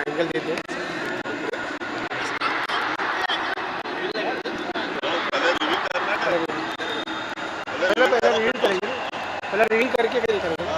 Angle दे दिया पहले reading करेंगे पहले रीडिंग करके फिर करेंगे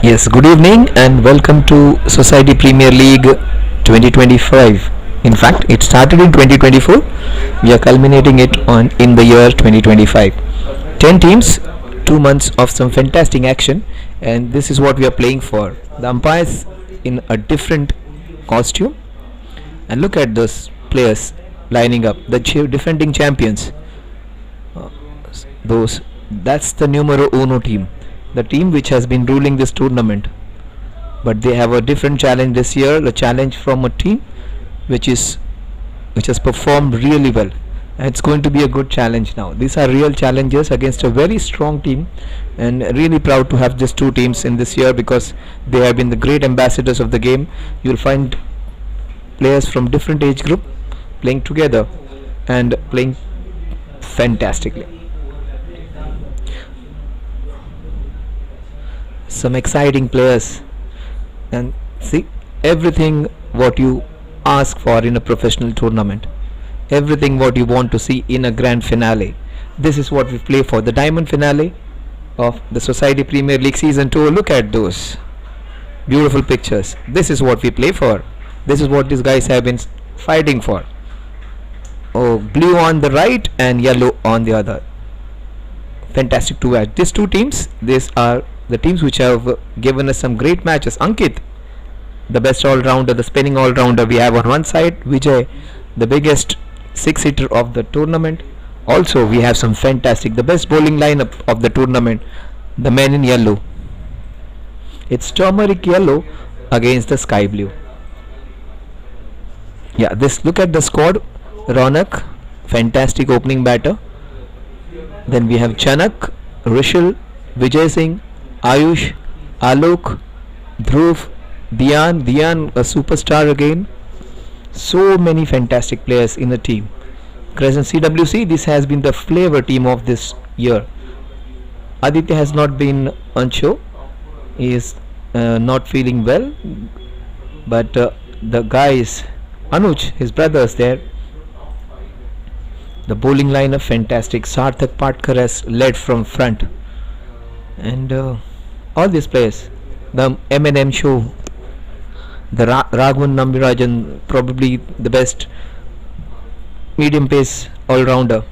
Yes, good evening and welcome to Society Premier League 2025. In fact, it started in 2024. We are culminating it on in the year 2025. 10 teams, 2 months of some fantastic action, and this is what we are playing for. The umpires in a different costume, and look at those players lining up, the defending champions. Uh, those That's the numero uno team, the team which has been ruling this tournament, but they have a different challenge this year, the challenge from a team which is which has performed really well, and it's going to be a good challenge. Now these are real challenges against a very strong team, and really proud to have these two teams in this year because they have been the great ambassadors of the game. You'll find players from different age group playing together and playing fantastically. Some exciting players, and see, everything what you ask for in a professional tournament, everything what you want to see in a grand finale, this is what we play for. The diamond finale of the Society Premier League season 2. Look at those beautiful pictures. This is what we play for. This is what these guys have been fighting for. Oh, blue on the right and yellow on the other. Fantastic to watch. These two teams, these are the teams which have given us some great matches. Ankit, the best all-rounder, the spinning all-rounder we have on one side. Vijay, the biggest six-hitter of the tournament. Also we have some fantastic, the best bowling lineup of the tournament, the men in yellow. It's turmeric yellow against the sky blue. Yeah, this, look at the squad. Ronak, fantastic opening batter. Then we have Chanak, Rishal, Vijay Singh, Ayush, Alok, Dhruv, Dian, a superstar again. So many fantastic players in the team. Crescent CWC, this has been the flavor team of this year. Aditya has not been on show. He is not feeling well. But the guys, Anuj, his brother is there. The bowling lineup fantastic. Sarthak Patkar has led from front. And all these players, the M&M show, the Raghavan Nambirajan, probably the best medium pace all-rounder.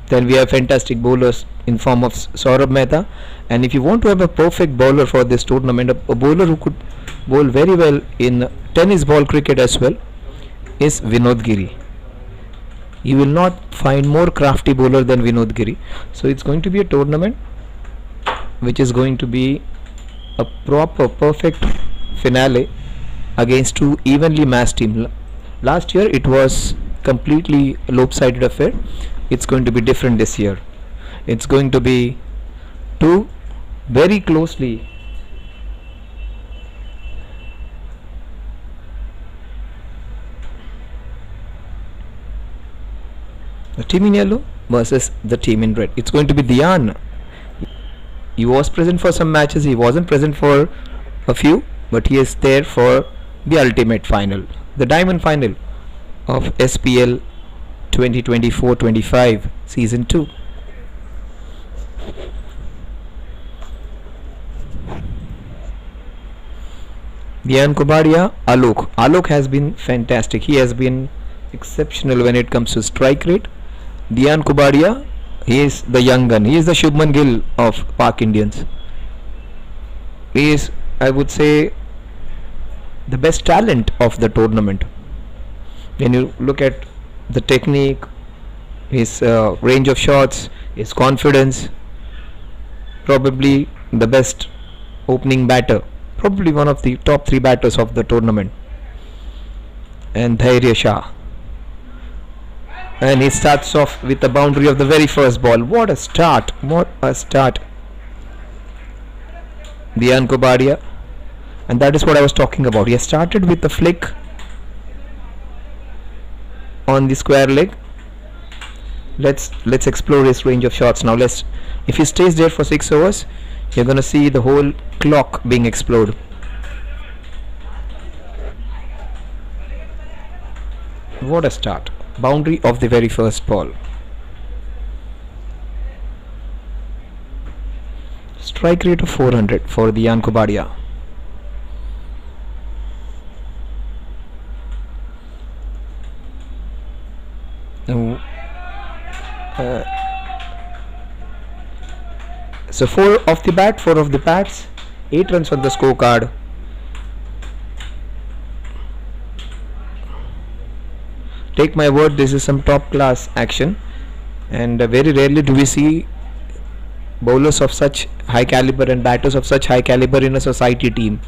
Then we have fantastic bowlers in form of Saurabh Mehta. And if you want to have a perfect bowler for this tournament, a bowler who could bowl very well in tennis ball cricket as well, is Vinod Giri. You will not find more crafty bowler than Vinod Giri. So it's going to be a tournament which is going to be a proper perfect finale against two evenly matched teams. Last year it was completely lopsided affair. It's going to be different this year. It's going to be two very closely the team in yellow versus the team in red. It's going to be Dian. He was present for some matches, he wasn't present for a few, but he is there for the ultimate final, the diamond final of SPL 2024-25 season 2. Dian Kubadia, Alok has been fantastic. He has been exceptional when it comes to strike rate. Dian Kubadia, he is the young gun. He is the Shubman Gill of Pak Indians. He is, I would say, the best talent of the tournament. When you look at the technique, his range of shots, his confidence, probably the best opening batter, probably one of the top 3 batters of the tournament. And Dhairya Shah. And he starts off with the boundary of the very first ball. What a start! What a start! Dian Kubadia, and that is what I was talking about. He has started with the flick on the square leg. Let's explore his range of shots now. If he stays there for 6 overs, you're gonna see the whole clock being exploded. What a start! Boundary of the very first ball. Strike rate of 400 for the Ian Kubadia. So 4 off the bat, 4 of the bats, 8 runs on the scorecard. Take my word, this is some top class action, and very rarely do we see bowlers of such high caliber and batters of such high caliber in a society team.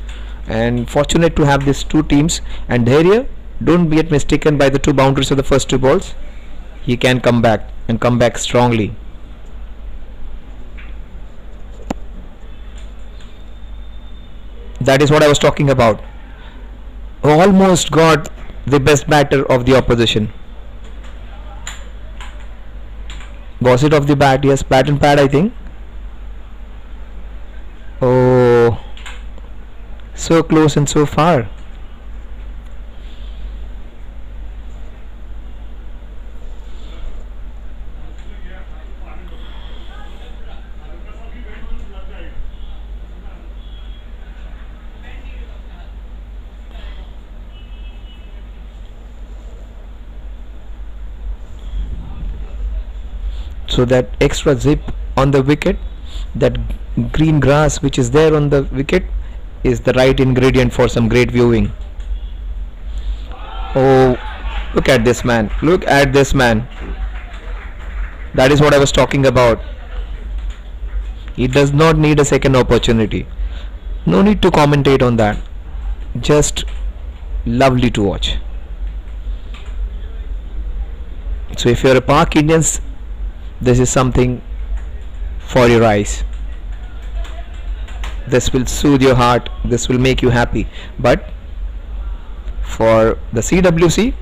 And fortunate to have these two teams. And Dhairya, don't get mistaken by the 2 boundaries of the first 2 balls. He can come back and come back strongly. That is what I was talking about. Almost got the best batter of the opposition. Was it off the bat? Yes, bat and pad, I think. Oh, so close and so far. So that extra zip on the wicket, that green grass which is there on the wicket, is the right ingredient for some great viewing. Oh, look at this man, look at this man. That is what I was talking about. He does not need a second opportunity. No need to commentate on that. Just lovely to watch. So if you're a Park Indians, this is something for your eyes. This will soothe your heart, this will make you happy. But for the CWC,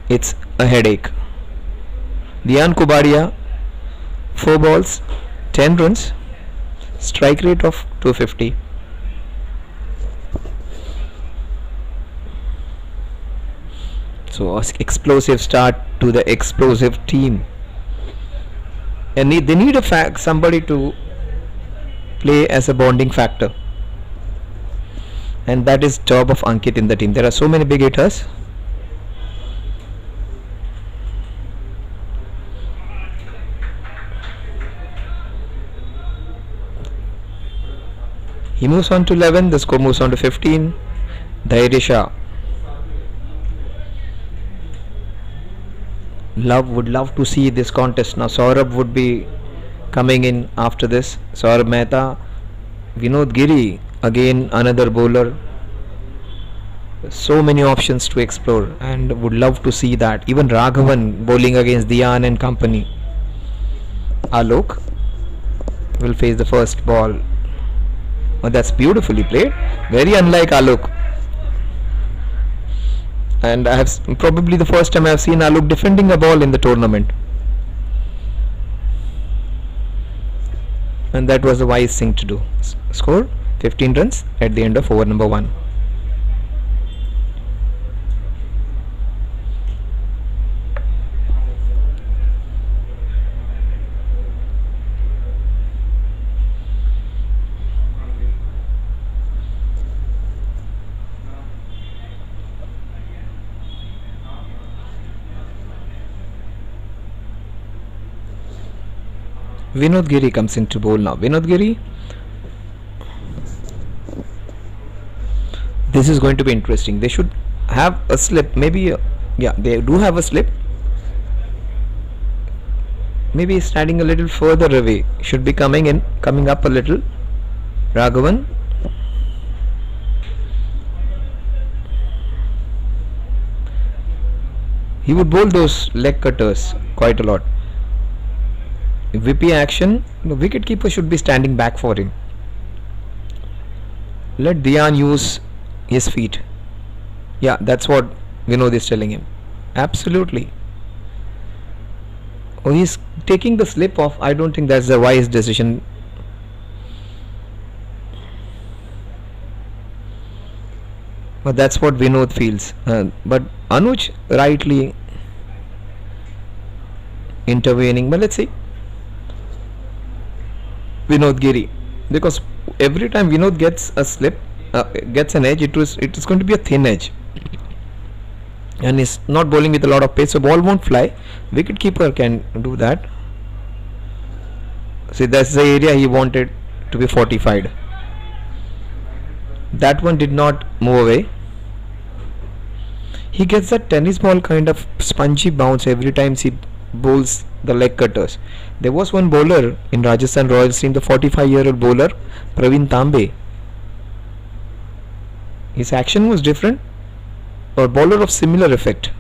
it's a headache. The Ian Kubadia, 4 balls, 10 runs, strike rate of 250. So explosive start to the explosive team, and they need somebody to play as a bonding factor, and that is job of Ankit in the team. There are so many big hitters. He moves on to 11, the score moves on to 15. Dhairya would love to see this contest. Now Saurabh would be coming in after this. Saurabh Mehta, Vinod Giri, again another bowler. So many options to explore, and would love to see that. Even Raghavan bowling against Dian and company. Alok will face the first ball. Oh, that's beautifully played. Very unlike Alok. And I have probably the first time I have seen Alok defending a ball in the tournament, and that was a wise thing to do. Score 15 runs at the end of over number 1. Vinod Giri comes into bowl now. Vinod Giri, this is going to be interesting. They should have a slip, maybe. Yeah, they do have a slip. Maybe standing a little further away. Should be coming up a little. Raghavan. He would bowl those leg cutters quite a lot. VP action, the wicket keeper should be standing back for him. Let Dian use his feet. Yeah, that's what Vinod is telling him. Absolutely. Oh, he's taking the slip off. I don't think that's a wise decision. But that's what Vinod feels. But Anuj rightly intervening. But let's see. Vinod Giri, because every time Vinod gets a slip, gets an edge, it is going to be a thin edge, and he's not bowling with a lot of pace, so ball won't fly. Wicket keeper can do that. See, that's the area he wanted to be fortified. That one did not move away. He gets that tennis ball kind of spongy bounce every time he bowls the leg cutters. There was one bowler in Rajasthan Royals team, the 45-year-old bowler Praveen Tambe. His action was different, or bowler of similar effect.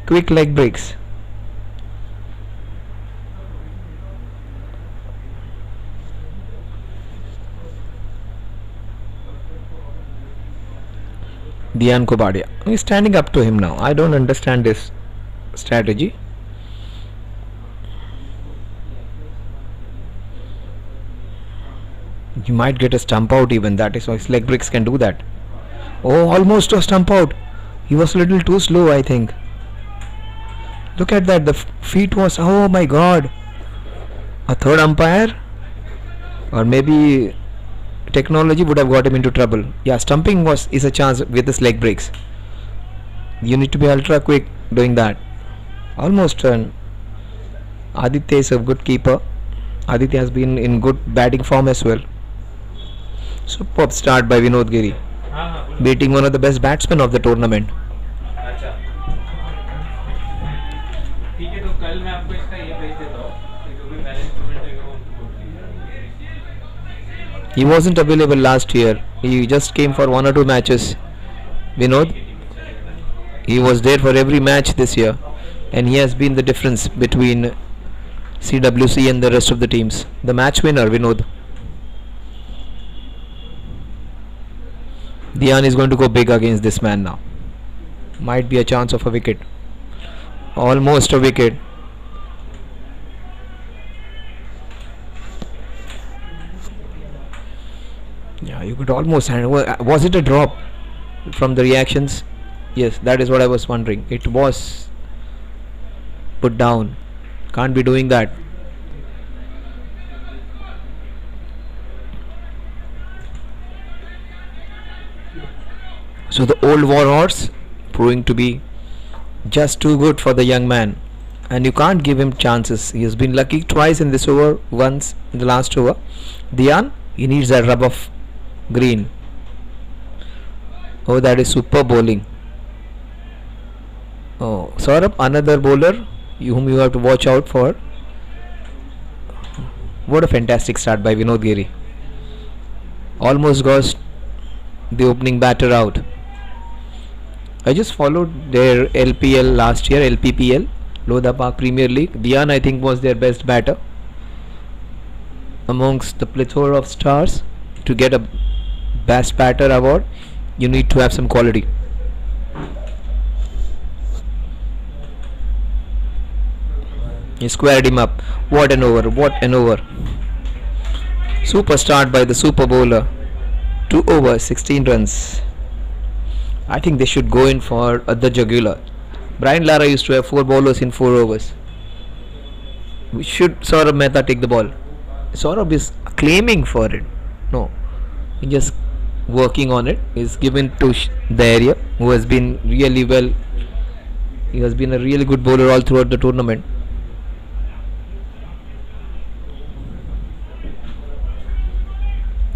Quick leg breaks. Dian Kobadia. He's standing up to him now. I don't understand this strategy. You might get a stump out even. That is why his leg breaks can do that. Oh, almost a stump out. He was a little too slow, I think. Look at that. The feet was. Oh my god. A third umpire? Or maybe technology would have got him into trouble. Yeah, stumping is a chance with his leg breaks. You need to be ultra quick doing that. Almost turn. Aditya is a good keeper. Aditya has been in good batting form as well. Superb start by Vinod Giri, beating one of the best batsmen of the tournament. अच्छा ठीक है, तो कल मैं आपको इसका ये भेज देता हूँ कि जो भी मैनेजमेंट है वो उनको बोल दीजिए. He wasn't available last year. He just came for 1 or 2 matches. Vinod, he was there for every match this year, and he has been the difference between CWC and the rest of the teams. The match winner, Vinod. Dian is going to go big against this man now. Might be a chance of a wicket. Almost a wicket. Yeah, you could almost hand. Was it a drop from the reactions? Yes, that is what I was wondering. It was put down. Can't be doing that. So the old war horse proving to be just too good for the young man, and you can't give him chances. He has been lucky twice in this over, once in the last over. Dian, he needs that rub of green. Oh, that is super bowling. Oh, Saurabh, another bowler whom you have to watch out for. What a fantastic start by Vinod Giri. Almost got the opening batter out. I just followed their LPL last year, LPPL, Lodha Park Premier League. Dian, I think, was their best batter amongst the plethora of stars. To get a best batter award, you need to have some quality. He squared him up. What an over, what an over. Super start by the super bowler. 2 overs, 16 runs. I think they should go in for the jugular. Brian Lara used to have 4 bowlers in 4 overs. Should Saurabh Mehta take the ball? Saurabh is claiming for it. No, he's just working on it. He's given to the area, who has been really well. He has been a really good bowler all throughout the tournament.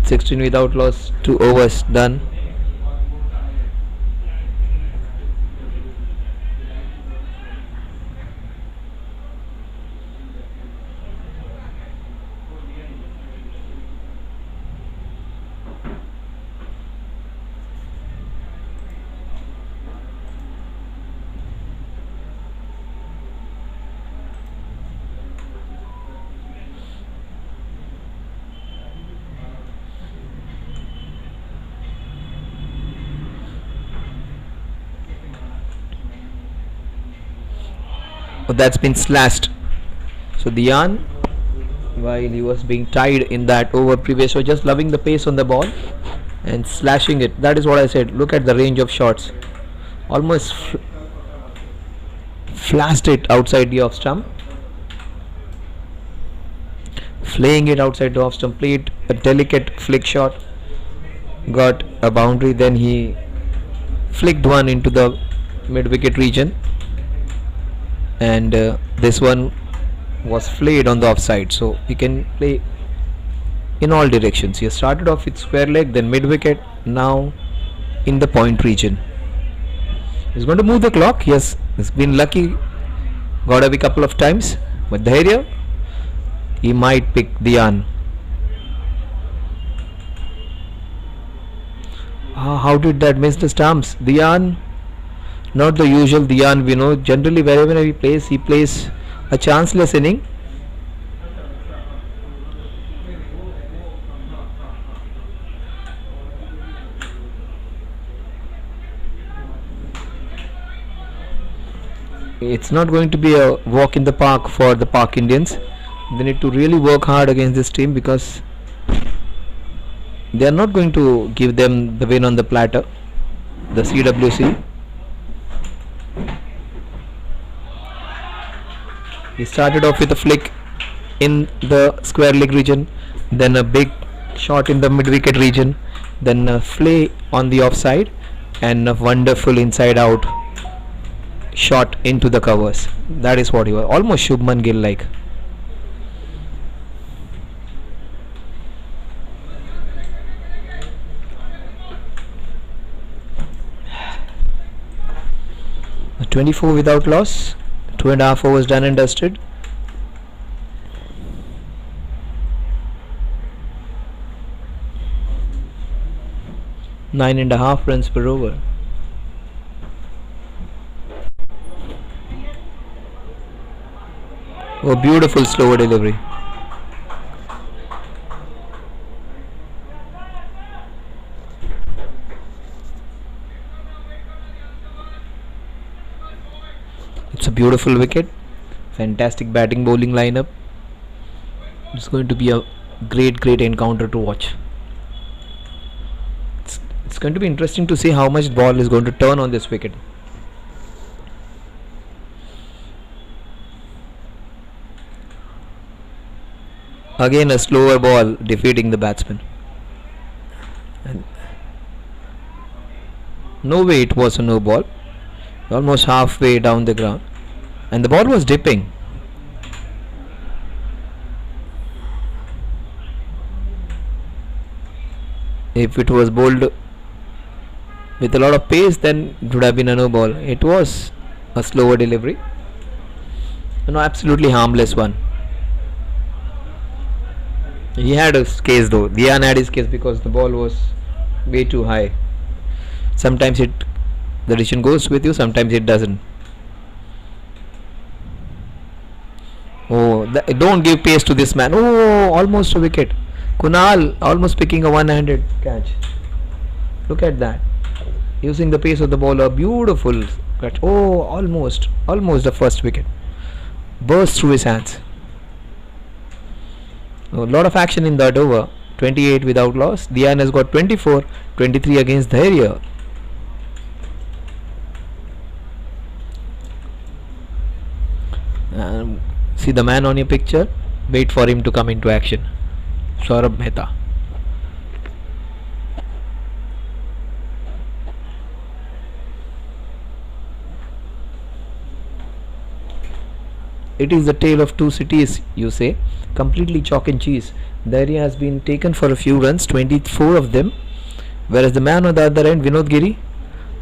(16 without loss), 2 overs done. That's been slashed. So Dian, while he was being tied in that over previous, was just loving the pace on the ball and slashing it. That is what I said. Look at the range of shots. Almost flashed it outside the off stump. flaying it outside the off stump plate. A delicate flick shot got a boundary. Then he flicked one into the mid wicket region, and this one was flayed on the offside. So he can play in all directions. He started off with square leg, then mid wicket, now in the point region. He's going to move the clock. Yes, he's been lucky, got away a couple of times, but Dhairya, he might pick Dhyan. How did that miss the stumps? Dhyan, not the usual Dhyan we know. Generally wherever he plays a chanceless inning. It's not going to be a walk in the park for the Park Indians. They need to really work hard against this team, because they are not going to give them the win on the platter, the CWC. He started off with a flick in the square leg region, then a big shot in the mid wicket region, then a flay on the offside, and a wonderful inside out shot into the covers. That is what he was, almost Shubman Gill like. A 24 without loss, 2.5 overs done and dusted. Nine and a half runs per over. Oh, beautiful slower delivery. It's a beautiful wicket. Fantastic batting bowling lineup. It's going to be a great encounter to watch. It's going to be interesting to see how much ball is going to turn on this wicket. Again a slower ball defeating the batsman. And no way it was a no ball. Almost halfway down the ground. And the ball was dipping. If it was bowled with a lot of pace, then it would have been a no ball. It was a slower delivery. No, absolutely harmless one. He had his case though. Dhyan had his case because the ball was way too high. Sometimes the decision goes with you, sometimes it doesn't. Oh, don't give pace to this man. Oh, almost a wicket. Kunal almost picking a one-handed catch. Look at that. Using the pace of the ball, a beautiful catch. Oh, almost the first wicket. Burst through his hands. A lot of action in that over. 28 without loss. Dhyan has got 24, 23 against Dhairya. See the man on your picture? Wait for him to come into action. Saurabh Mehta. It is the tale of two cities, you say. Completely chalk and cheese. The area has been taken for a few runs, 24 of them, whereas the man on the other end, Vinod Giri,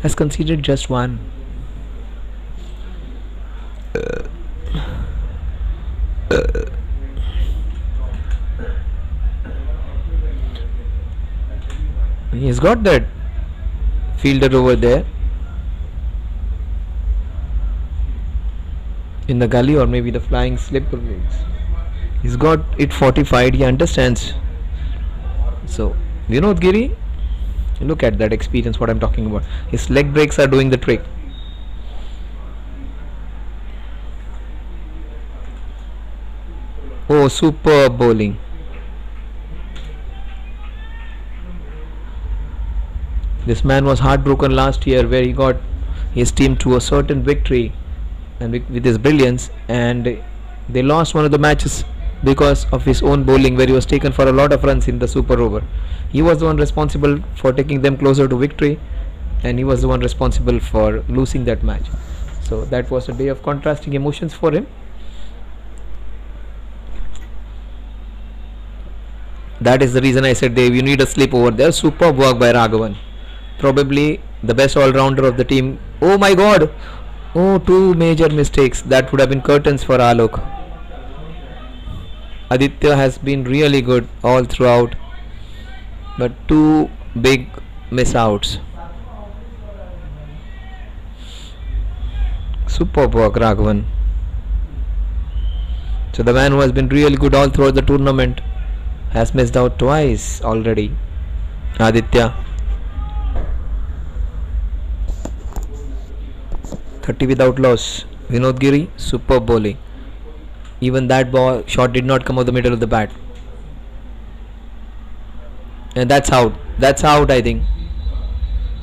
has conceded just one. He's got that fielder over there in the gully, or maybe the flying slipper legs. He's got it fortified. He understands. So Vinod Giri, look at that experience, what I'm talking about. His leg breaks are doing the trick. Oh, superb bowling. This man was heartbroken last year, where he got his team to a certain victory and with his brilliance, and they lost one of the matches because of his own bowling, where he was taken for a lot of runs in the super over. He was the one responsible for taking them closer to victory, and he was the one responsible for losing that match. So that was a day of contrasting emotions for him. That is the reason I said, Dave, you need a sleep over there. Superb work by Raghavan. Probably the best all-rounder of the team. Oh my god! Oh, two major mistakes. That would have been curtains for Alok. Aditya has been really good all throughout, but two big miss outs. Superb work, Raghavan. So the man who has been really good all throughout the tournament has missed out twice already. Aditya. 30 without loss. Vinod Giri, superb bowling. Even that ball shot did not come out the middle of the bat. And that's out. That's out, I think.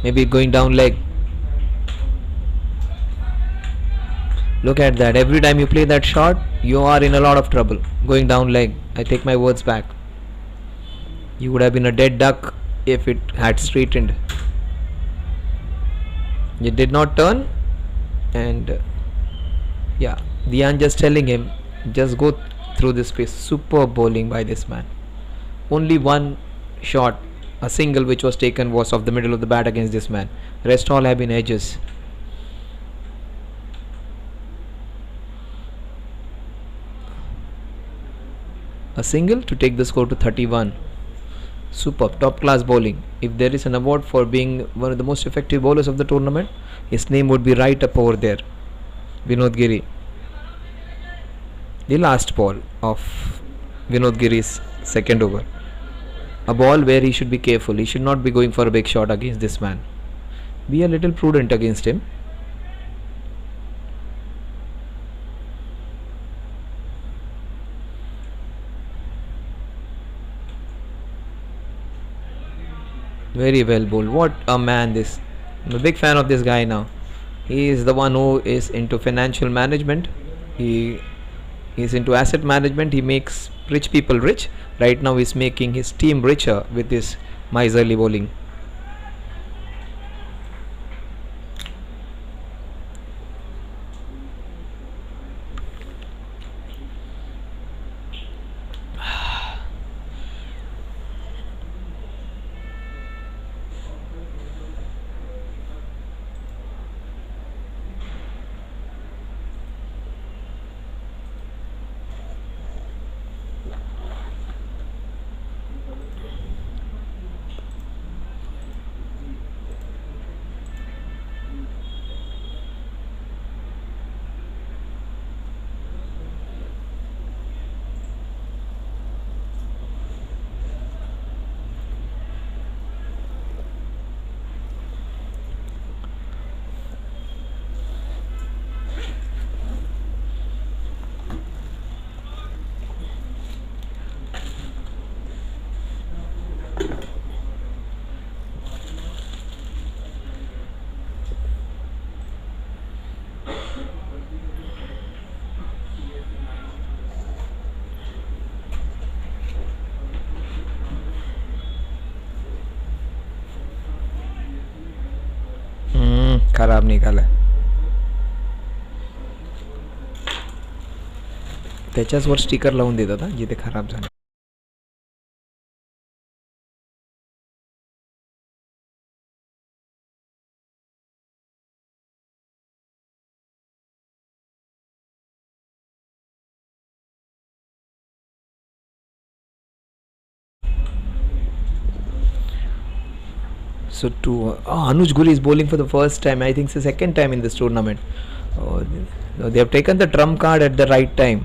Maybe going down leg. Look at that. Every time you play that shot, you are in a lot of trouble. Going down leg. I take my words back. You would have been a dead duck if it had straightened. It did not turn. And yeah, Dhyan just telling him, just go through this space. Superb bowling by this man. Only one shot, a single which was taken, was off the middle of the bat against this man. Rest all have been edges. A single to take the score to 31. Superb, top class bowling. If there is an award for being one of the most effective bowlers of the tournament, his name would be right up over there. Vinod Giri. The last ball of Vinod Giri's second over. A ball where he should be careful. He should not be going for a big shot against this man. Be a little prudent against him. Very well bowled. What a man this. I'm a big fan of this guy now. He is the one who is into financial management. He is into asset management. He makes rich people rich. Right now he's making his team richer with his miserly bowling. खराब निघाला. त्याच्याच वर sticker लावून देतात जिथे खराब झालं. So Anuj Guri is bowling for the first time. I think it's the second time in this tournament. They have taken the trump card at the right time,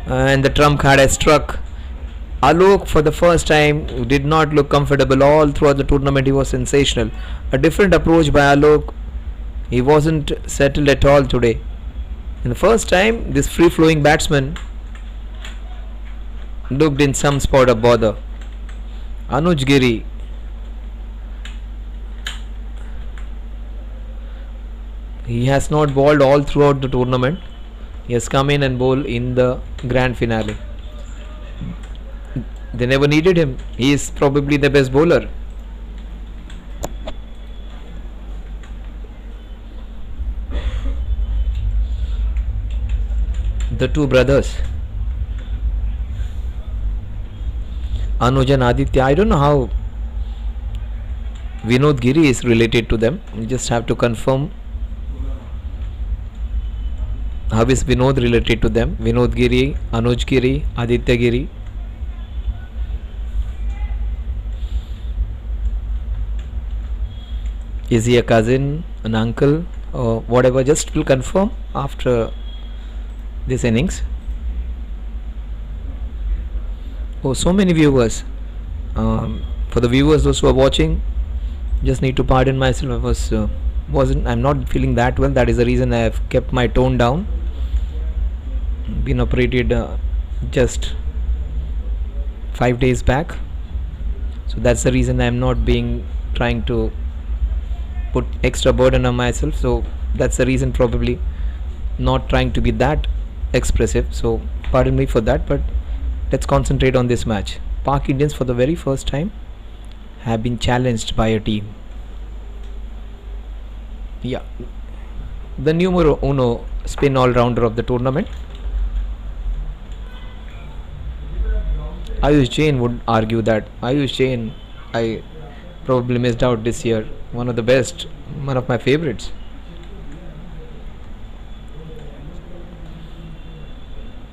and the trump card has struck. Alok for the first time did not look comfortable all throughout the tournament. He was sensational. A different approach by Alok. He wasn't settled at all today. And the first time this free-flowing batsman looked in some spot of bother. Anuj Giri. He has not bowled all throughout the tournament. He has come in and bowl in the grand finale. They never needed him. He is probably the best bowler. The two brothers, Anuj and Aditya. I don't know how Vinod Giri is related to them. We just have to confirm. How is Vinod related to them? Vinod Giri, Anuj Giri, Aditya Giri. Is he a cousin, an uncle, or whatever? Just will confirm after this innings. Oh, so many viewers. For the viewers, those who are watching, just need to pardon myself. I'm not feeling that well. That is the reason I have kept my tone down. Been operated just 5 days back, so that's the reason I'm not being trying to put extra burden on myself. So that's the reason, probably not trying to be that expressive. So pardon me for that, but let's concentrate on this match. Pak Indians for the very first time have been challenged by a team. Yeah, the numero uno spin all-rounder of the tournament. Ayush Jain would argue that Ayush Jain, I probably missed out this year. One of the best, one of my favorites.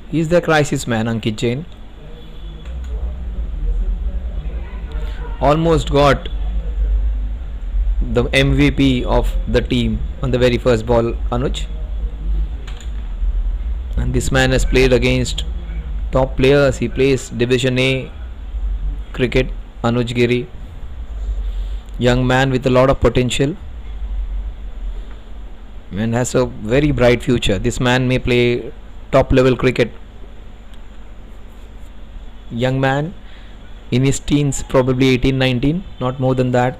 He's the crisis man, Ankit Jain. Almost got the MVP of the team on the very first ball, Anuj. And this man has played against top players. He plays Division A cricket, Anuj Giri. Young man with a lot of potential and has a very bright future. This man may play top level cricket. Young man in his teens, probably 18, 19, not more than that.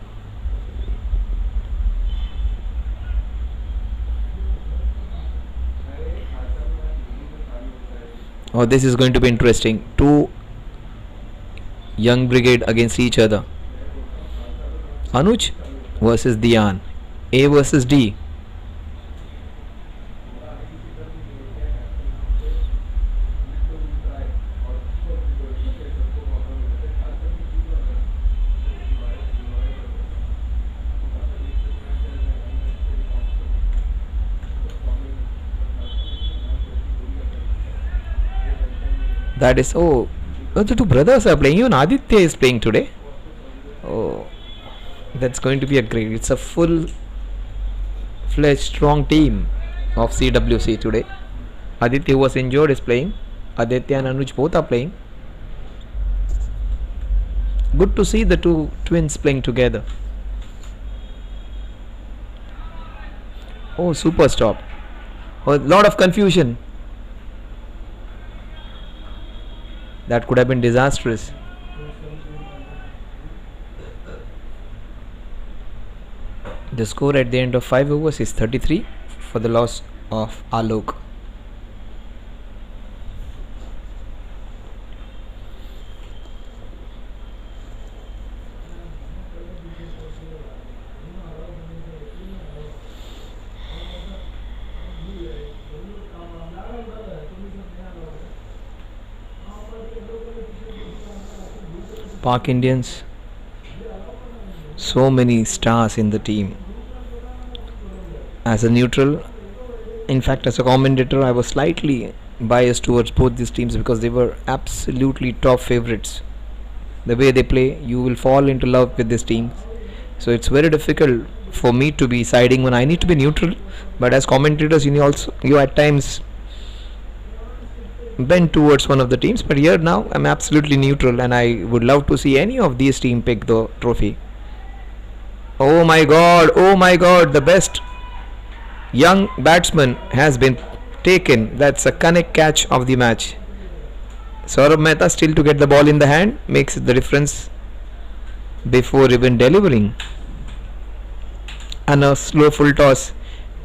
Oh, this is going to be interesting. Two young brigade against each other. Anuj versus Dian. A versus D. That is, the two brothers are playing. Even Aditya is playing today. Oh, that's going to be a great. It's a full-fledged strong team of CWC today. Aditya, who was injured, is playing. Aditya and Anuj both are playing. Good to see the two twins playing together. Oh, super stop. Oh, a lot of confusion. That could have been disastrous. The score at the end of 5 overs is 33 for the loss of Alok. Pak Indians, so many stars in the team. As a neutral, in fact as a commentator, I was slightly biased towards both these teams because they were absolutely top favorites. The way they play, you will fall into love with this team. So it's very difficult for me to be siding when I need to be neutral. But as commentators, you at times bend towards one of the teams, but here now I'm absolutely neutral and I would love to see any of these teams pick the trophy. Oh my god, the best young batsman has been taken. That's a connect catch of the match. Saurabh Mehta still to get the ball in the hand makes the difference before even delivering. And a slow full toss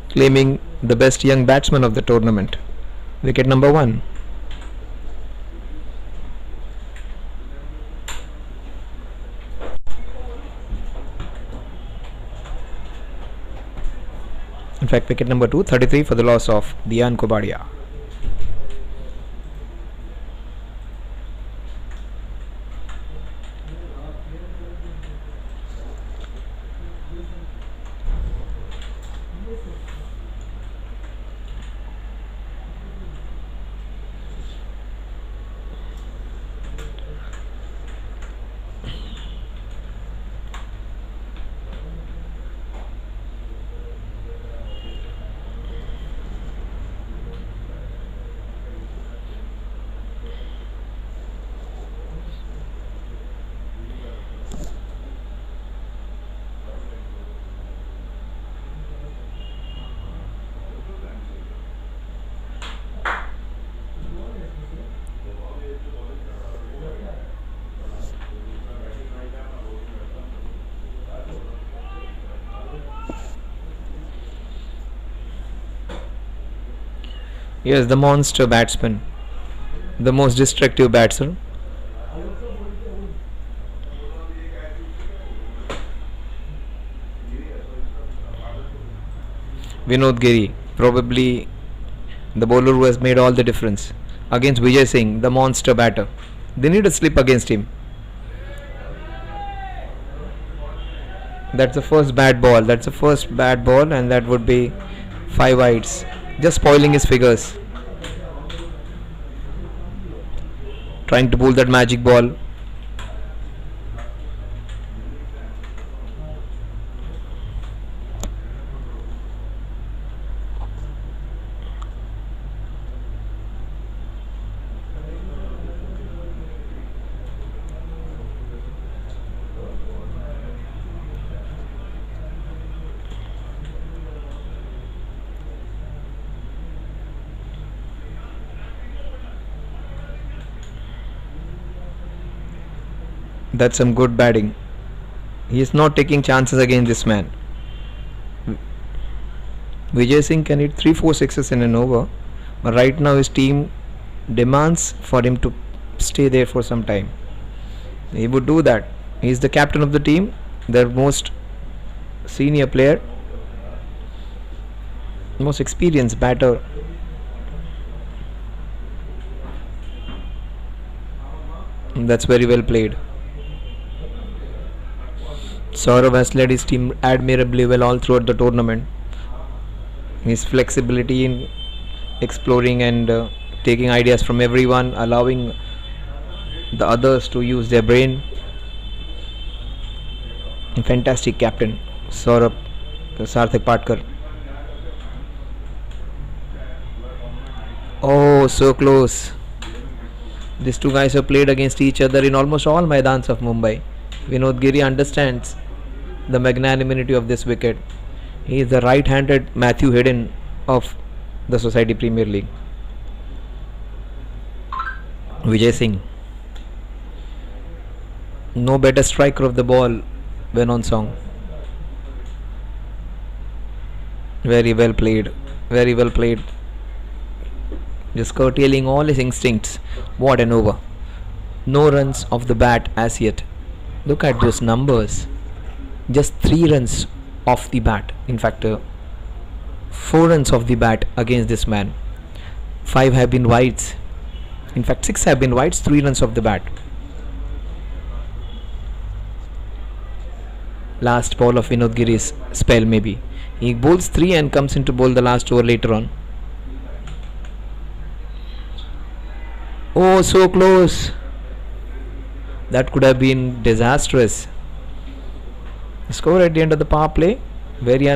claiming the best young batsman of the tournament. Wicket number 1. In fact, wicket number 2, 33 for the loss of Dian Kobadia. Yes, the monster batsman, the most destructive batsman. Vinod Giri, probably the bowler who has made all the difference against Vijay Singh, the monster batter. They need a slip against him. That's the first bad ball. That's the first bad ball, and that would be 5 wides. Just spoiling his figures. Trying to pull that magic ball. That's some good batting. He is not taking chances against this man. Vijay Singh can hit 3-4 sixes in an over, but right now his team demands for him to stay there for some time. He would do that. He is the captain of the team, their most senior player, most experienced batter. That's very well played. Saurav has led his team admirably well all throughout the tournament. His flexibility in exploring and taking ideas from everyone, allowing the others to use their brain. Fantastic captain, Saurabh Sarthak Patkar. Oh, so close. These two guys have played against each other in almost all Maidans of Mumbai. Vinod Giri understands the magnanimity of this wicket. He is the right-handed Matthew Hayden of the Society Premier League. Vijay Singh, no better striker of the ball when on song. Very well played, very well played. Just curtailing all his instincts. What an over. No runs off the bat as yet. Look at those numbers. Just 3 runs off the bat. In fact, 4 runs off the bat against this man. 5 have been wides. In fact, 6 have been wides, 3 runs off the bat. Last ball of Vinod Giri's spell maybe. He bowls 3 and comes in to bowl the last over later on. Oh, so close. That could have been disastrous. Score at the end of the power play, very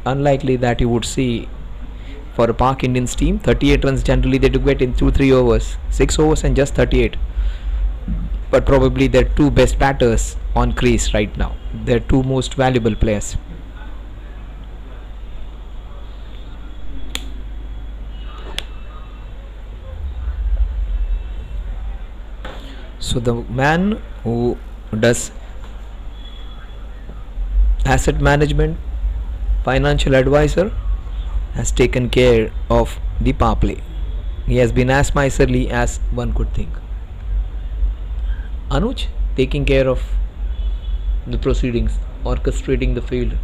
unlikely that you would see for a Pak Indians team. 38 runs generally they do get in 2-3 overs. 6 overs and just 38. But probably their 2 best batters on crease right now. Their 2 most valuable players. So the man who does asset management, financial advisor, has taken care of the power play. He has been as miserly as one could think. Anuj taking care of the proceedings, orchestrating the field.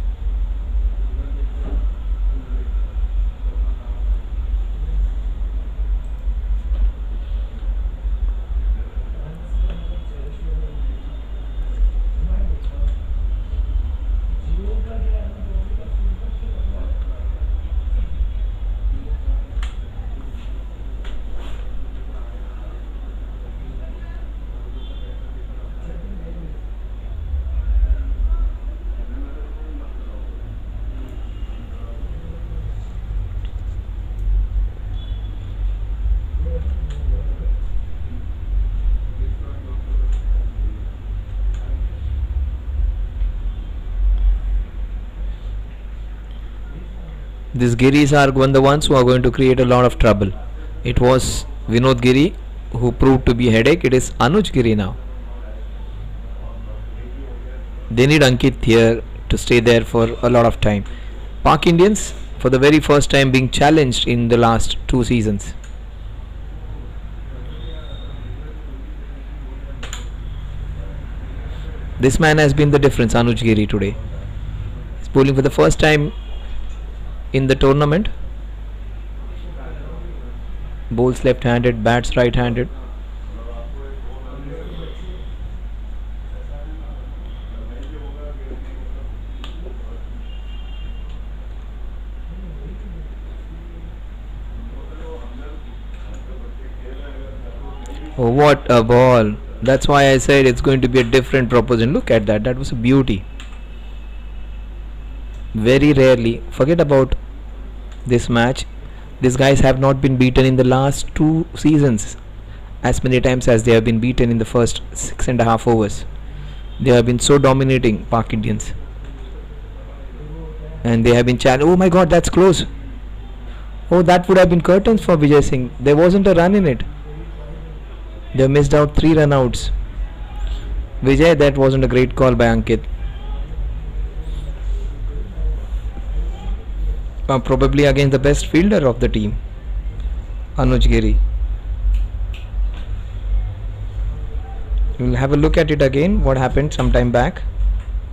These Giris are the ones who are going to create a lot of trouble. It was Vinod Giri who proved to be a headache. It is Anuj Giri now. They need Ankit here to stay there for a lot of time. Pak Indians, for the very first time, being challenged in the last 2 seasons. This man has been the difference, Anuj Giri, today. He's bowling for the first time in the tournament. Bowls left handed, bats right handed. Oh, what a ball! That's why I said it's going to be a different proposition. Look at that, that was a beauty. Very rarely, forget about this match, these guys have not been beaten in the last 2 seasons as many times as they have been beaten in the first 6.5 overs. They have been so dominating, Pak Indians, and they have been challenged. Oh my god, that's close. Oh, that would have been curtains for Vijay Singh. There wasn't a run in it. They missed out 3 run outs. Vijay, that wasn't a great call by Ankit. Probably against the best fielder of the team, Anuj Giri. We'll have a look at it again, what happened some time back.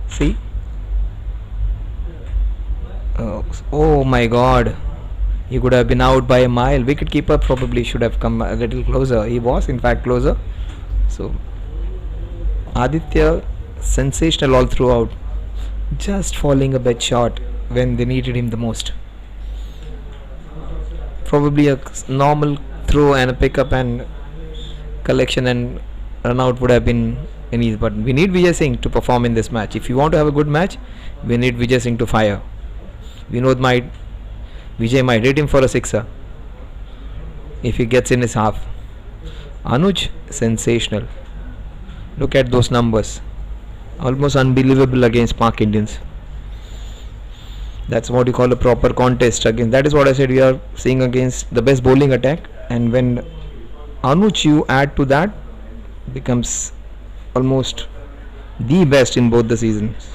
See? Oh my god. He could have been out by a mile. Wicketkeeper probably should have come a little closer. He was, in fact, closer. So, Aditya, sensational all throughout. Just falling a bit short when they needed him the most. Probably a normal throw and a pickup and collection and run out would have been an easy, but we need Vijay Singh to perform in this match. If you want to have a good match, we need Vijay Singh to fire. Vinod might, Vijay might hit him for a sixer if he gets in his half. Anuj, sensational. Look at those numbers. Almost unbelievable against Pak Indians. That's what you call a proper contest again. That is what I said, we are seeing against the best bowling attack, and when Anuj you add to that, becomes almost the best in both the seasons.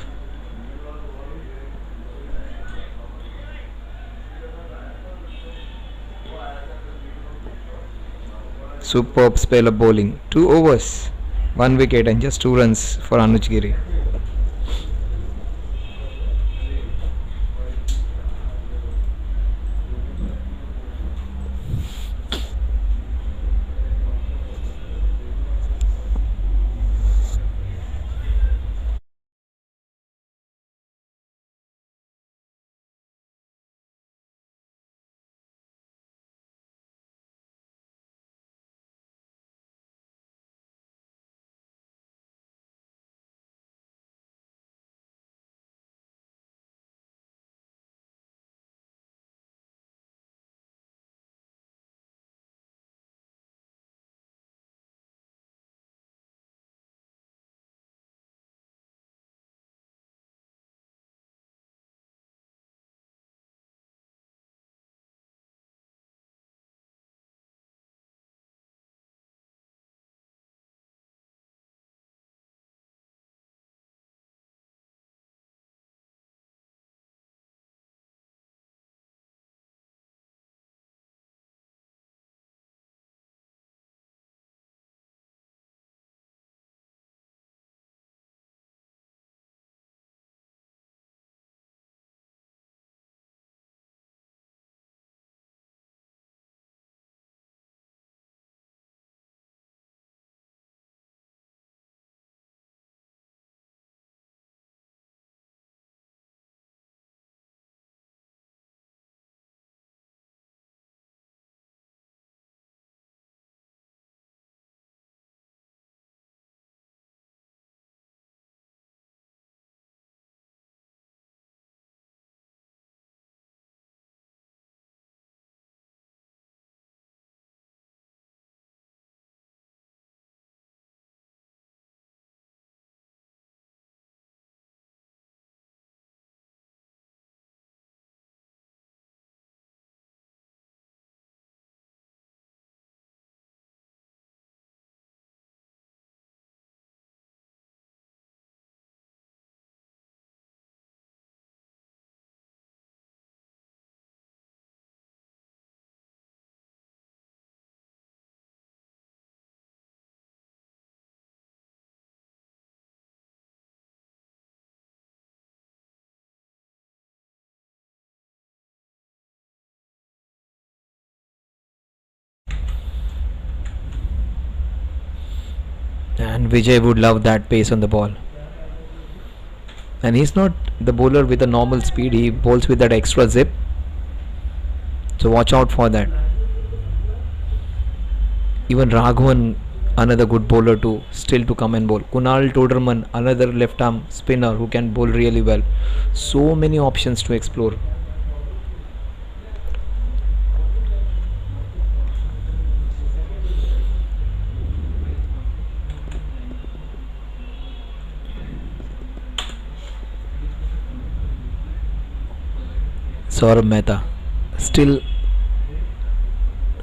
Superb spell of bowling. 2 overs, 1 wicket, and just 2 runs for Anuj Giri. And Vijay would love that pace on the ball. And he's not the bowler with a normal speed, he bowls with that extra zip. So watch out for that. Even Raghavan, another good bowler too, still to come and bowl. Kunal Toderman, another left arm spinner who can bowl really well. So many options to explore. Saurabh Mehta, still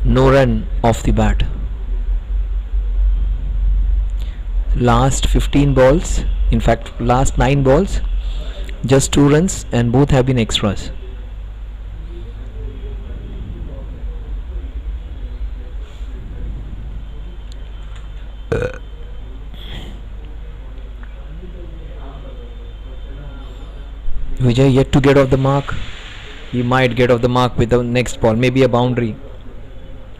no run off the bat. Last 15 balls, in fact last 9 balls, just 2 runs, and both have been extras. Vijay yet to get off the mark. He might get off the mark with the next ball, maybe a boundary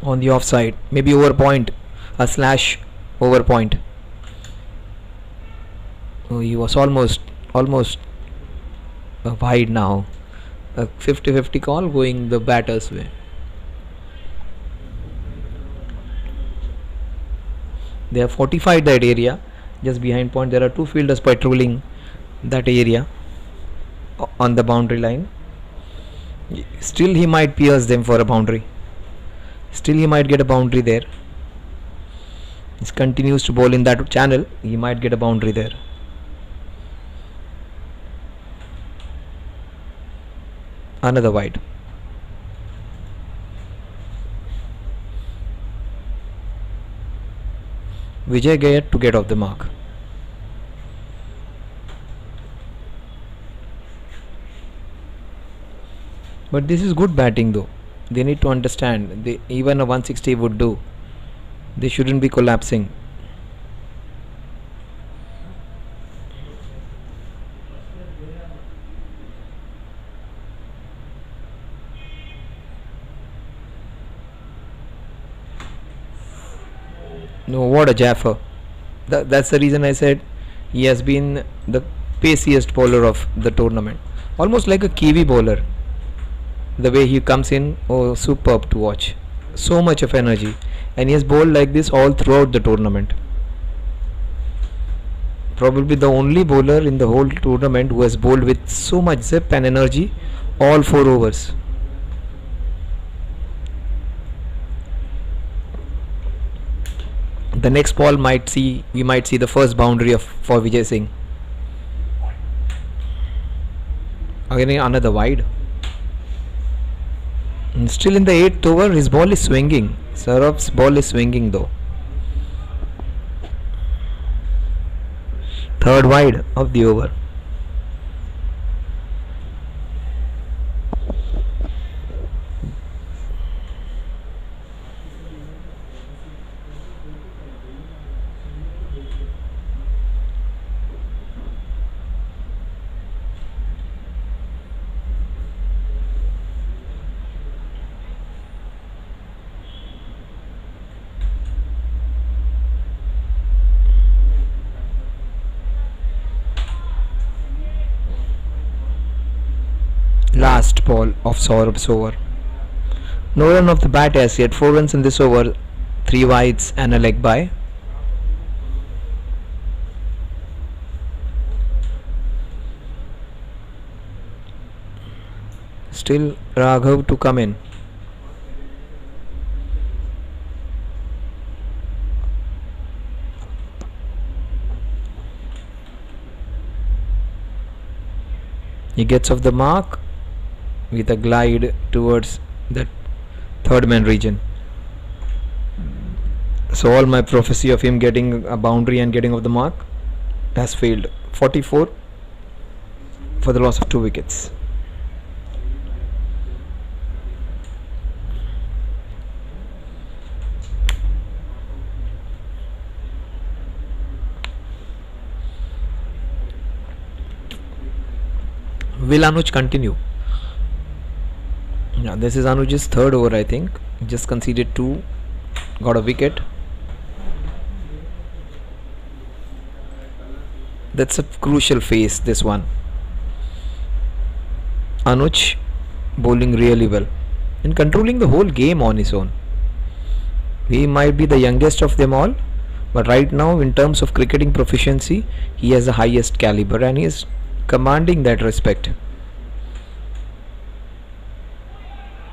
on the offside, maybe over point, a slash over point. Oh, he was almost wide now. A 50-50 call going the batter's way. They have fortified that area just behind point. There are 2 fielders patrolling that area on the boundary line. Still he might pierce them for a boundary. Still he might get a boundary there. He continues to bowl in that channel. He might get a boundary there. Another wide. Vijay Gayat to get off the mark. But this is good batting though. They need to understand, even a 160 would do. They shouldn't be collapsing. No, what a Jaffer. That's the reason I said he has been the paciest bowler of the tournament. Almost like a Kiwi bowler. The way he comes in, oh, superb to watch. So much of energy. And he has bowled like this all throughout the tournament. Probably the only bowler in the whole tournament who has bowled with so much zip and energy all 4 overs. The next ball we might see the first boundary for Vijay Singh. Again another wide. And still in the 8th over, his ball is swinging. Saurabh's ball is swinging though. 3rd wide of the over. Last ball of Saurabh's over. No run off the bat as yet. 4 runs in this over, 3 wides and a leg by. Still Raghav to come in. He gets off the mark with a glide towards the 3rd man region. So all my prophecy of him getting a boundary and getting off the mark has failed. 44 for the loss of 2 wickets. Will Anuj continue? Yeah, this is Anuj's 3rd over, I think. Just conceded 2, got a wicket. That's a crucial phase, this one. Anuj bowling really well and controlling the whole game on his own. He might be the youngest of them all, but right now, in terms of cricketing proficiency, he has the highest caliber and he is commanding that respect.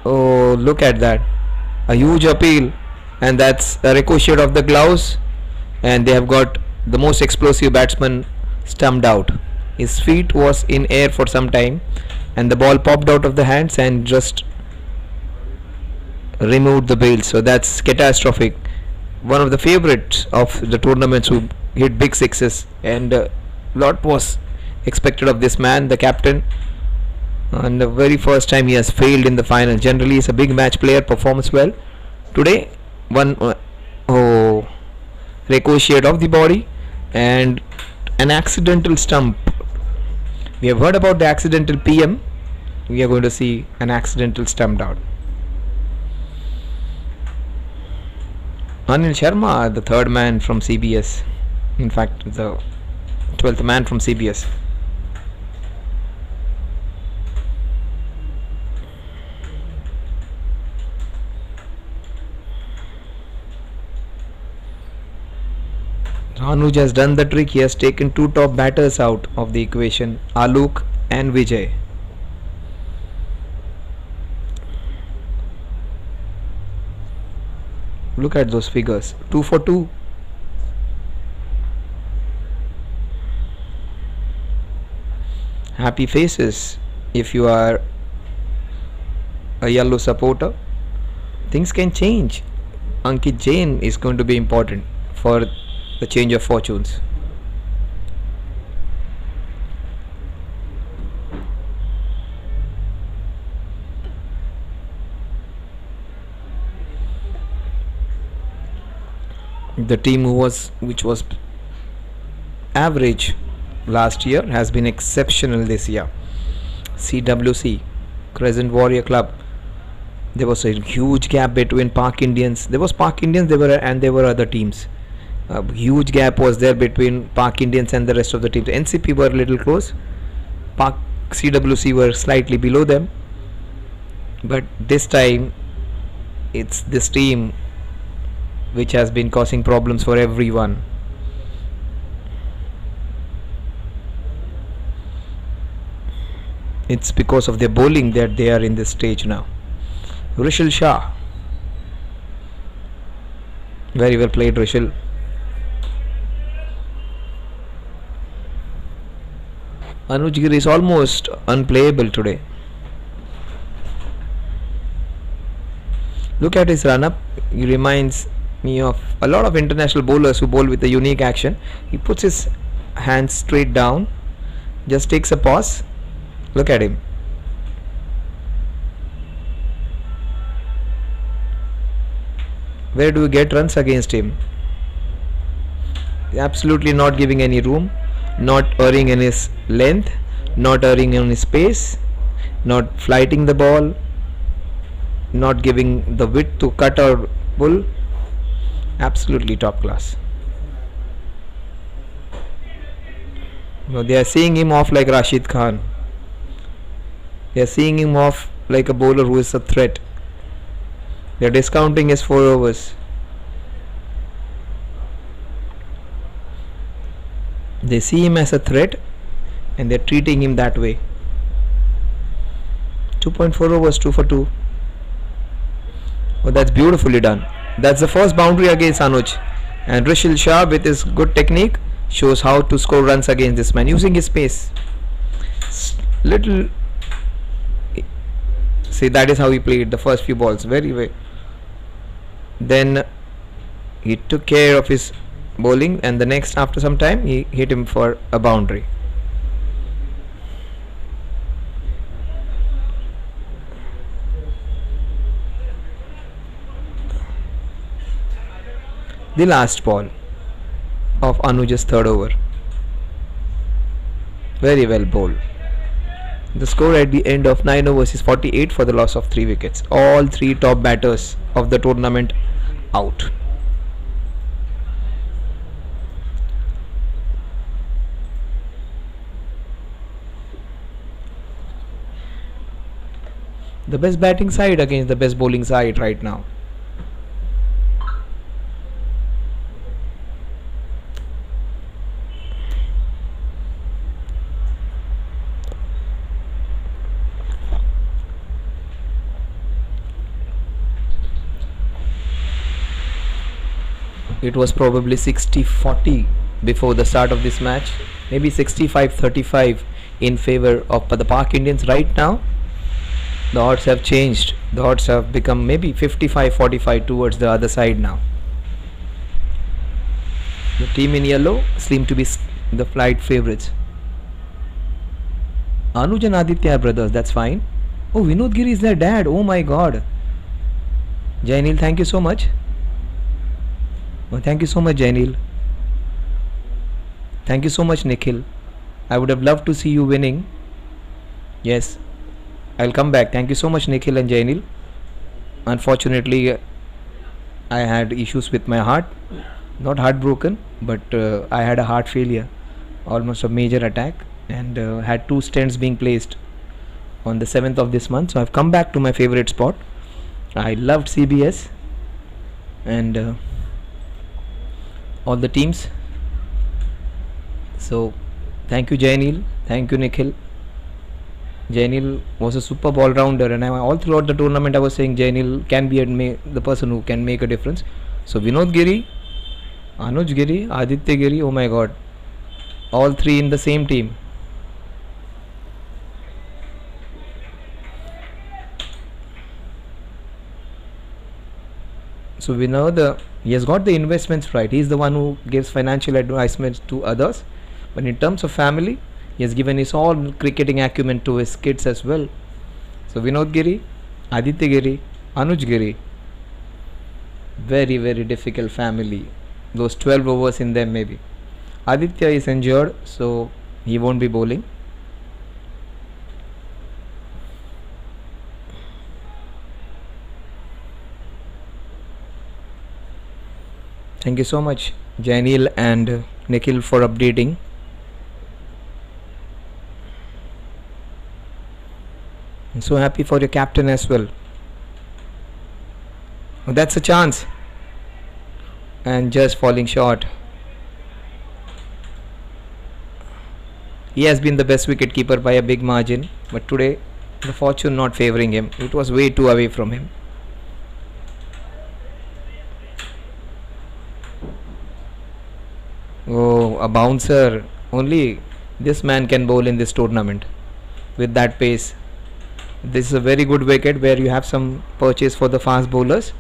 Oh, look at that. A huge appeal, and that's a ricochet of the gloves, and they have got the most explosive batsman stumped out. His feet was in air for some time, and the ball popped out of the hands and just removed the bail. So that's catastrophic. One of the favorites of the tournaments who hit big sixes, and lot was expected of this man, the captain. And the very first time he has failed in the final. Generally, he's a big match player, performs well. Today, one ricochet of the body and an accidental stump. We have heard about the accidental PM. We are going to see an accidental stumped out. Anil Sharma, the third man from CBS. In fact, the 12th man from CBS. Anuj has done the trick. He has taken two top batters out of the equation, Alok and Vijay. Look at those figures, 2 for 2. Happy faces if you are a yellow supporter. Things can change. Ankit Jain is going to be important for the change of fortunes. The team which was average last year has been exceptional this year. CWC, Crescent Warrior Club. There was a huge gap between Park Indians. There were other teams. A huge gap was there between Park Indians and the rest of the teams. NCP were a little close. Park CWC were slightly below them. But this time, it's this team which has been causing problems for everyone. It's because of their bowling that they are in this stage now. Rishil Shah. Very well played, Rishil. Anuj Giri is almost unplayable today. Look at his run up. He reminds me of a lot of international bowlers who bowl with a unique action. He puts his hands straight down, just takes a pause. Look at him. Where do we get runs against him? Absolutely not giving any room, not erring in his length, not erring in his pace, not flighting the ball, not giving the width to cut or pull. Absolutely top class. They are seeing him off like Rashid Khan. They are seeing him off like a bowler who is a threat. They are discounting his 4 overs. They see him as a threat and they are treating him that way. 2.4 overs, 2 for 2. Oh, that's beautifully done. That's the first boundary against Anuj. And Rishil Shah, with his good technique, shows how to score runs against this man using his pace. See, that is how he played the first few balls very well. Then he took care of his bowling, and the next, after some time, he hit him for a boundary. The last ball of Anuj's third over. Very well bowled. The score at the end of 9 overs is 48 for the loss of 3 wickets. All 3 top batters of the tournament out. The best batting side against the best bowling side right now. It was probably 60-40 before the start of this match, maybe 65-35 in favor of the Park Indians. Right now the odds have changed. The odds have become maybe 55-45 towards the other side now. The team in yellow seem to be the flight favorites. Anuj and Aditya are brothers, that's fine. Oh, Vinod Giri is their dad. Oh my god. Jainil, thank you so much. Oh, thank you so much, Jainil. Thank you so much, Nikhil. I would have loved to see you winning. Yes, I'll come back. Thank you so much, Nikhil and Jainil. Unfortunately, I had issues with my heart. Not heartbroken, but I had a heart failure, almost a major attack, and had 2 stents being placed on the 7th of this month. So I've come back to my favorite spot. I loved CBS and all the teams. So thank you, Jainil. Thank you, Nikhil. Jainil was a superb all-rounder, and all throughout the tournament I was saying Jainil can be the person who can make a difference. So Vinod Giri, Anuj Giri, Aditya Giri, oh my god, all 3 in the same team. So we know he has got the investments right. He is the one who gives financial advisements to others, but in terms of family, he has given his all cricketing acumen to his kids as well. So Vinod Giri, Aditya Giri, Anuj Giri, very very difficult family. Those 12 overs in them maybe. Aditya is injured, so he won't be bowling. Thank you so much, Jainil and Nikhil, for updating. I'm so happy for your captain as well. Oh, that's a chance, and just falling short. He has been the best wicket keeper by a big margin, but today the fortune not favouring him. It was way too away from him. Oh, a bouncer. Only this man can bowl in this tournament with that pace. This is a very good wicket where you have some purchase for the fast bowlers.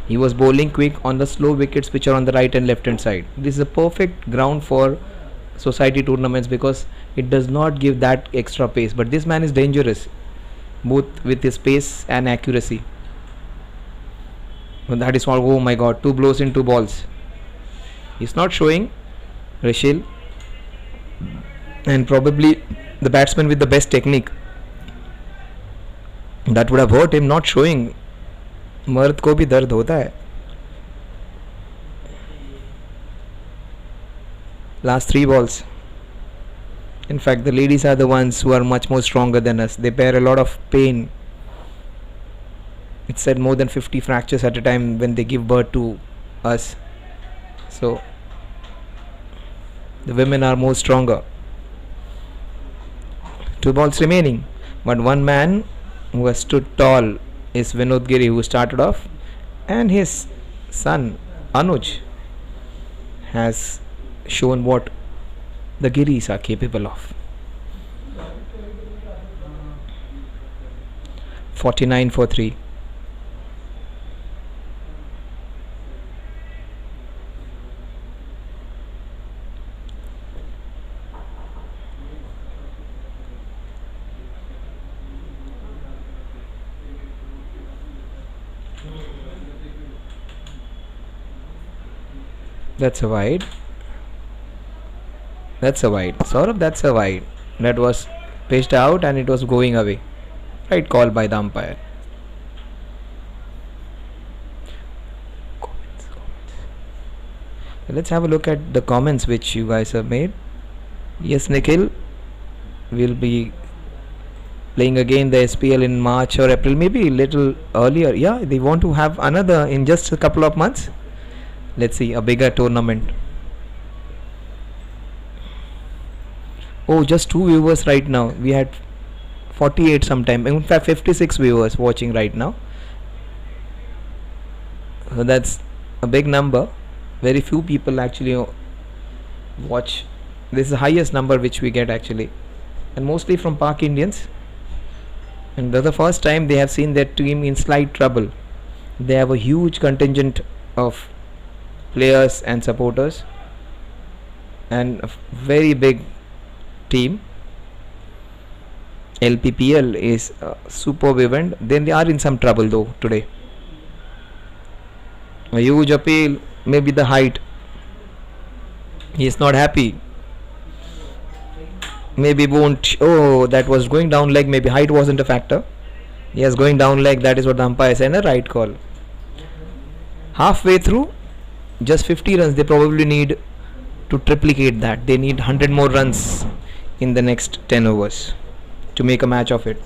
He was bowling quick on the slow wickets which are on the right and left hand side. This is a perfect ground for society tournaments because it does not give that extra pace. But this man is dangerous, both with his pace and accuracy. And that is all. Oh my god, 2 blows in 2 balls. He's not showing, Rishil, and probably the batsman with the best technique. That would have hurt him, not showing. मर्द को भी दर्द होता है. Last 3 balls. In fact, the ladies are the ones who are much more stronger than us. They bear a lot of pain. It's said more than 50 fractures at a time when they give birth to us. So the women are more stronger. 2 balls remaining, but one man who has stood tall is Vinod Giri, who started off, and his son Anuj has shown what the Giris are capable of. 49 for 3. That's a wide. That's a wide. Saurabh, that's a wide. That was pitched out and it was going away. Right call by the umpire. Let's have a look at the comments which you guys have made. Yes, Nikhil will be playing again the SPL in March or April, maybe little earlier. Yeah, they want to have another in just a couple of months. Let's see, a bigger tournament. Oh, just 2 viewers right now. We had 48 sometime. In fact, 56 viewers watching right now. So that's a big number. Very few people actually watch. This is the highest number which we get actually, and mostly from Park Indians. And that's the first time they have seen their team in slight trouble. They have a huge contingent of players and supporters, and a very big team. LPPL is a superb event. Then they are in some trouble though today. A huge appeal, maybe the height. He is not happy. Maybe won't. Oh, that was going down leg. Maybe height wasn't a factor. Yes, going down leg. That is what the umpire said. A right call. Halfway through, just 50 runs. They probably need to triplicate that. They need 100 more runs in the next 10 overs to make a match of it.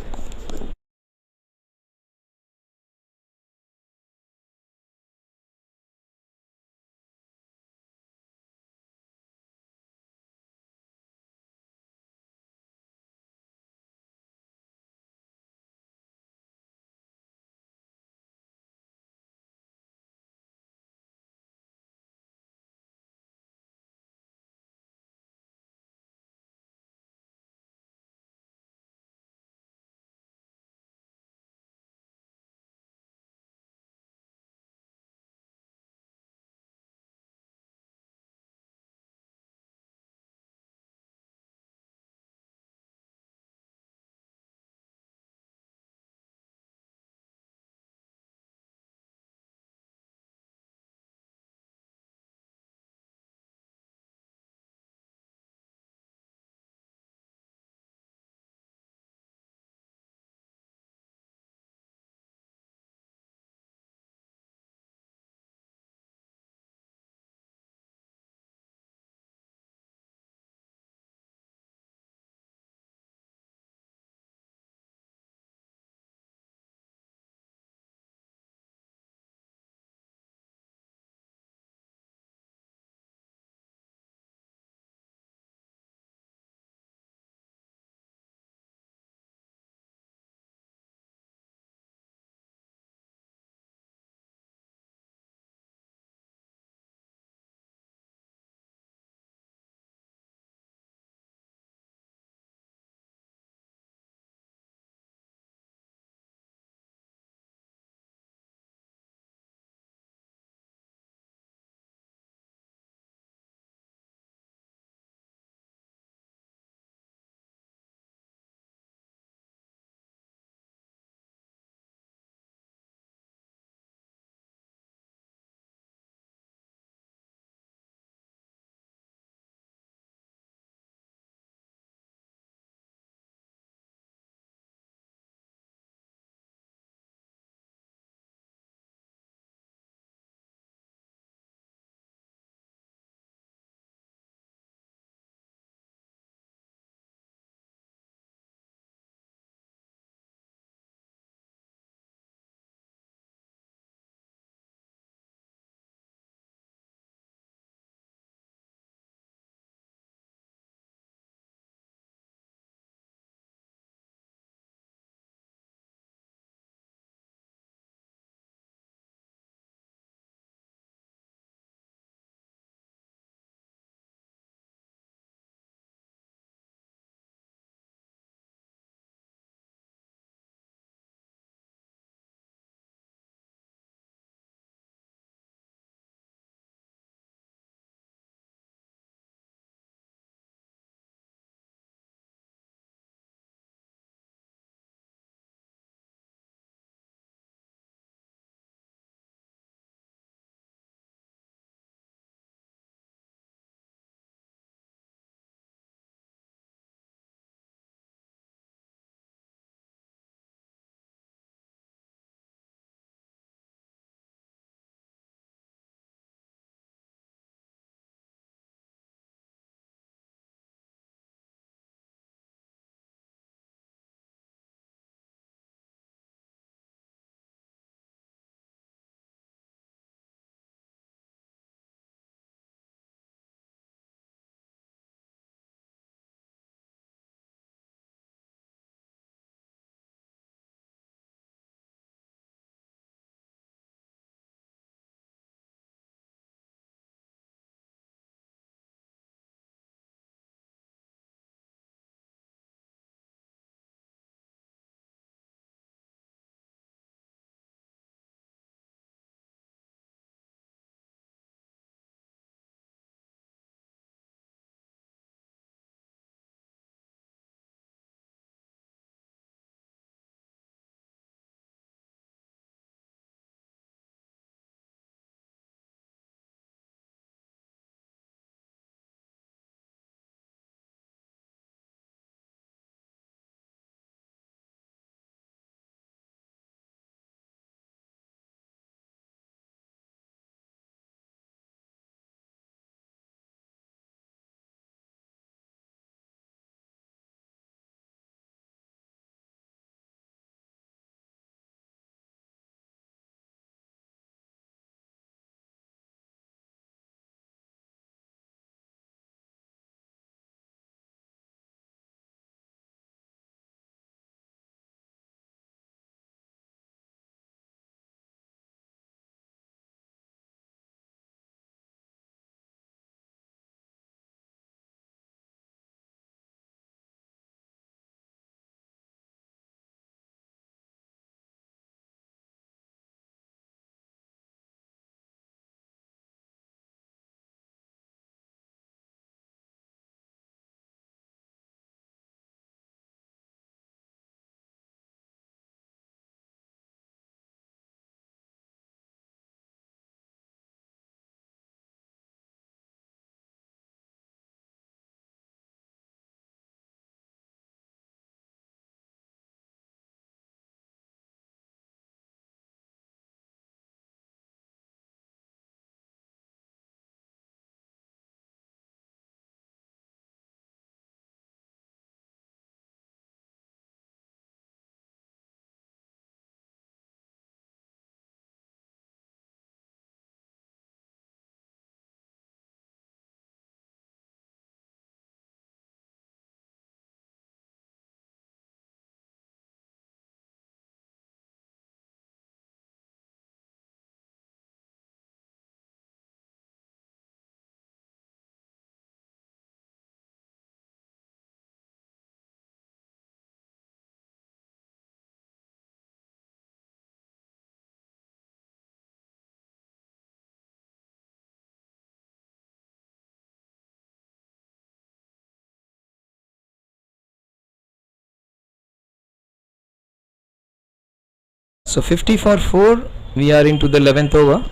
So 50 for 4. We are into the 11th over.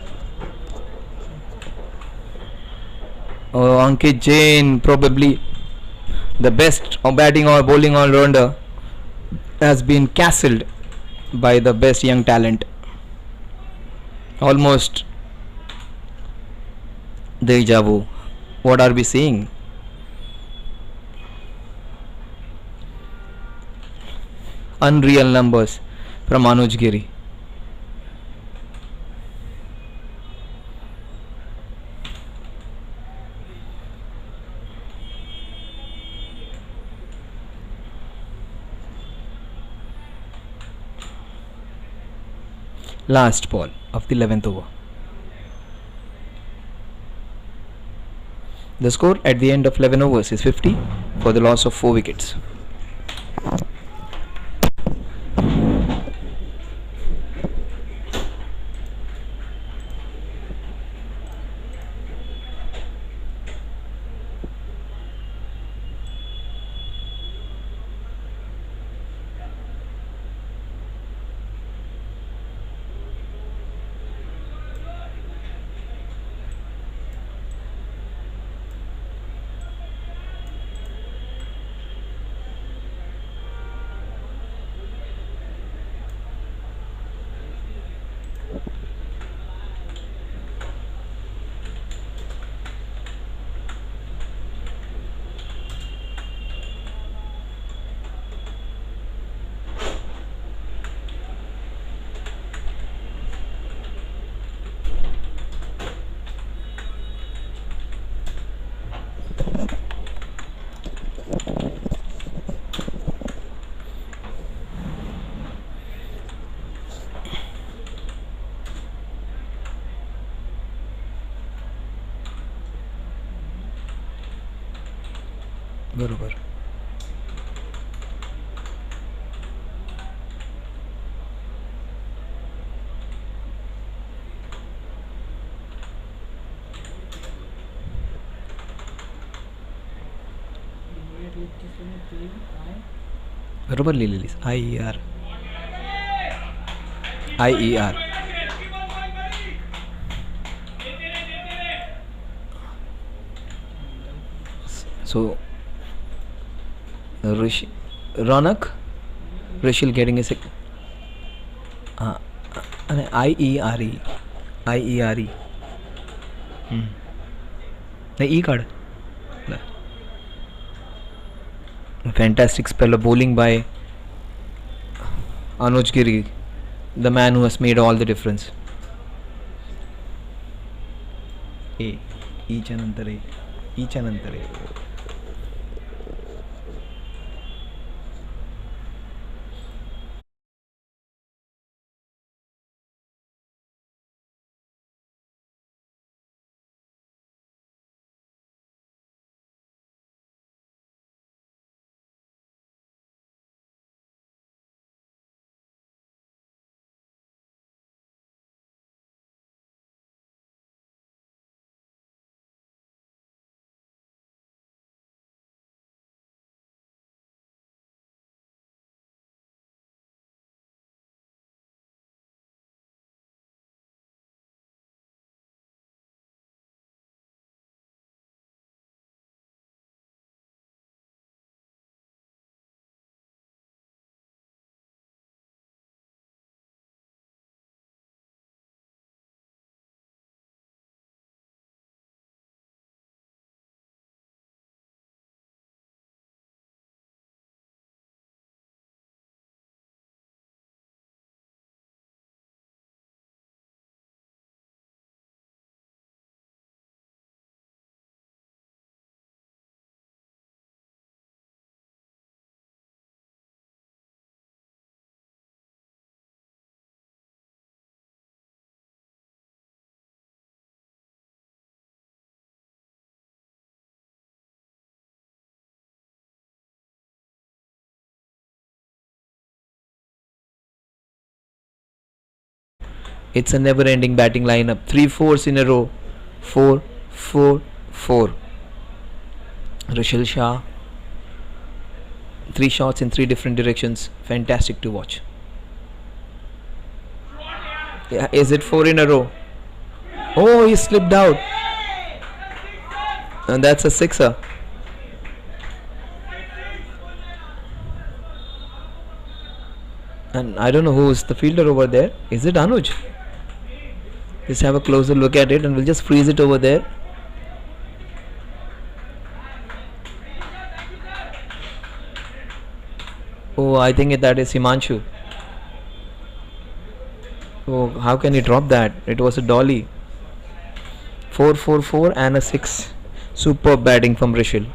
Ankit Jain, probably the best batting or bowling all-rounder, has been castled by the best young talent. Almost deja vu. What are we seeing? Unreal numbers from Anuj Giri. Last ball of the 11th over. The score at the end of 11 overs is 50 for the loss of 4 wickets. बरोबर. बरोबर लिहिलेलीस. IER. So Ronak, Rishil getting a IERE. The E card. A fantastic spell of bowling by Anuj Giri, the man who has made all the difference. Each anantare. It's a never-ending batting lineup. 3 fours in a row. 4, 4, 4. Rishil Shah. 3 shots in 3 different directions. Fantastic to watch. Yeah, is it 4 in a row? Oh, he slipped out. And that's a sixer. And I don't know who's the fielder over there. Is it Anuj? Let's have a closer look at it and we'll just freeze it over there. Oh, I think that is Himanshu. Oh, how can he drop that? It was a dolly. 4-4-4 and a 6. Superb batting from Rishil.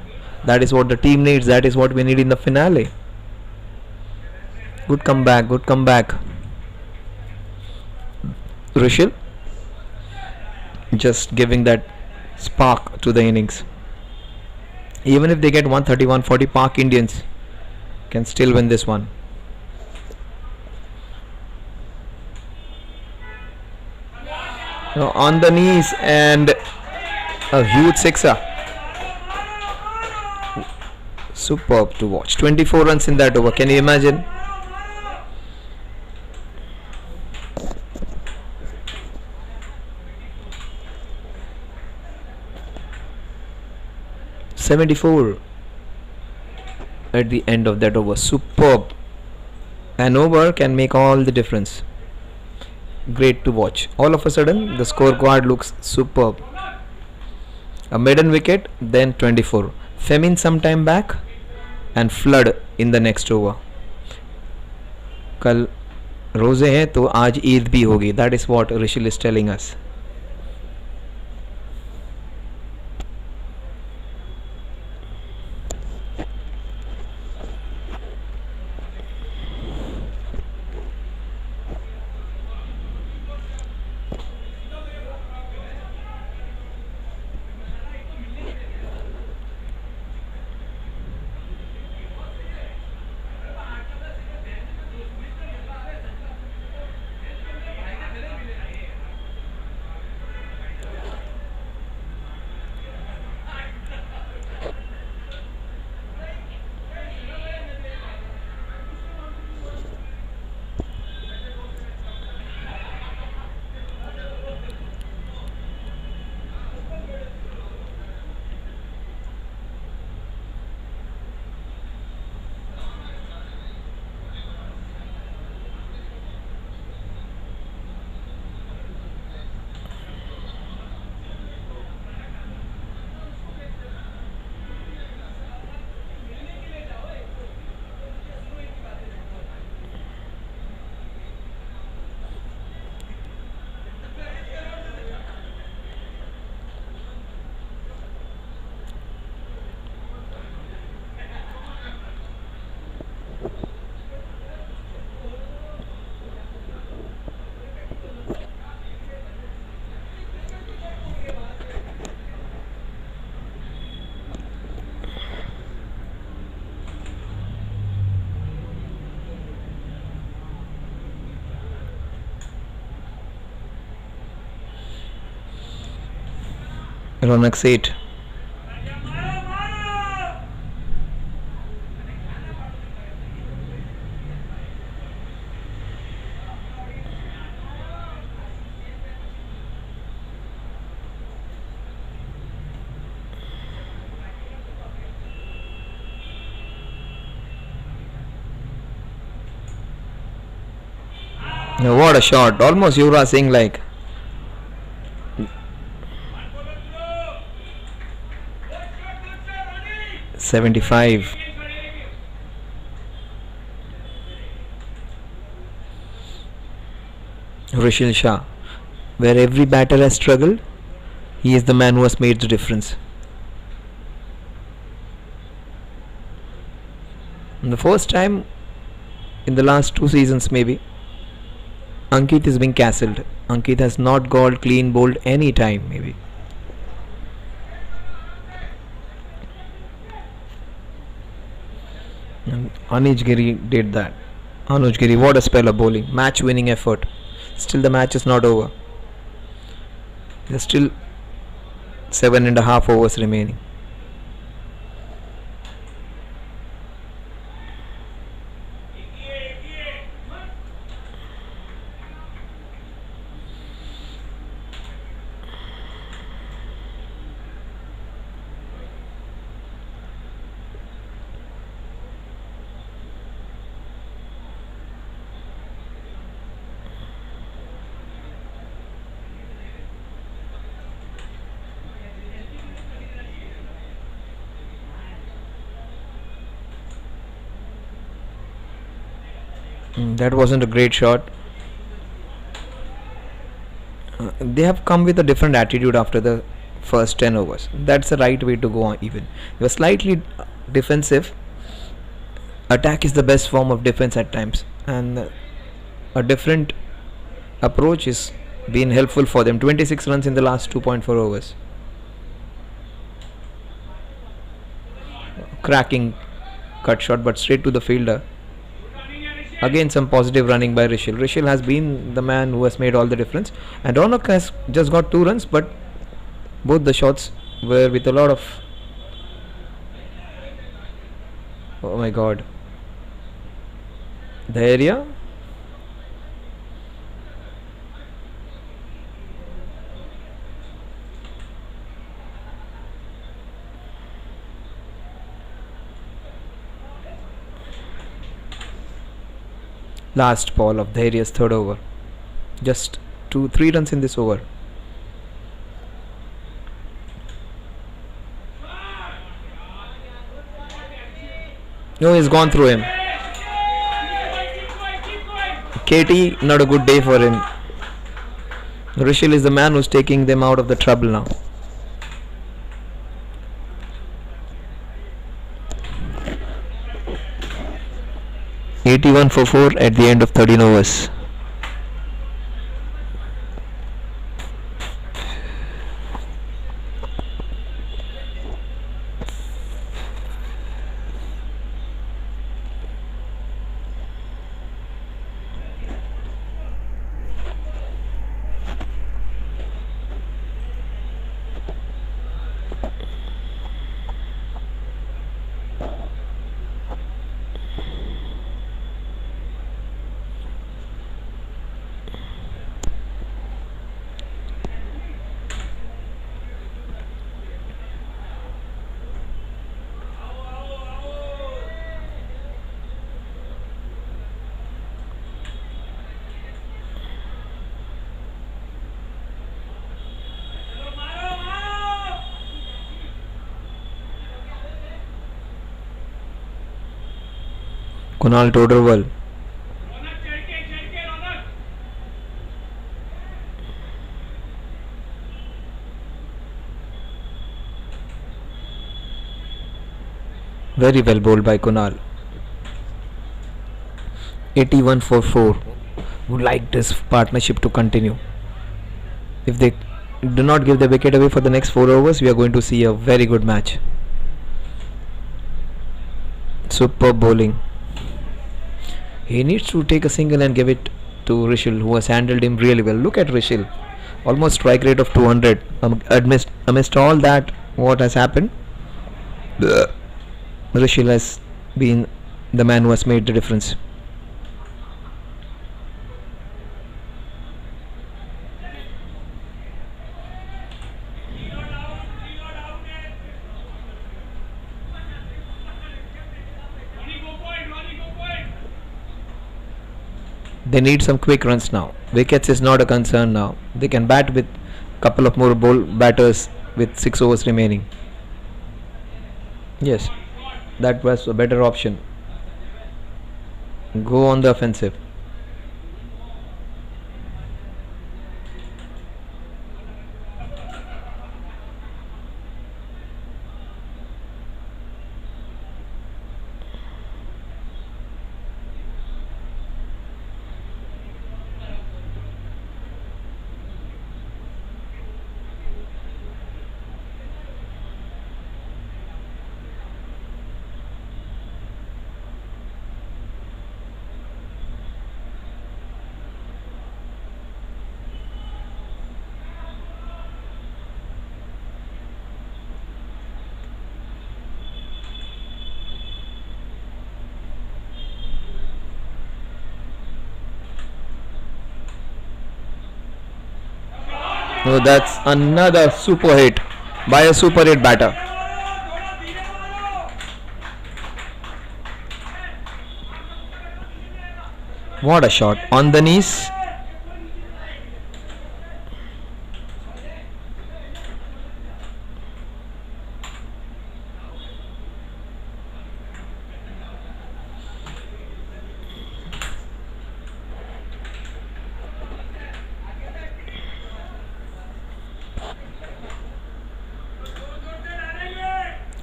That is what the team needs. That is what we need in the finale. Good comeback. Good comeback. Rishil just giving that spark to the innings. Even if they get 130-140, Park Indians can still win this one. Now on the knees and a huge sixer. Superb to watch. 24 runs in that over. Can you imagine? .74 at the end of that over. Superb. An over can make all the difference. Great to watch. All of a sudden the scorecard looks superb. A maiden wicket, then 24. Femin some time back and flood in the next over. कल रोजे हैं तो आज ईद भी होगी. That is what Rishil is telling us. Ronak 8. What a shot. Almost Yuvraj Singh like. .75. Rishil Shah. Where every batter has struggled, he is the man who has made the difference. And the first time in the last 2 seasons maybe, Ankit is being castled. Ankit has not got clean bowled any time maybe. And Anuj Giri did that. Anuj Giri, what a spell of bowling. Match winning effort. Still the match is not over. There's still 7.5 overs remaining. That wasn't a great shot. They have come with a different attitude after the first 10 overs. That's the right way to go on. Even they were slightly defensive. Attack is the best form of defense at times, and a different approach is been helpful for them. 26 runs in the last 2.4 overs. Cracking cut shot, but straight to the fielder. Again, some positive running by Rishil. Rishil has been the man who has made all the difference, and Ronak has just got 2 runs, but both the shots were with a lot of. Oh my God! The area. Last ball of Dhairya's third over. Just 2-3 runs in this over. No, he's gone through him. KT, not a good day for him. Rishil is the man who's taking them out of the trouble now. (81 for 4) at the end of 13 overs. Kunal Toderwal. Very well bowled by Kunal. 81 for 4. Would like this partnership to continue. If they do not give the wicket away for the next 4 overs, we are going to see a very good match. Superb bowling. He needs to take a single and give it to Rishil, who has handled him really well. Look at Rishil, almost strike rate of 200. Amidst all that, what has happened? Rishil has been the man who has made the difference. They need some quick runs now. Wickets is not a concern now. They can bat with couple of more batters with 6 overs remaining. Yes, that was a better option. Go on the offensive. Oh, that's another super hit by a super hit batter. What a shot on the knees.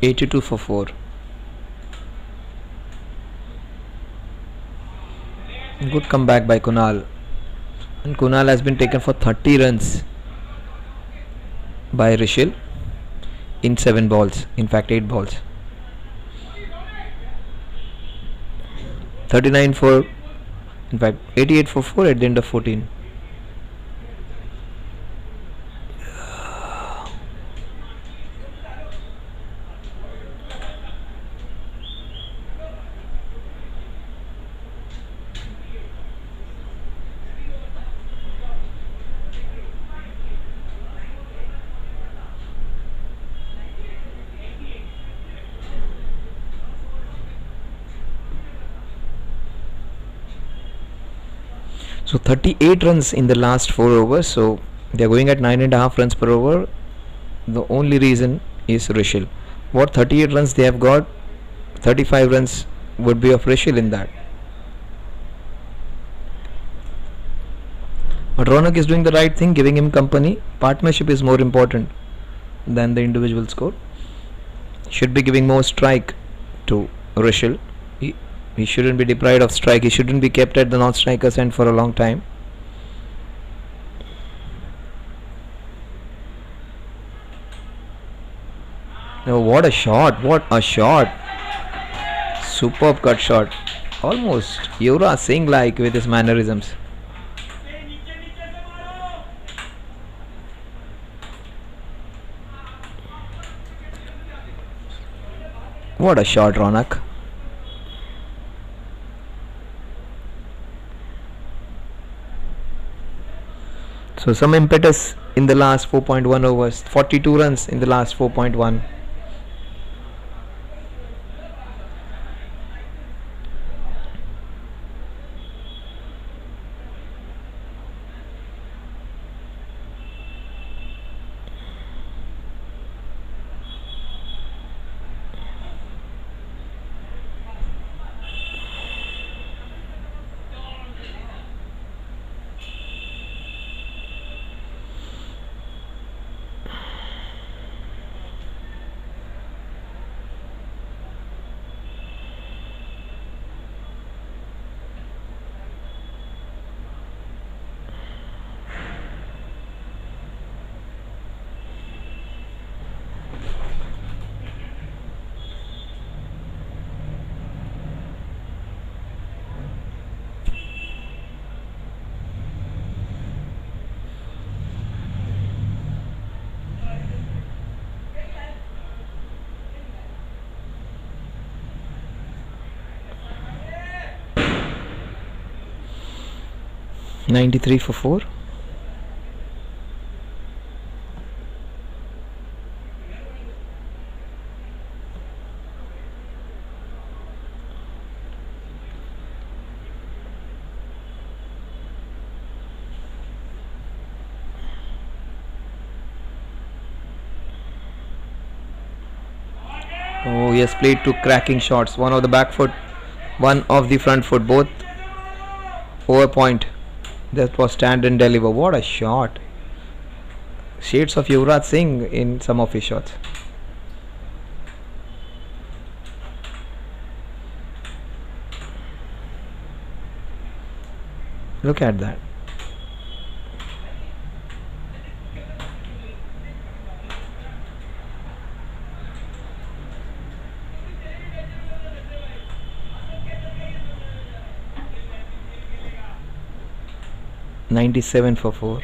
82 for 4. Good comeback by Kunal. And Kunal has been taken for 30 runs by Rishil in 7 balls. In fact, 8 balls. 39 for, in fact, 88 for 4 at the end of 14. So 38 runs in the last 4 overs. So they are going at 9.5 runs per over. The only reason is Rishil. What 38 runs they have got, 35 runs would be of Rishil in that. But Ronak is doing the right thing, giving him company. Partnership is more important than the individual score. Should be giving more strike to Rishil. He shouldn't be deprived of strike. He shouldn't be kept at the non-striker's end for a long time. No, what a shot! What a shot! Superb cut shot. Almost Yuvraj Singh like with his mannerisms. What a shot, Ronak. So some impetus in the last 4.1 overs. 42 runs in the last 4.1. $93 for 4. Oh, he has played two cracking shots. One of the back foot, one of the front foot, both over point. That was stand and deliver. What a shot! Shades of Yuvraj Singh in some of his shots. Look at that. $97 for 4.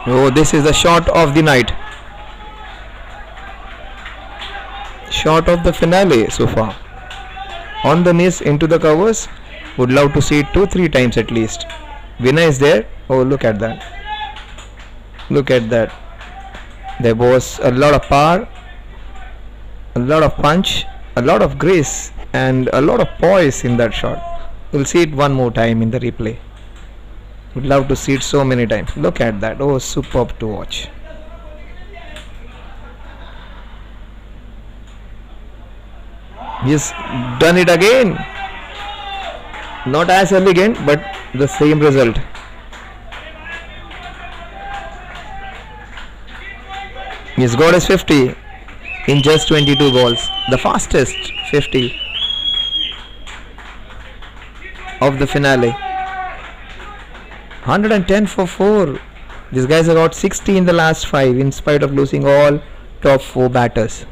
Oh, this is the shot of the night. Shot of the finale so far. On the knees into the covers. Would love to see it 2-3 times at least. Winner is there. Oh, look at that. Look at that. There was a lot of power, a lot of punch, a lot of grace, and a lot of poise in that shot. We'll see it one more time in the replay. Would love to see it so many times. Look at that. Oh, superb to watch. He's done it again. Not as elegant, but the same result. He's got his 50 in just 22 balls. The fastest 50 of the finale. 110 for 4. These guys have got 60 in the last 5 in spite of losing all top 4 batters.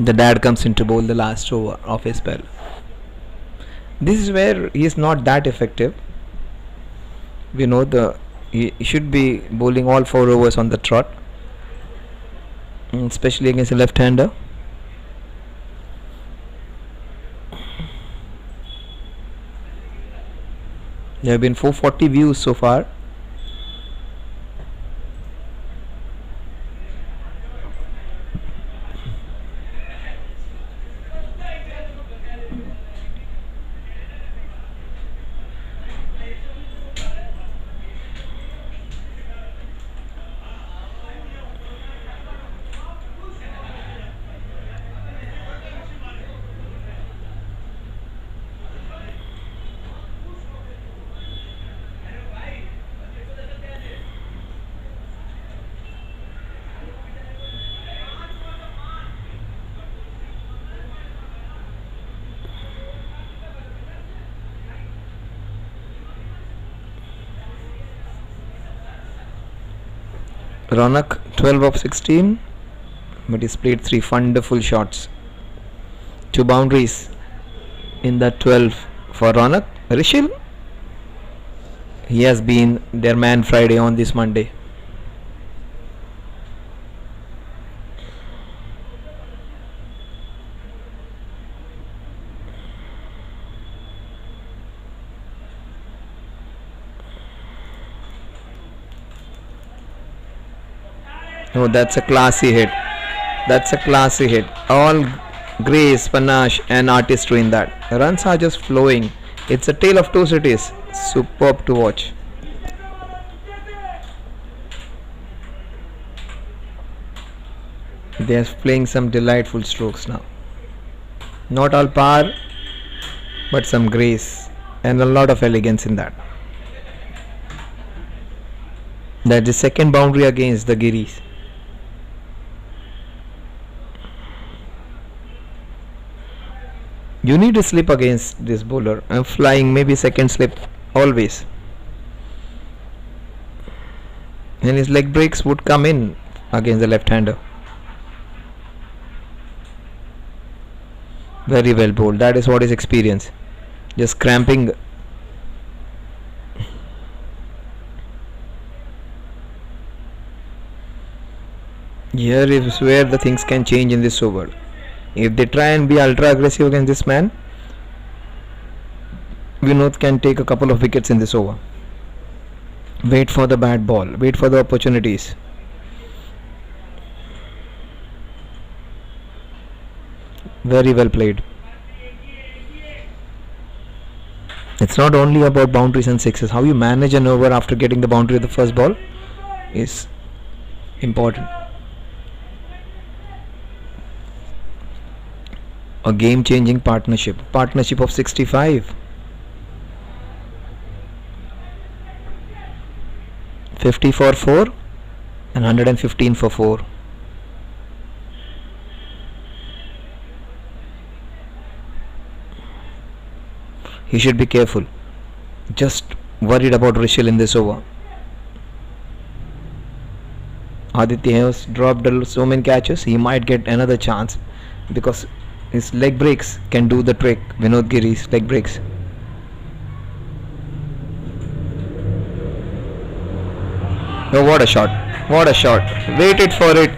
The dad comes in to bowl the last over of his spell. This is where he is not that effective. We know he should be bowling all 4 overs on the trot, especially against a left-hander. There have been 440 views so far. Ronak 12 of 16, but he's played 3 wonderful shots. 2 boundaries in that 12 for Ronak. Rishil, he has been their man Friday on this Monday. Oh, that's a classy hit. That's a classy hit. All grace, panache and artistry in that. Runs are just flowing. It's a tale of 2 cities. Superb to watch. They are playing some delightful strokes now. Not all power, but some grace and a lot of elegance in that. That's the second boundary against the Giris. You need a slip against this bowler. I'm flying maybe second slip always. And his leg breaks would come in against the left-hander. Very well bowled. That is what is experience. Just cramping. Here is where the things can change in this over. If they try and be ultra aggressive against this man, Vinod can take a couple of wickets in this over. Wait for the bad ball. Wait for the opportunities. Very well played. It's not only about boundaries and sixes. How you manage an over after getting the boundary of the first ball is important. A game-changing partnership. Partnership of 65. 50 for 4 and 115 for 4. He should be careful. Just worried about Rishil in this over. Aditya has dropped so many catches. He might get another chance because his leg breaks can do the trick. Vinod Giri's leg breaks. Oh, what a shot! What a shot! Waited for it.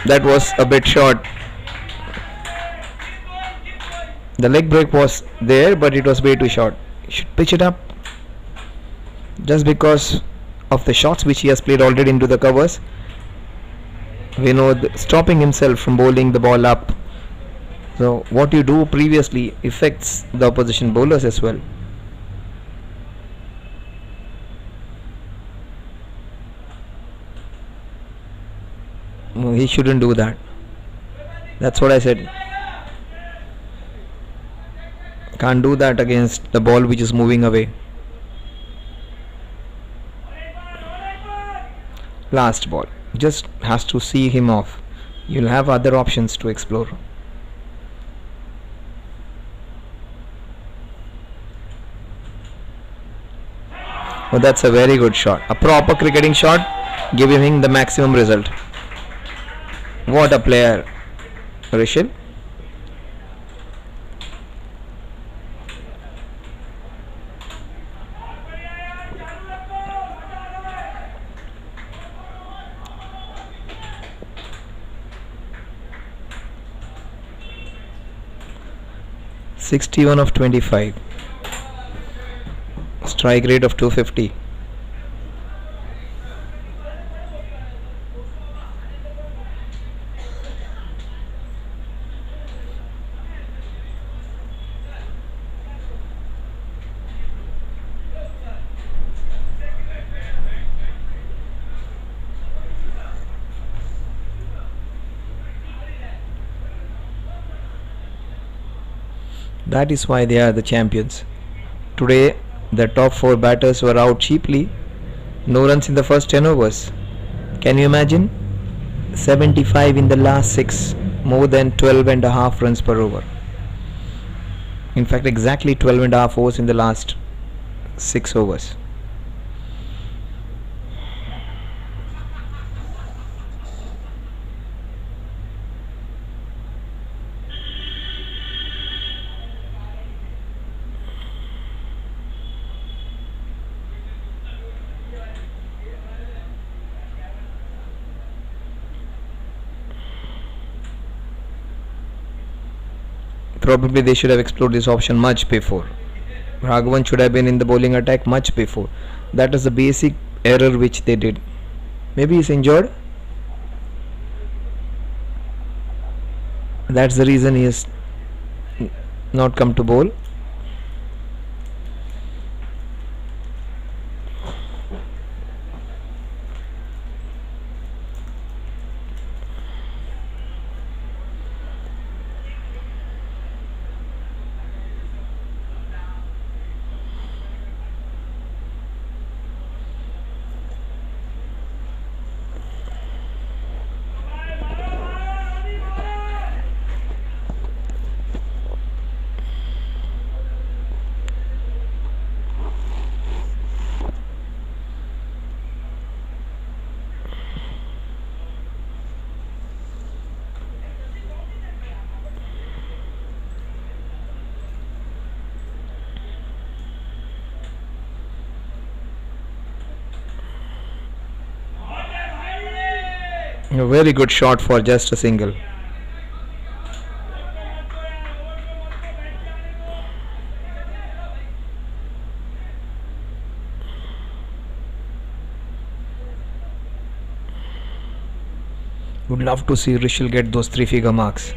That was a bit short. The leg break was there, but it was way too short. He should pitch it up. Just because of the shots which he has played already into the covers, Vinod stopping himself from bowling the ball up. So what you do previously affects the opposition bowlers as well. No, he shouldn't do that. That's what I said. Can't do that against the ball which is moving away. Last ball. Just has to see him off. You'll have other options to explore. Oh, that's a very good shot. A proper cricketing shot, giving him the maximum result. What a player, Rishil. (61 of 25). Strike rate of 250. That is why they are the champions. Today, the top 4 batters were out cheaply. No runs in the first 10 overs. Can you imagine? 75 in the last 6. More than 12.5 runs per over. In fact, exactly 12.5 overs in the last 6 overs. Probably they should have explored this option much before. Raghavan should have been in the bowling attack much before. That is the basic error which they did. Maybe he's injured. That's the reason he has not come to bowl. A very good shot for just a single. Would love to see Rishil get those 3-figure marks.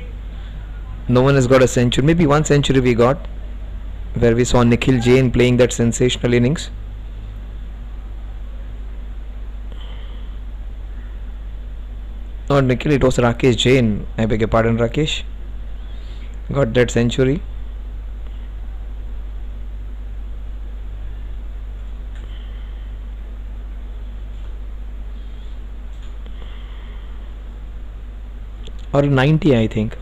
No one has got a century. Maybe one century we got, where we saw Nikhil Jain playing that sensational innings. Not Nikhil, it was Rakesh Jain. I beg your pardon, Rakesh. Got that century. Or 90, I think.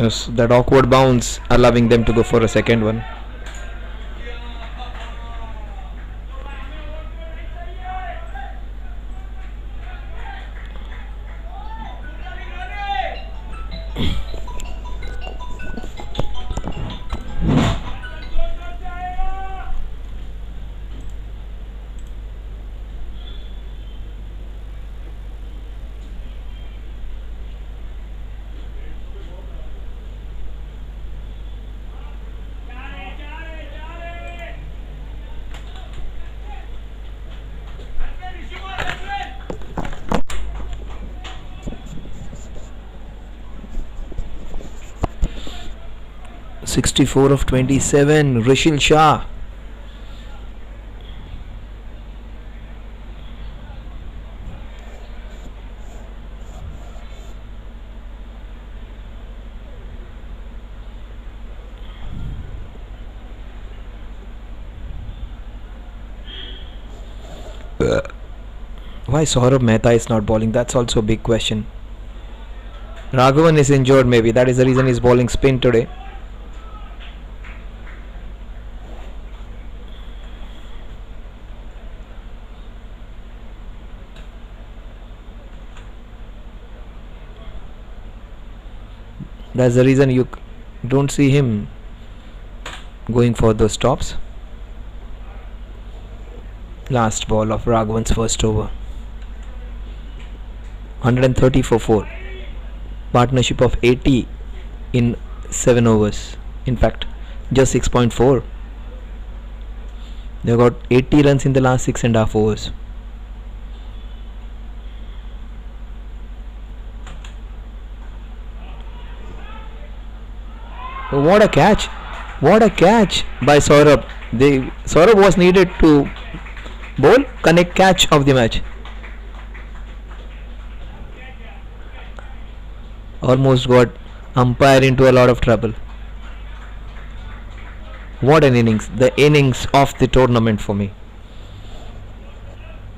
Yes, that awkward bounce allowing them to go for a second one. Sixty-four of 27. Rishil Shah. Why Saurabh Mehta is not bowling? That's also a big question. Raghavan is injured, maybe. That is the reason he's bowling spin today. That's the reason you don't see him going for those stops. Last ball of Raghavan's first over. 130 for 4. Partnership of 80 in 7 overs. In fact, just 6.4. They got 80 runs in the last 6.5 overs. What a catch! What a catch by Saurabh. Saurabh was needed to bowl, connect catch of the match. Almost got umpire into a lot of trouble. What an innings. The innings of the tournament for me.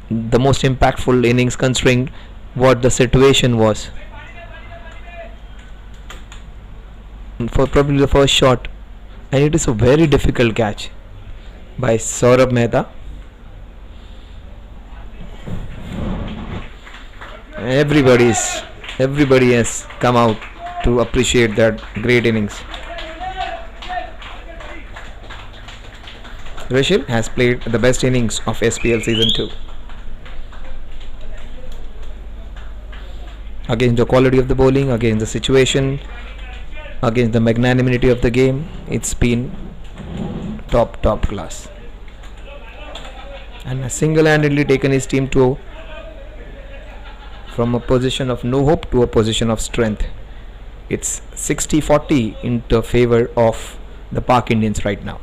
The most impactful innings considering what the situation was. For probably the first shot, and it is a very difficult catch by Saurabh Mehta. Everybody has come out to appreciate that great innings. Rishil has played the best innings of SPL season 2. Against the quality of the bowling, against the situation, against the magnanimity of the game, it's been top class. And has single-handedly taken his team to from a position of no hope to a position of strength. It's 60-40 in the favor of the Park Indians right now.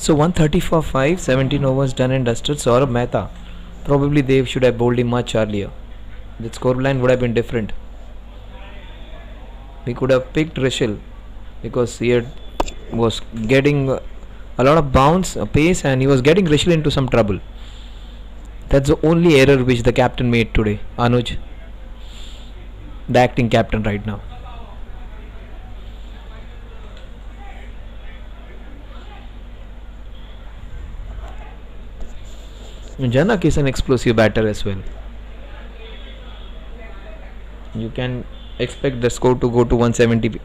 So 130 for 5, 17 overs done and dusted. Saurabh Mehta. Probably they should have bowled him much earlier. The scoreline would have been different. We could have picked Rishil because was getting a lot of bounce, pace, and he was getting Rishil into some trouble. That's the only error which the captain made today, Anuj, the acting captain right now. Janak is an explosive batter as well. You can expect the score to go to 170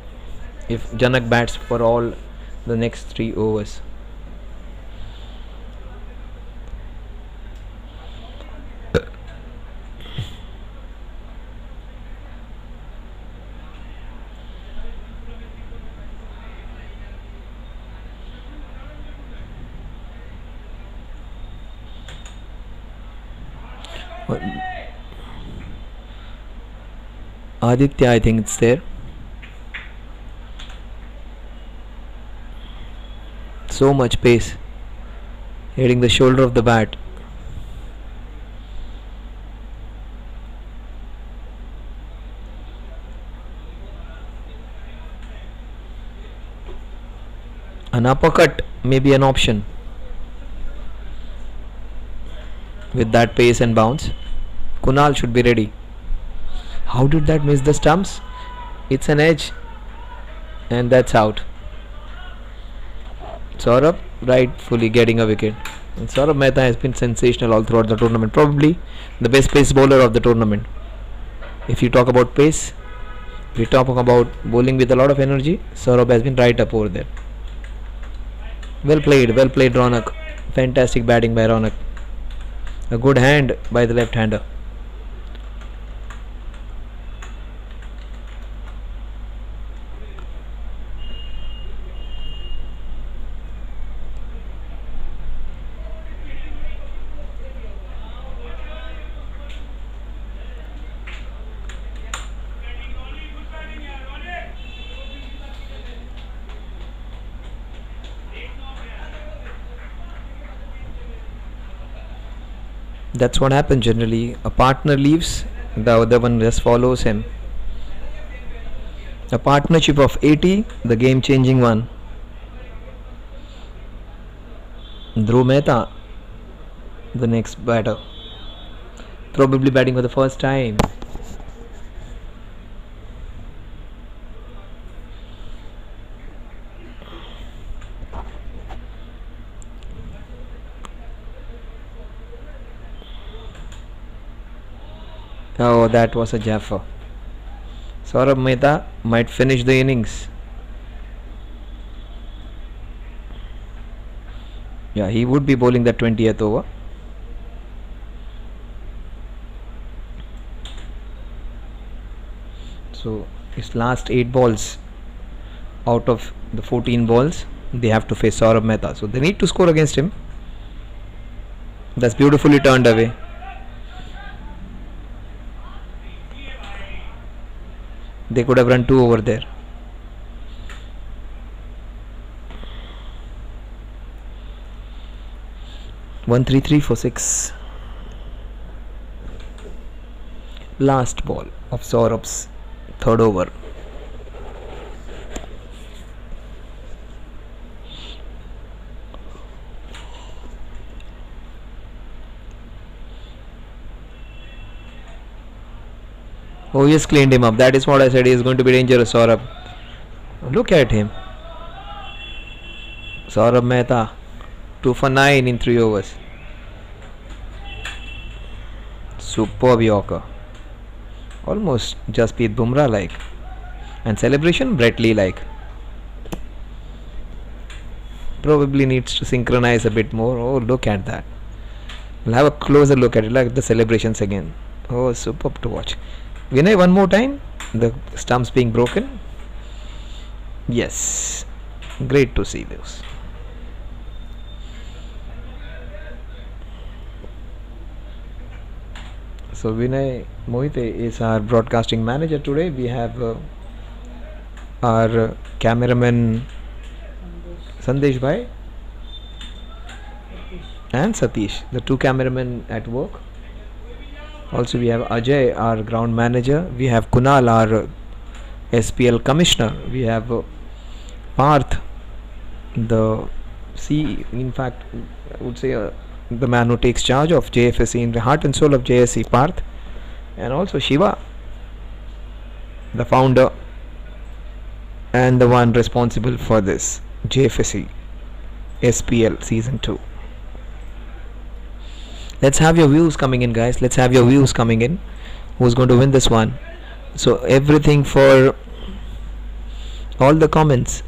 if Janak bats for all the next 3 overs. Aditya, I think it's there. So much pace hitting the shoulder of the bat. An uppercut may be an option with that pace and bounce. Kunal should be ready. How did that miss the stumps? It's an edge, and that's out. Saurabh rightfully getting a wicket. And Saurabh Mehta has been sensational all throughout the tournament. Probably the best pace bowler of the tournament. If you talk about pace, if you talk about bowling with a lot of energy, Saurabh has been right up over there. Well played, Ronak. Fantastic batting by Ronak. A good hand by the left-hander. That's what happens generally. A partner leaves, the other one just follows him. A partnership of 80, the game changing one. Dhruv Mehta, the next batter, probably batting for the first time. Oh, that was a Jaffa. Saurabh Mehta might finish the innings. Yeah, he would be bowling the 20th over. So his last 8 balls out of the 14 balls, they have to face Saurabh Mehta. So they need to score against him. That's beautifully turned away. They could have run 2 over there. One 3 for 6. Last ball of Saurabh's 3rd over. Oh, he has cleaned him up. That is what I said. He is going to be dangerous, Saurabh. Look at him. Saurabh Mehta, 2 for 9 in 3 overs. Superb Yorker. Almost Jasprit Bumrah like. And celebration Brett Lee like. Probably needs to synchronize a bit more. Oh, look at that. We'll have a closer look at it, like the celebrations again. Oh, superb to watch. Vinay, one more time. The stumps being broken. Yes. Great to see this. So Vinay Mohite is our broadcasting manager today. We have our cameraman Sandesh Bhai and Satish, the two cameramen at work. Also, we have Ajay, our ground manager. We have Kunal, our SPL commissioner. We have Parth, the in fact, I would say the man who takes charge of JFSC, in the heart and soul of JSC, Parth, and also Shiva, the founder and the one responsible for this JFSC SPL season 2. Let's have your views coming in, guys. Let's have your views coming in. Who's going to win this one? So everything for all the comments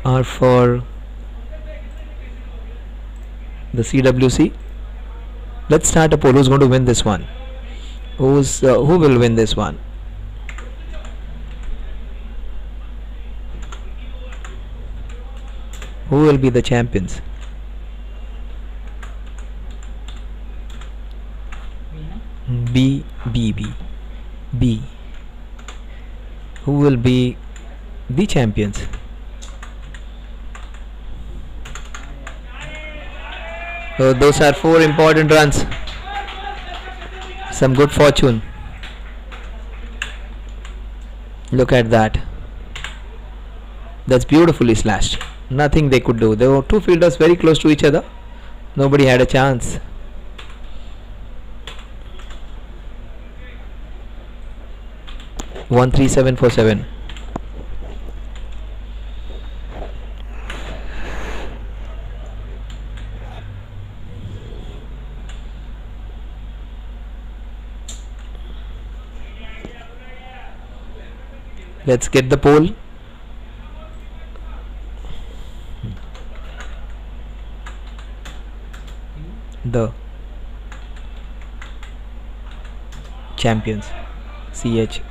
are for the CWC. Let's start a poll. Who's going to win this one? Who will win this one? Who will be the champions? B. Who will be the champions? So those are 4 important runs. Some good fortune. Look at that. That's beautifully slashed. Nothing they could do. There were 2 fielders very close to each other. Nobody had a chance. One 3-7-4-7. Let's get the poll. The champions. CHA.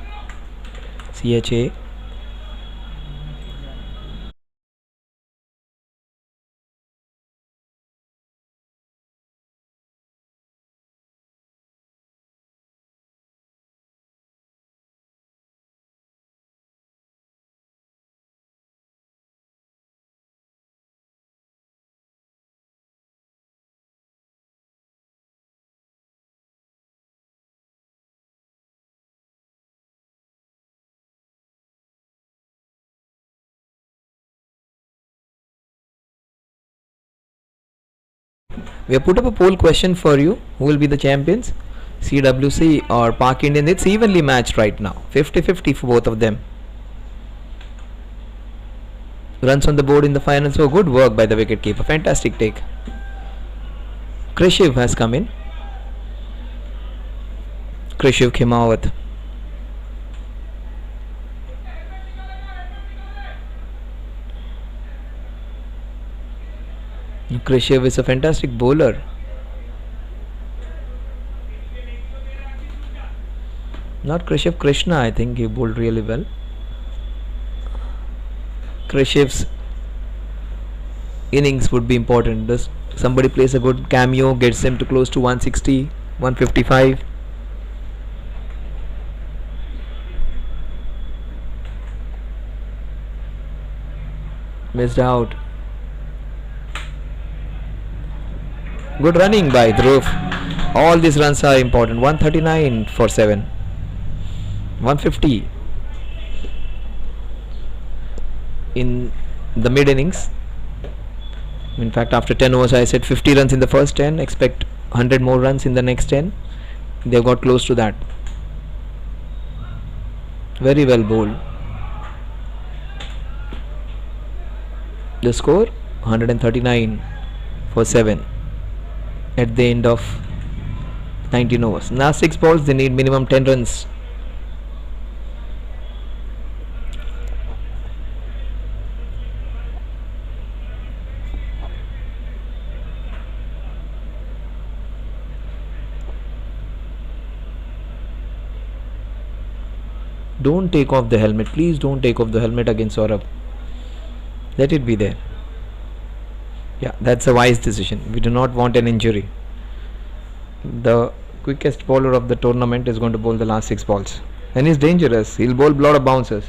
We have put up a poll question for you. Who will be the champions? CWC or Park Indian? It's evenly matched right now. 50-50 for both of them. Runs on the board in the final. So good work by the wicketkeeper. Fantastic take. Krishiv has come in. Krishiv Khimawat. Krishiv is a fantastic bowler. Not Krishiv, Krishna, I think he bowled really well. Krishiv's innings would be important. Does somebody plays a good cameo, gets them to close to 160, 155. Missed out. Good running by Dhruv. All these runs are important. 139 for 7. 150 in the mid innings. In fact, after 10 overs, I said 50 runs in the first 10. Expect 100 more runs in the next 10. They got close to that. Very well bowled. The score 139 for 7 at the end of 19 overs. Now 6 balls, they need minimum 10 runs. Don't take off the helmet. Please don't take off the helmet against Saurabh. Let it be there. Yeah, that's a wise decision. We do not want an injury. The quickest bowler of the tournament is going to bowl the last 6 balls. And he's dangerous. He'll bowl a lot of bouncers.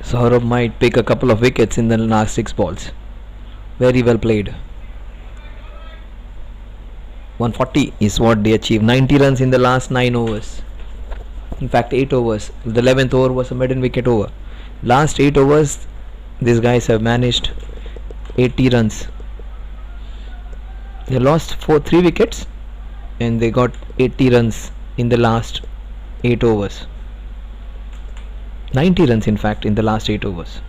Saurabh might pick a couple of wickets in the last 6 balls. Very well played. 140 is what they achieved. 90 runs in the last 9 overs. In fact, 8 overs. The 11th over was a maiden wicket over. Last 8 overs, these guys have managed 80 runs. They lost 3 wickets and they got 80 runs in the last 8 overs. 90 runs in fact in the last 8 overs.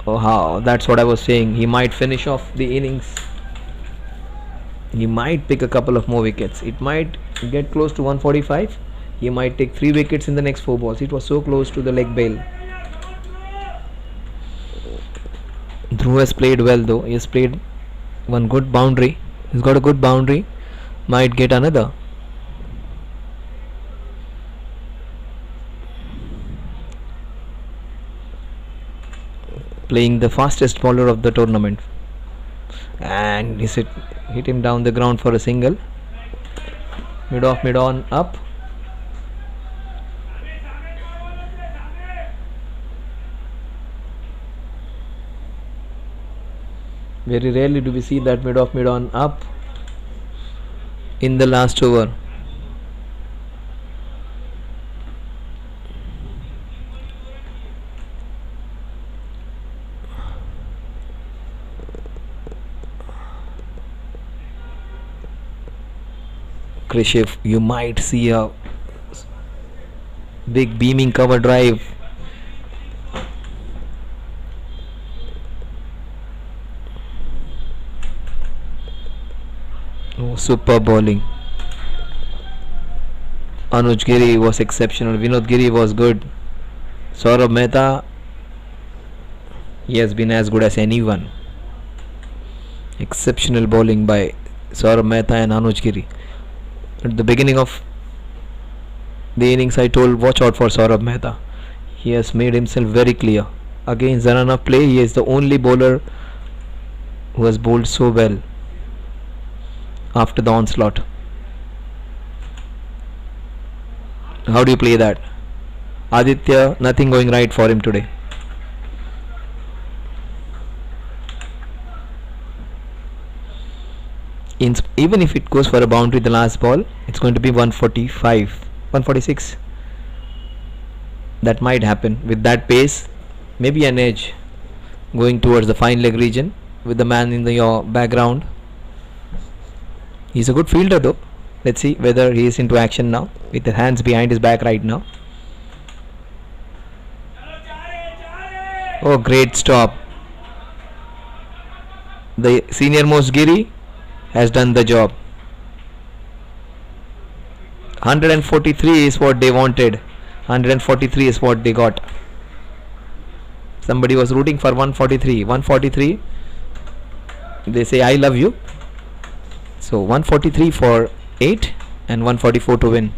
Oh, how, that's what I was saying. He might finish off the innings. He might pick a couple of more wickets. It might get close to 145. He might take 3 wickets in the next 4 balls. It was so close to the leg bail. Dhruv has played well though. He has played one good boundary. He's got a good boundary. Might get another. Playing the fastest bowler of the tournament. And he hit him down the ground for a single. Mid off, mid on, up. Very rarely do we see that mid off, mid on, up in the last over. Krishiv, you might see a big beaming cover drive. Oh, super bowling. Anuj Giri was exceptional. Vinod Giri was good. Saurabh Mehta, he has been as good as anyone. Exceptional bowling by Saurabh Mehta and Anuj Giri. At the beginning of the innings, I told watch out for Saurabh Mehta. He has made himself very clear. Against the run of play, he is the only bowler who has bowled so well after the onslaught. How do you play that? Aditya, nothing going right for him today. Even if it goes for a boundary the last ball, it's going to be 145, 146. That might happen with that pace. Maybe an edge going towards the fine leg region with the man in your background. He's a good fielder though. Let's see whether he is into action now with the hands behind his back right now. Oh, great stop. The senior most Giri has done the job. 143 is what they wanted. 143 is what they got. Somebody was rooting for 143. 143. They say I love you. So 143 for 8 and 144 to win.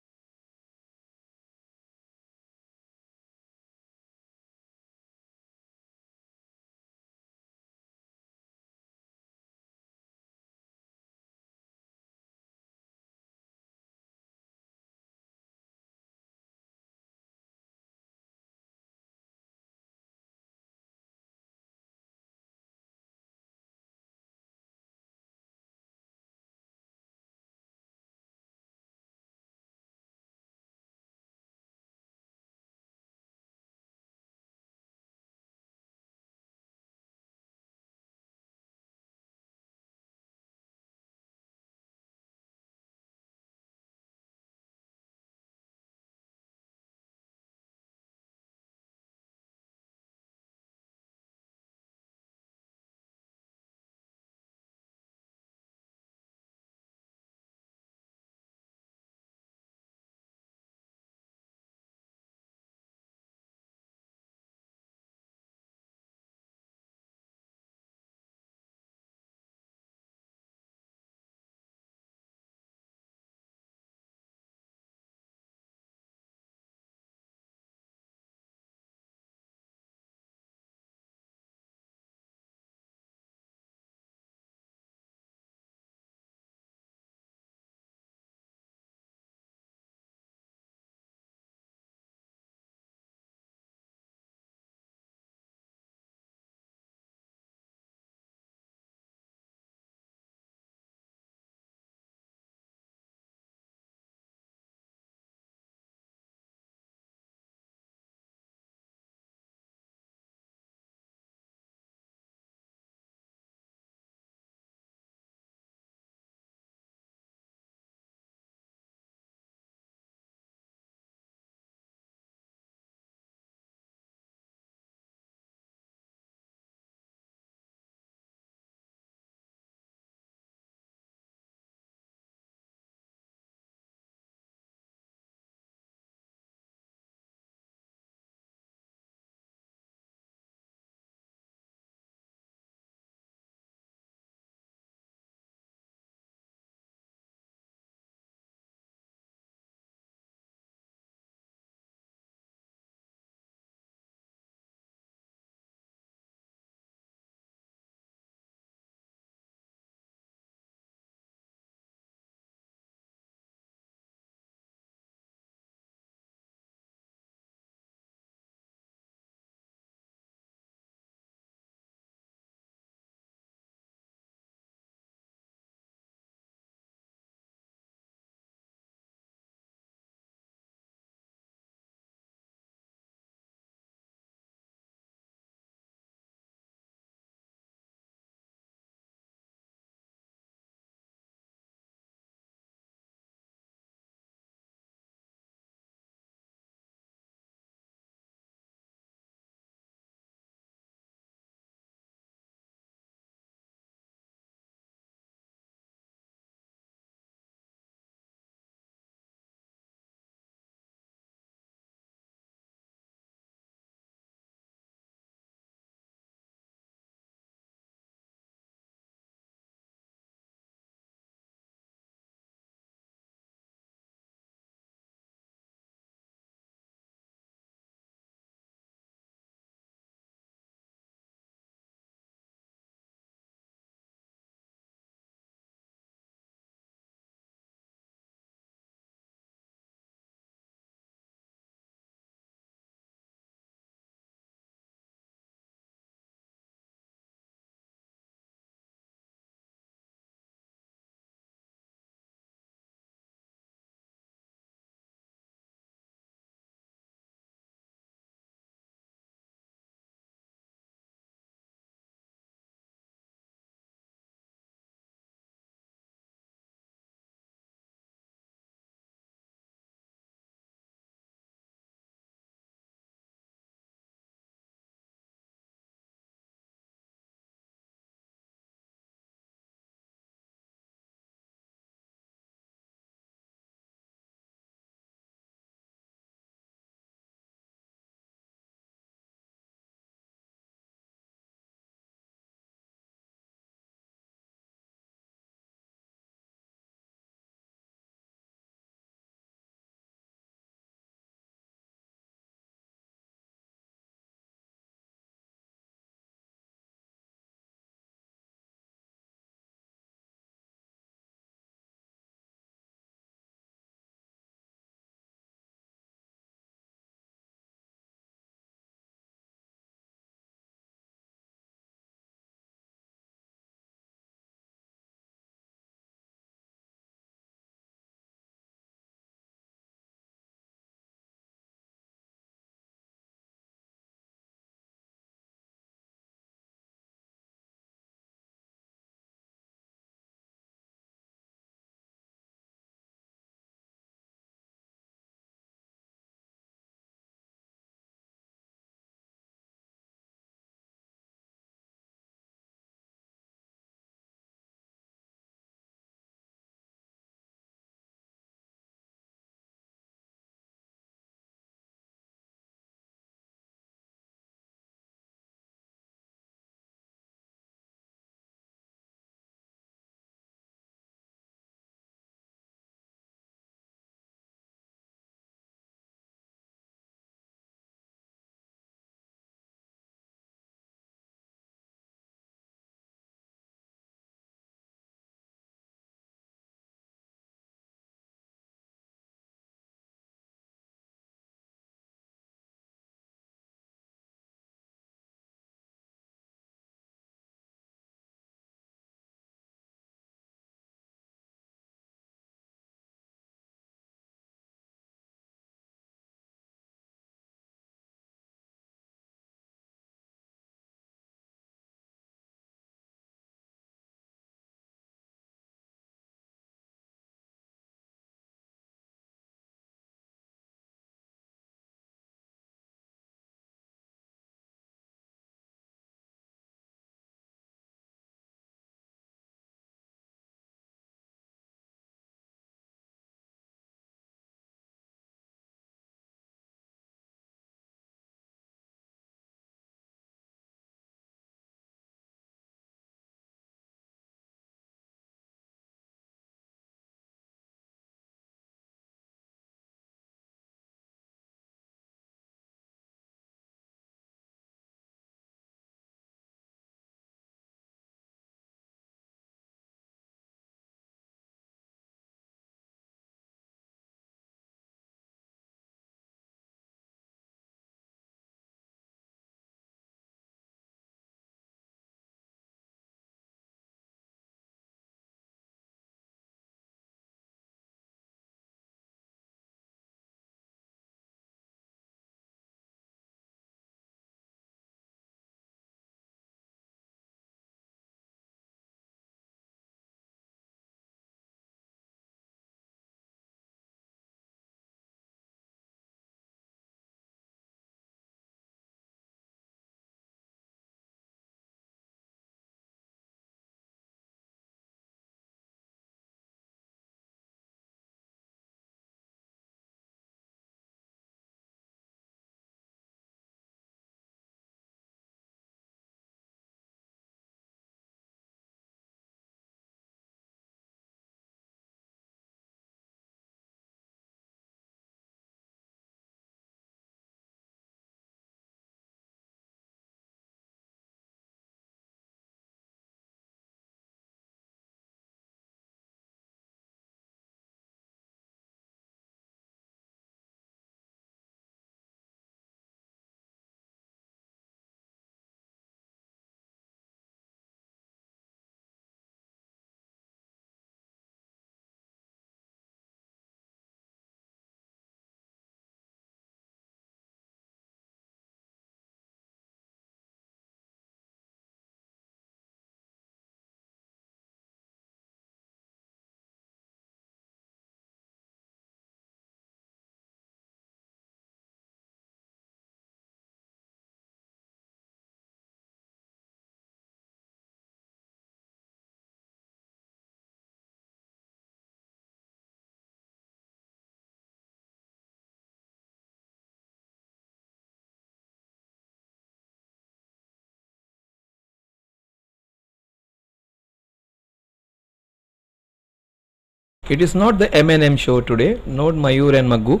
It is not the M&M show today. Not Mayur and Maggu.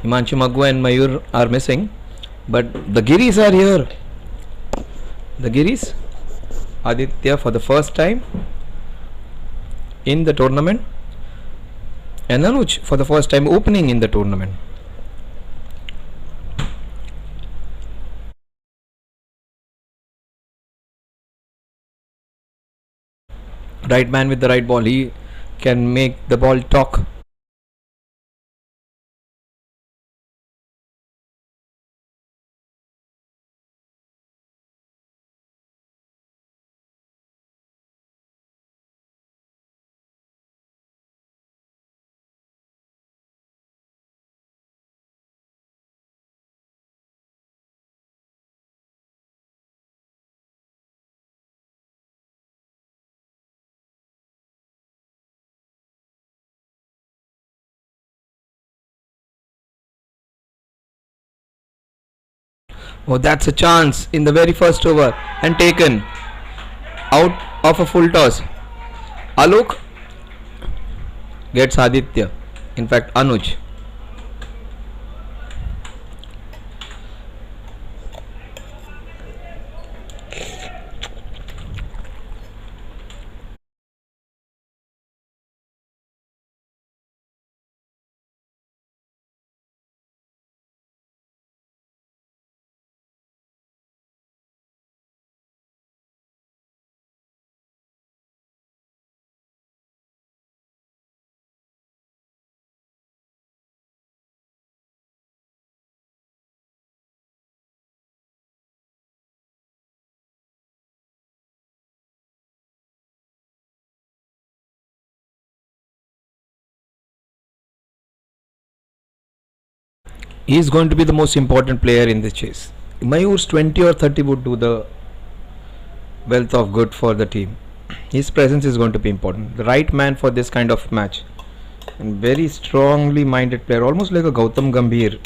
Himanshu, Maggu and Mayur are missing. But the Giris are here. The Giris. Aditya for the first time in the tournament. And Anuj for the first time opening in the tournament. Right man with the right ball. He can make the ball talk. Oh, that's a chance in the very first over and taken out of a full toss. Alok gets Aditya. In fact, Anuj. He is going to be the most important player in this chase. Mayur's 20 or 30 would do the wealth of good for the team. His presence is going to be important. The right man for this kind of match. And very strongly minded player, almost like a Gautam Gambhir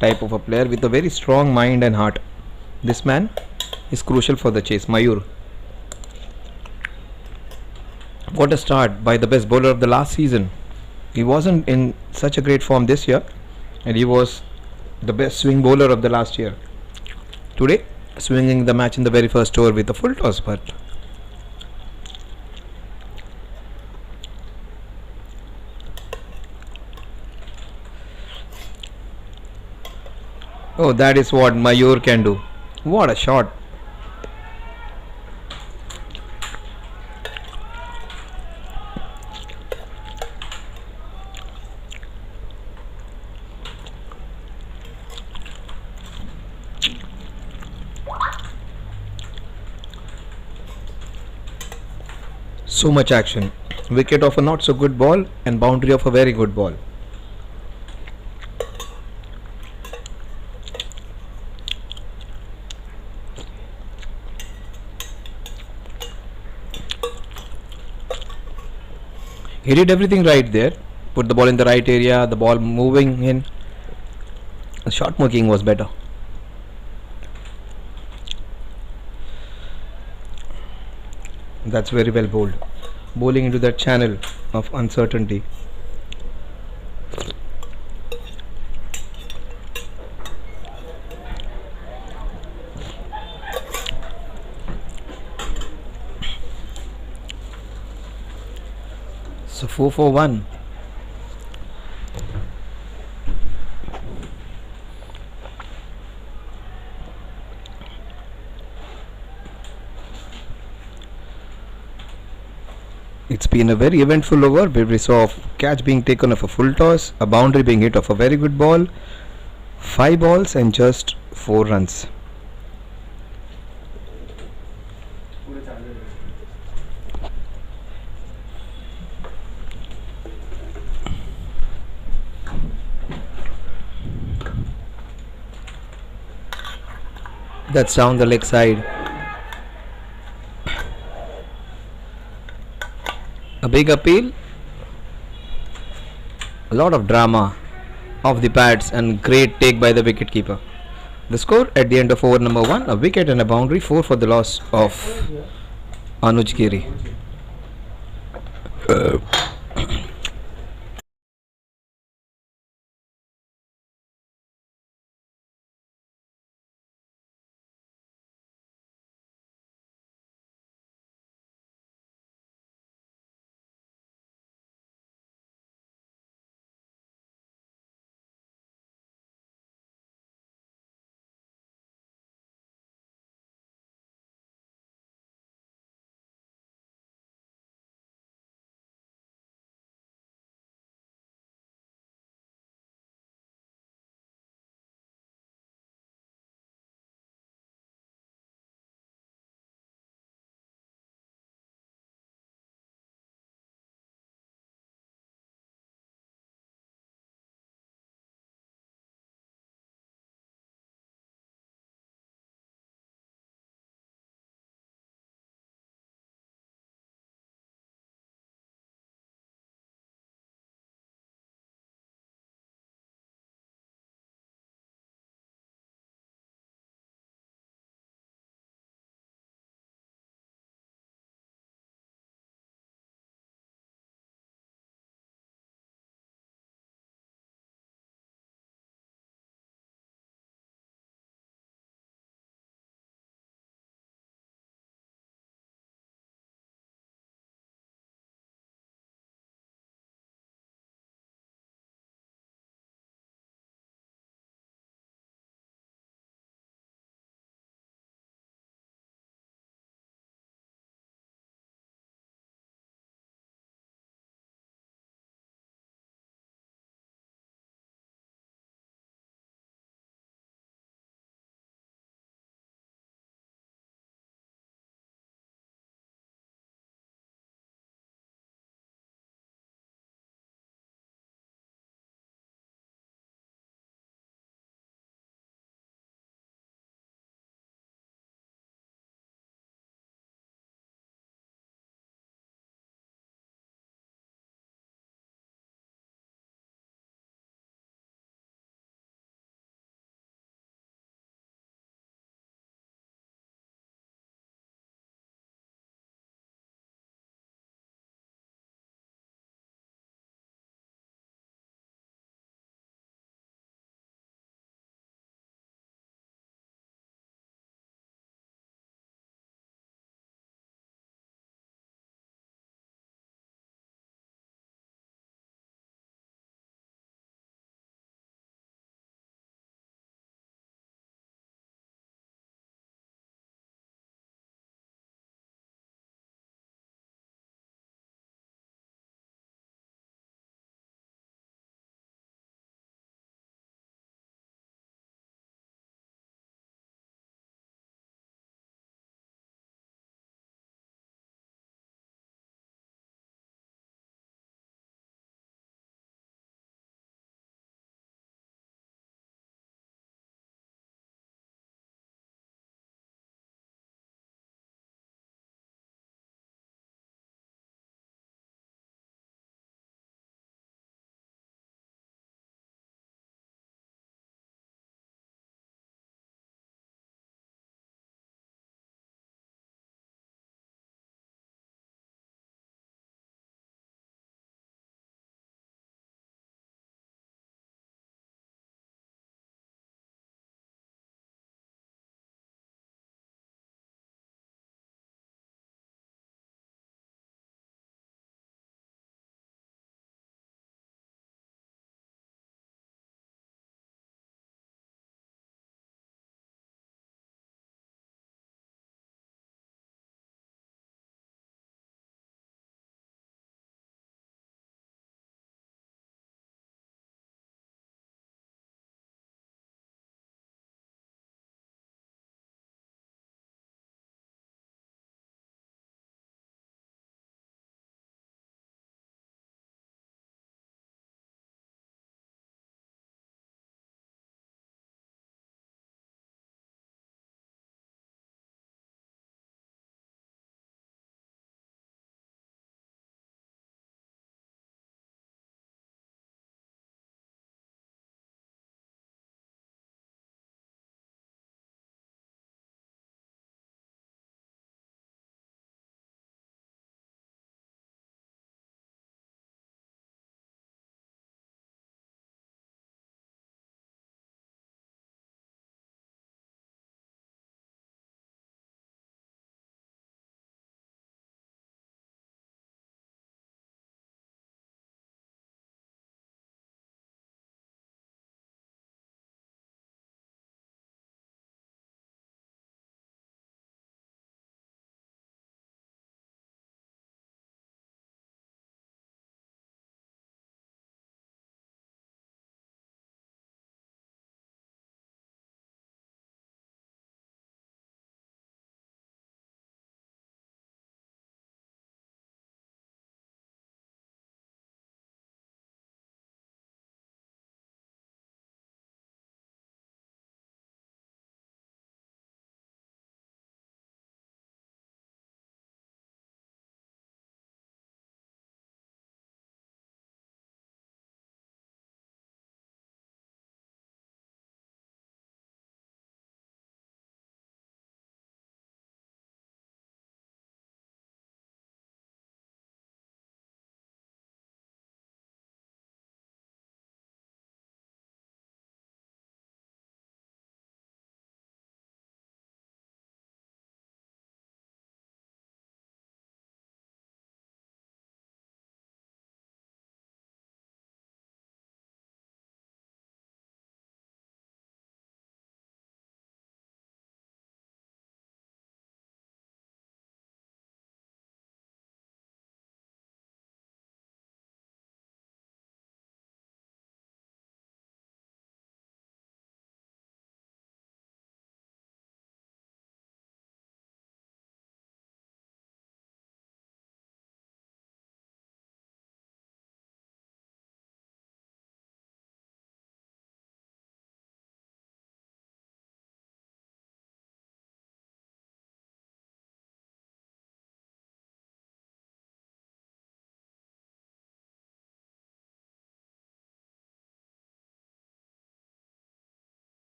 type of a player with a very strong mind and heart. This man is crucial for the chase. Mayur. What a start by the best bowler of the last season. He wasn't in such a great form this year, and he was the best swing bowler of the last year. Today, swinging the match in the very first over with a full toss, but oh, that is what Mayur can do. What a shot. So much action. Wicket of a not so good ball and boundary of a very good ball. He did everything right there. Put the ball in the right area, the ball moving in. The shot making was better. That's very well bowled. Bowling into that channel of uncertainty. So 4 for 1. It's been a very eventful over where we saw a catch being taken off a full toss, a boundary being hit off a very good ball, 5 balls and just 4 runs. That's down the leg side. A big appeal, a lot of drama off the pads and great take by the wicketkeeper. The score at the end of over number 1, a wicket and a boundary, 4 for the loss of Anuj Giri.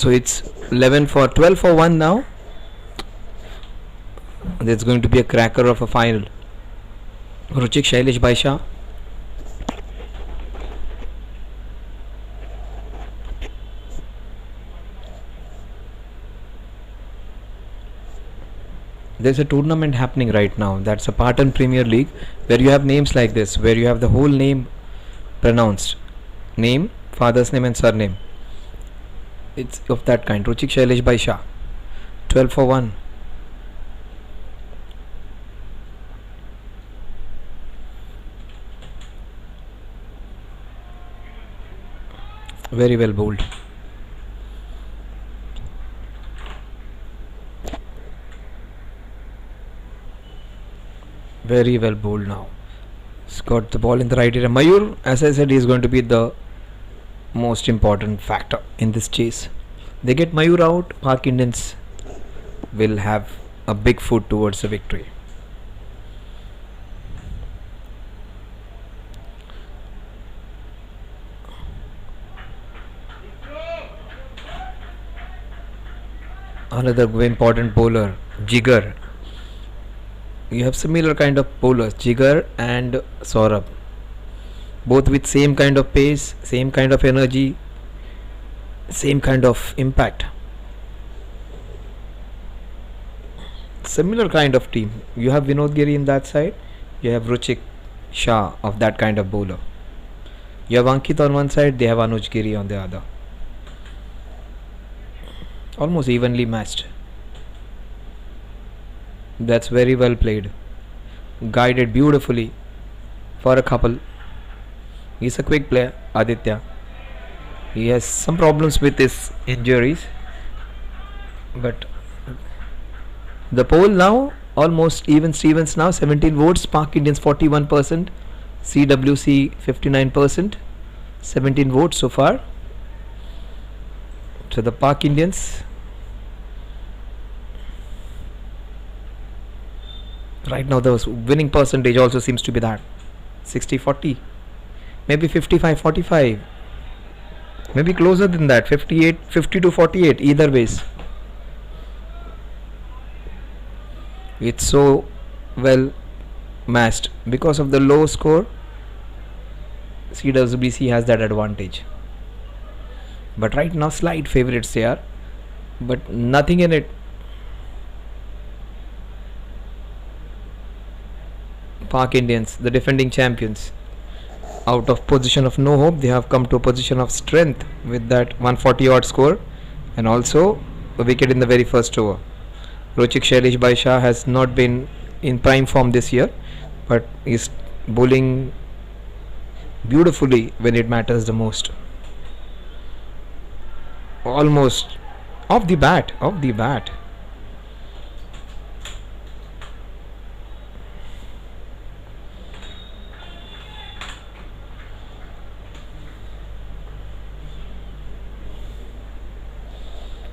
So it's 11 for 12 for 1 now. There's going to be a cracker of a final. Ruchik Shailesh Baisha. There's a tournament happening right now. That's a Patan Premier League where you have names like this, where you have the whole name pronounced. Name, father's name and surname. It's of that kind. Ruchik Shailesh Baisha. 12 for 1. Very well bowled. Very well bowled now. He's got the ball in the right area. Mayur, as I said, is going to be the most important factor in this chase. They get Mayur out, Pak Indians will have a big foot towards the victory. Another very important bowler, Jigar. You have similar kind of bowlers, Jigar and Saurabh, both with same kind of pace, same kind of energy, same kind of impact. Similar kind of team. You have Vinod Giri in that side, you have Ruchik Shah of that kind of bowler. You have Ankit on one side, they have Anuj Giri on the other. Almost evenly matched. That's very well played. Guided beautifully for a couple. He's a quick player, Aditya. He has some problems with his injuries, but the poll now almost even Stevens now 17 votes, Pak Indians 41%, CWC 59%, 17 votes so far. So the Pak Indians right now, the winning percentage also seems to be that 60-40, maybe 55-45, maybe closer than that, 50-48, either ways. It's so well matched. Because of the low score, CWBC has that advantage. But right now, slight favorites they are, but nothing in it. Pak Indians, the defending champions, out of position of no hope, they have come to a position of strength with that 140 odd score and also a wicket in the very first over. Ruchik Shailesh Baisha has not been in prime form this year, but is bowling beautifully when it matters the most. Almost off the bat.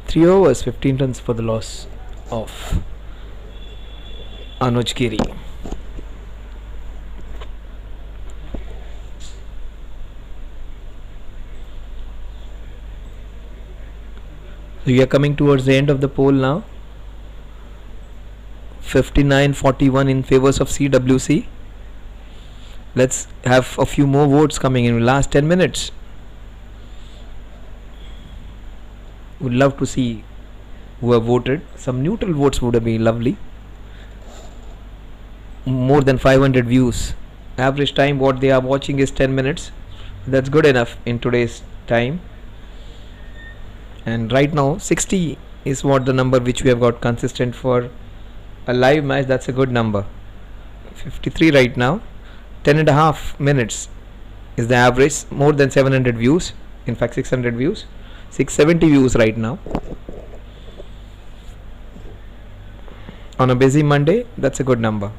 3 overs, 15 runs for the loss of Anuj Giri. So we are coming towards the end of the poll now. 59-41 in favors of CWC. Let's have a few more votes coming in the last 10 minutes. Would love to see who have voted. Some neutral votes would have been lovely. More than 500 views. Average time what they are watching is 10 minutes. That's good enough in today's time. And right now 60 is what the number which we have got consistent for a live match. That's a good number. 53 right now. 10.5 minutes is the average. More than 700 views. In fact 600 views. 670 views right now. On a busy Monday, that's a good number.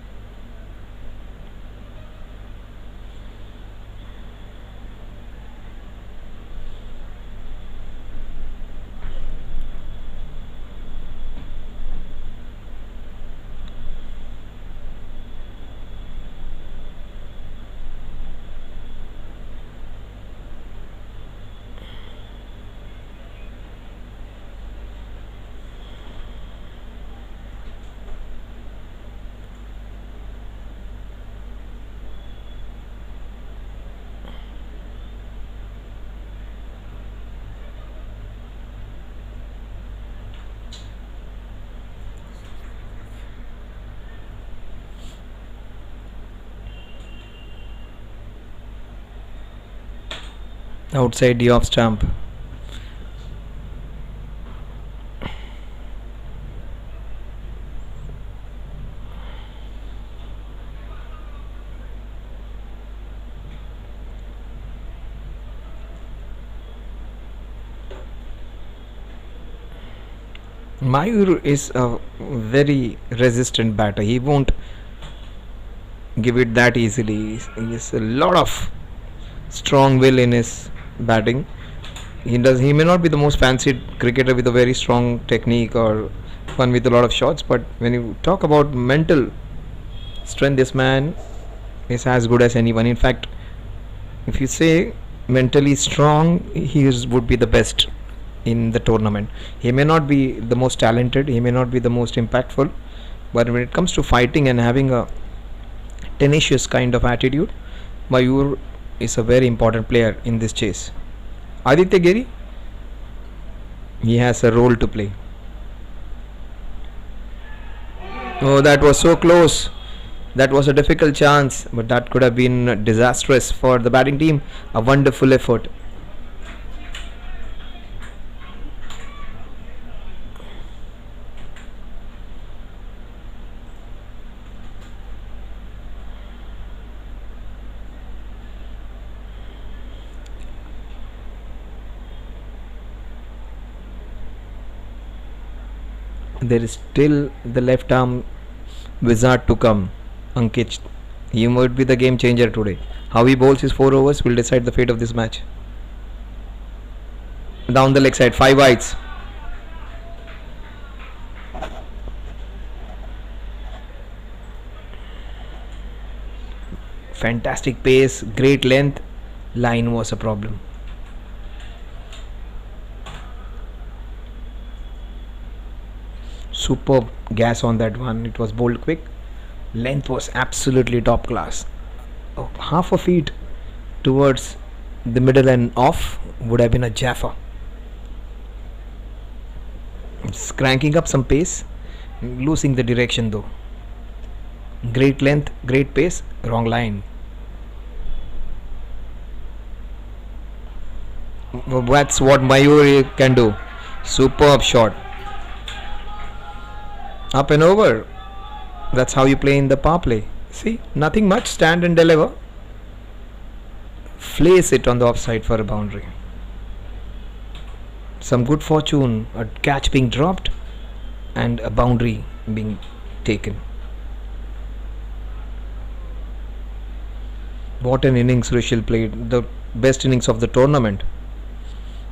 outside the off stump. Mayur is a very resistant batter. He won't give it that easily. He has a lot of strong will in his batting. He may not be the most fancied cricketer with a very strong technique or one with a lot of shots, but when you talk about mental strength, this man is as good as anyone. In fact, if you say mentally strong, would be the best in the tournament. He may not be the most talented, he may not be the most impactful, but when it comes to fighting and having a tenacious kind of attitude, Mayur is a very important player in this chase. Aditya Giri, he has a role to play. Oh, that was so close. That was a difficult chance, but that could have been disastrous for the batting team. A wonderful effort. There is still the left arm wizard to come, Ankit. He might be the game changer today. How he bowls his 4 overs will decide the fate of this match. Down the leg side, 5 wides. Fantastic pace, great length. Line was a problem. Superb gas on that one. It was bowled quick. Length was absolutely top class. Half a feet towards the middle and off would have been a Jaffa. It's cranking up some pace, losing the direction though. Great length, great pace, wrong line. That's what Mayur can do. Superb shot. Up and over. That's how you play in the power play. See, nothing much, stand and deliver. Place it on the offside for a boundary. Some good fortune, a catch being dropped and a boundary being taken. What an innings Rishil played, the best innings of the tournament.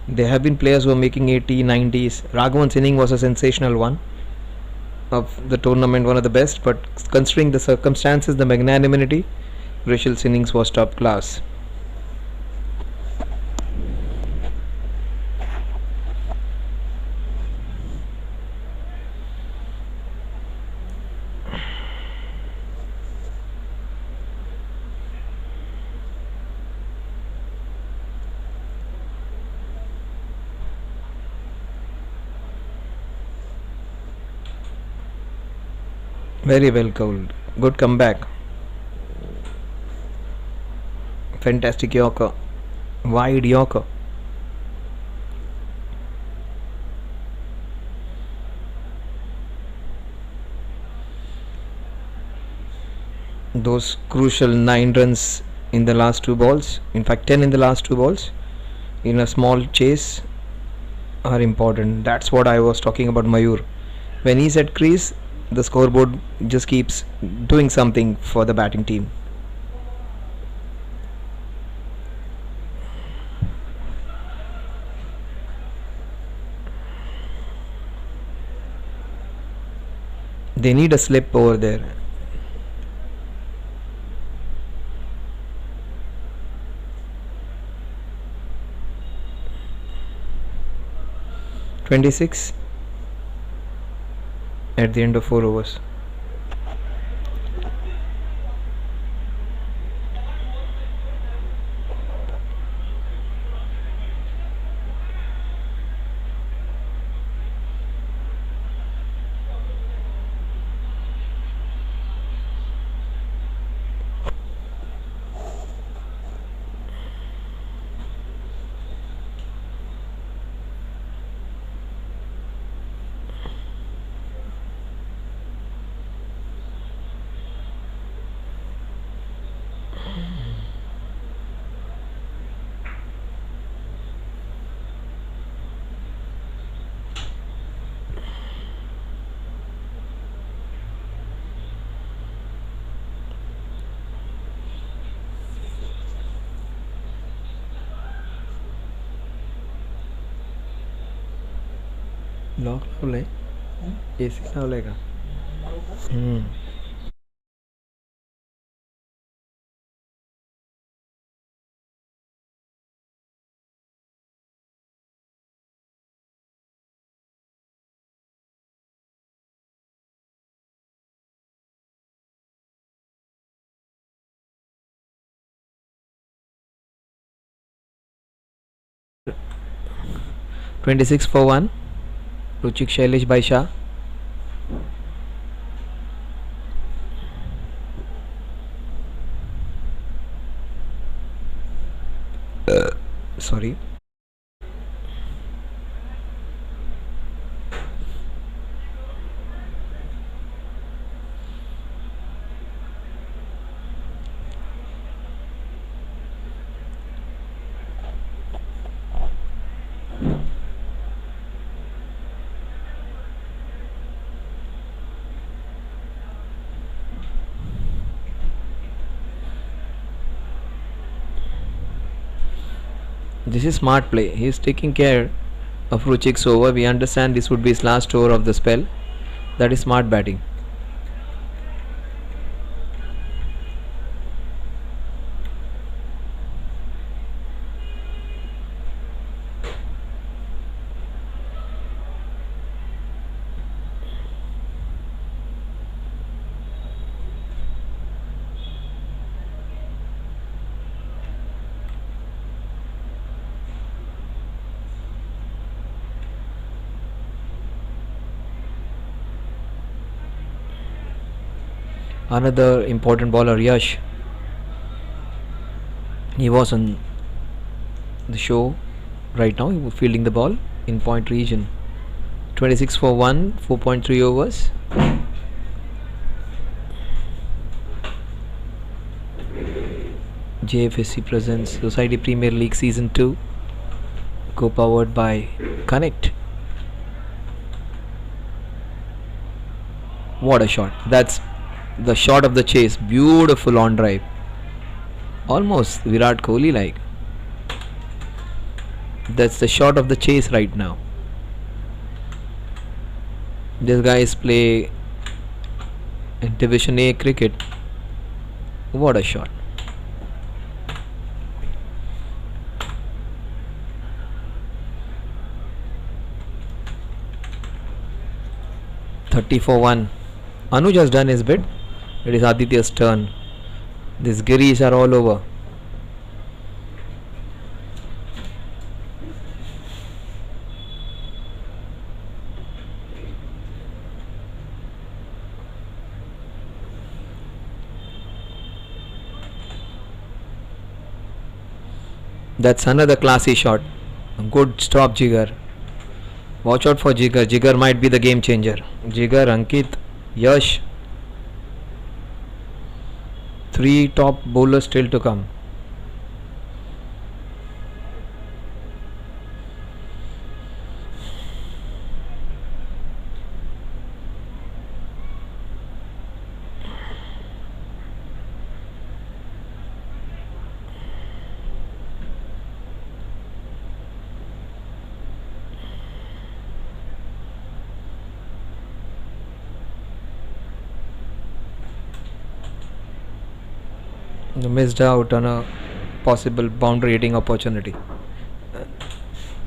There have been players who are making 80, 90s. Raghavan's inning was a sensational one of the tournament, one of the best, but considering the circumstances, the magnanimity, Rishil's innings was top class. Very well called. Good comeback. Fantastic Yorker. Wide Yorker. Those crucial 9 runs in the last 2 balls, in fact 10 in the last 2 balls, in a small chase are important. That's what I was talking about Mayur. When he's at crease, the scoreboard just keeps doing something for the batting team. They need a slip over there. (26) at the end of 4 overs. Lock लावलंय AC लावलंय का $26 for 1 Ruchik Shailesh by Shah. Sorry. This is smart play. He is taking care of Ruchik's over. We understand this would be his last over of the spell. That is smart batting. Another important bowler, Yash. He was on the show right now. He was fielding the ball in point region. 26 for 1, 4.3 overs. JFSC presents Society Premier League Season 2, co-powered by Connect. What a shot. That's the shot of the chase. Beautiful on drive. Almost Virat Kohli like. That's the shot of the chase right now. These guys play in Division A cricket. What a shot. $30 for 1. Anuj has done his bit. It is Aditya's turn. These Giris are all over. That's another classy shot. Good stop, Jigar. Watch out for Jigar. Jigar might be the game changer. Jigar, Ankit, Yash. 3 top bowlers still to come. Missed out on a possible boundary hitting opportunity.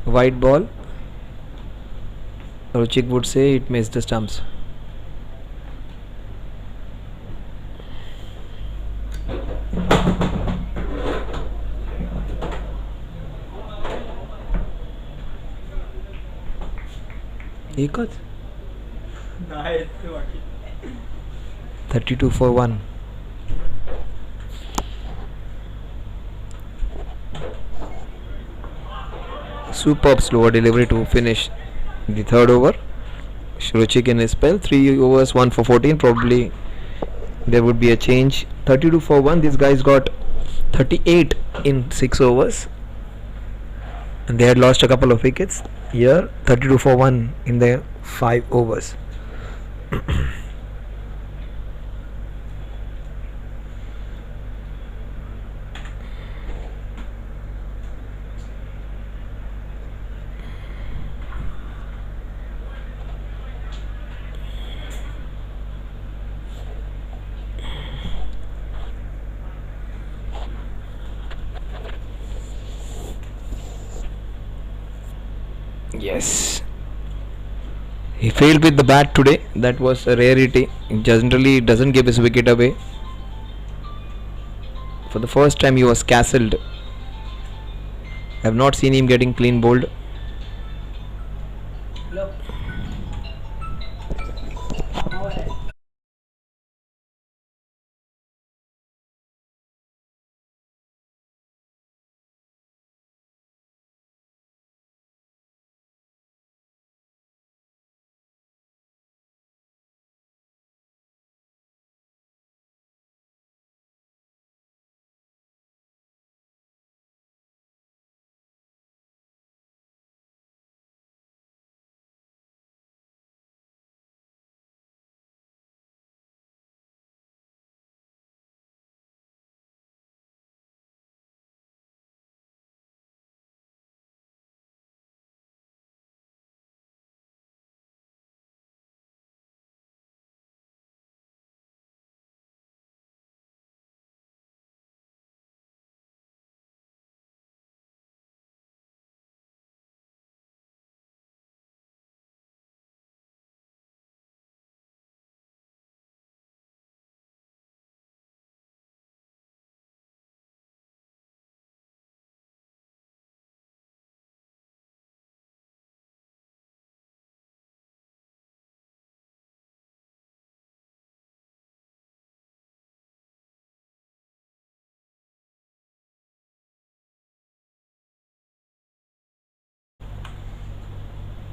White ball. Ruchik would say it missed the stumps. एकच 32 for 1. Superb slower delivery to finish the third over. Ruchik in his spell, 3 overs, 1 for 14. Probably there would be a change. 32 for 1. These guys got 38 in 6 overs. And they had lost a couple of wickets. Here, 32 for 1 in the 5 overs. Yes. He failed with the bat today. That was a rarity. Generally, doesn't give his wicket away. For the first time, he was castled. I have not seen him getting clean bowled.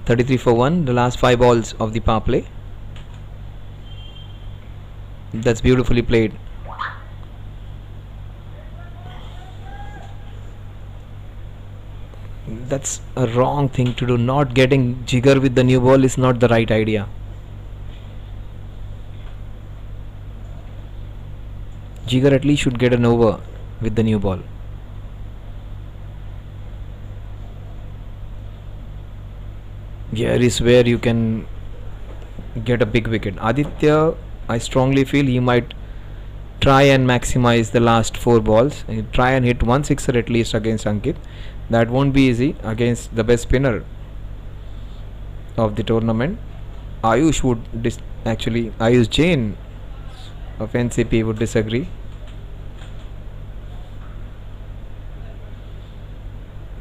.33 for 1. The last 5 balls of the power play. That's beautifully played. That's a wrong thing to do. Not getting jigger with the new ball is not the right idea. Jigger at least should get an over with the new ball. Here is where you can get a big wicket. Aditya, I strongly feel he might try and maximize the last 4 balls. He'll try and hit 1 sixer at least against Ankit. That won't be easy against the best spinner of the tournament. Ayush would actually Ayush Jain of NCP would disagree.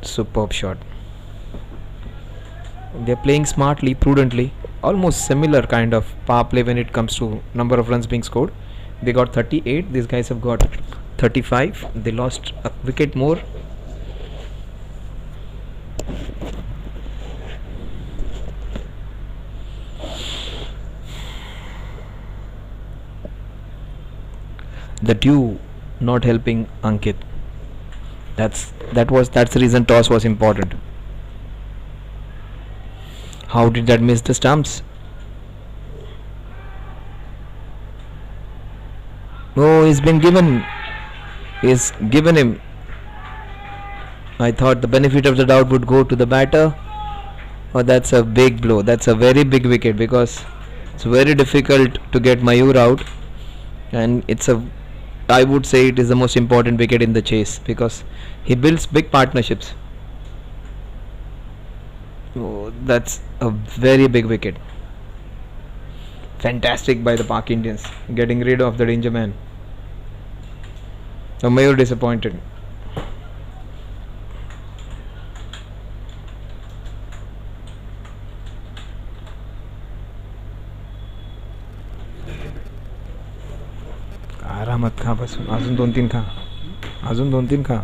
Superb shot. They're playing smartly, prudently, almost similar kind of power play when it comes to number of runs being scored. They got 38, these guys have got 35. They lost a wicket more. The dew not helping Ankit. That's the reason toss was important. How did that miss the stumps? Oh, he's been given. He's given him. I thought the benefit of the doubt would go to the batter. Oh, that's a big blow. That's a very big wicket because it's very difficult to get Mayur out, and I would say it is the most important wicket in the chase because he builds big partnerships. Oh, that's a very big wicket. Fantastic by the Pak Indians, getting rid of the danger man. So Mayur disappointed. आरामात खा बस अजून 2-3 खा अजून 2-3 खा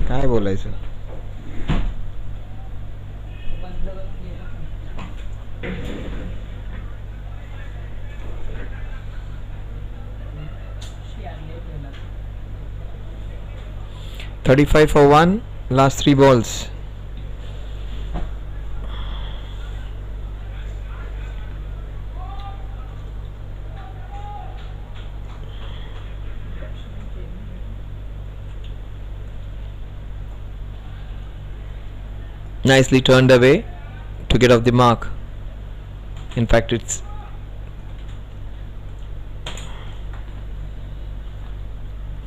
काय बोलायचं 35 for 1. Last 3 balls. Nicely turned away to get off the mark. In fact, it's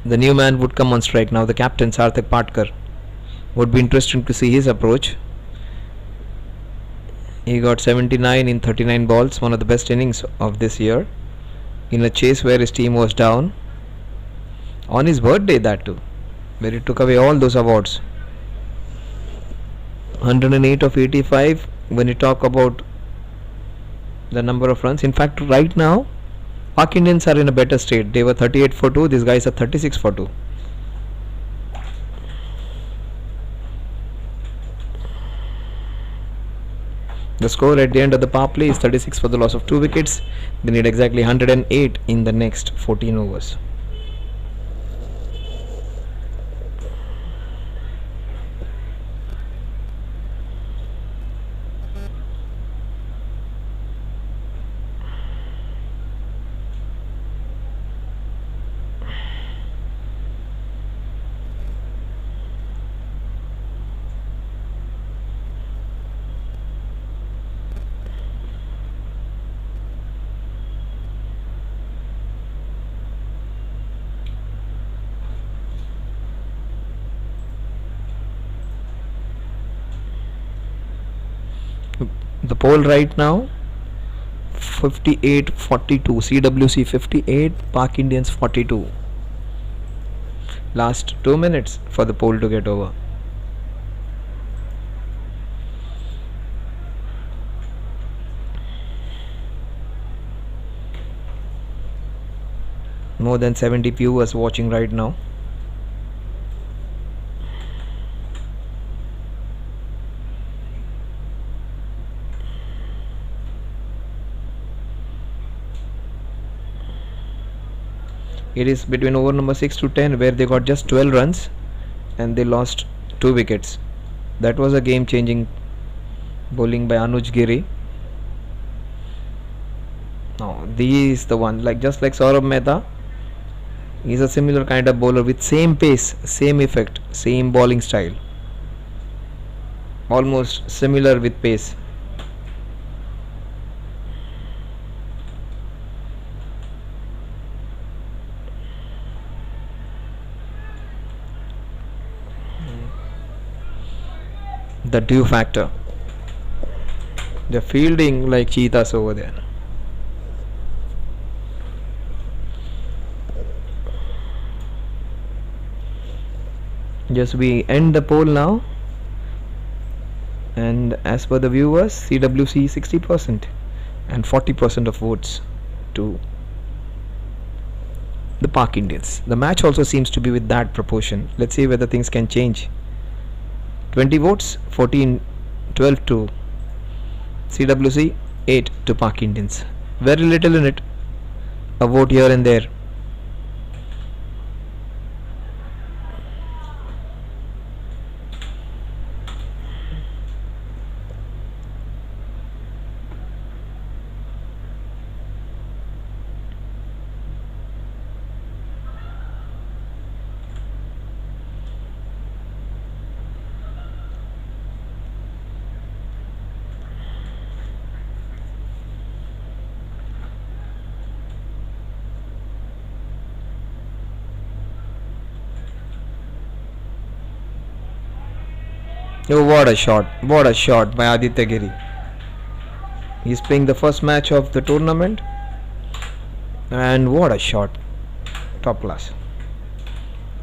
the new man would come on strike now. The captain Sarthak Patkar would be interesting to see his approach. He got 79 in 39 balls, one of the best innings of this year, in a chase where his team was down. On his birthday, that too, where he took away all those awards. 108 of 85 when you talk about the number of runs. In fact, right now Pak Indians are in a better state. They were 38 for 2, these guys are 36 for 2. The score at the end of the power play is 36 for the loss of 2 wickets. They need exactly 108 in the next 14 overs. The poll right now 58-42, CWC 58, Pak Indians 42. Last 2 minutes for the poll to get over. More than 70 viewers watching right now. It is between over number 6 to 10 where they got just 12 runs and they lost 2 wickets. That was a game changing bowling by Anuj Giri. Now this is the one, like just like Saurabh Mehta, he is a similar kind of bowler with same pace, same effect, same bowling style, almost similar with pace. The dew factor, they're fielding like cheetahs over there. Just we end the poll now, and as per the viewers, CWC 60% and 40% of votes to the Pak Indians. The match also seems to be with that proportion. Let's see whether things can change. 20 votes, 12 to CWC, 8 to Pak Indians. Very little in it, a vote here and there. Oh, what a shot by Aditya Giri. He's playing the first match of the tournament, and what a shot, top class,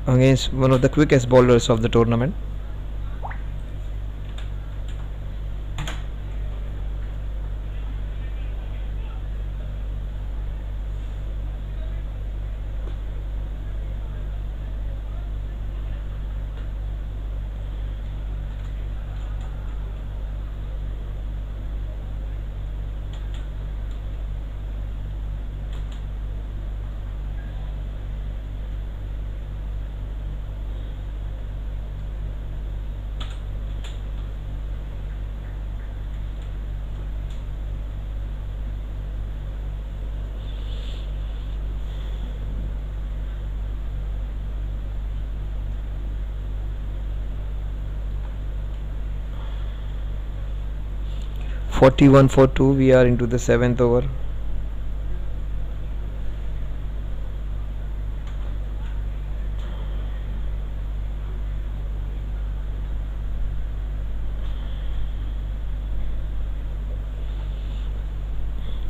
against one of the quickest bowlers of the tournament. 41 for 2. We are into the 7th over.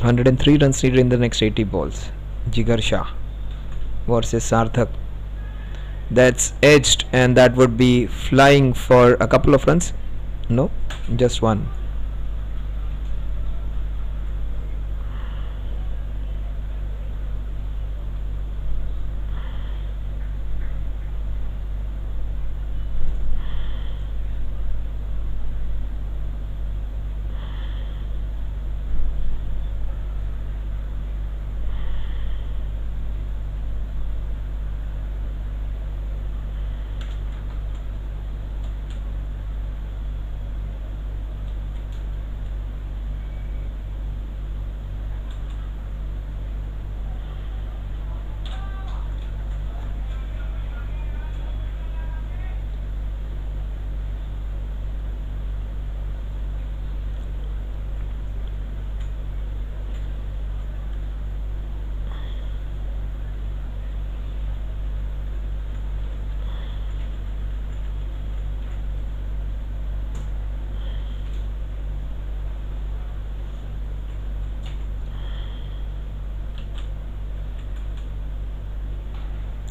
Hundred and 3 runs needed in the next 80 balls. Jigar Shah versus Sarthak. That's edged, and that would be flying for a couple of runs. No, just one.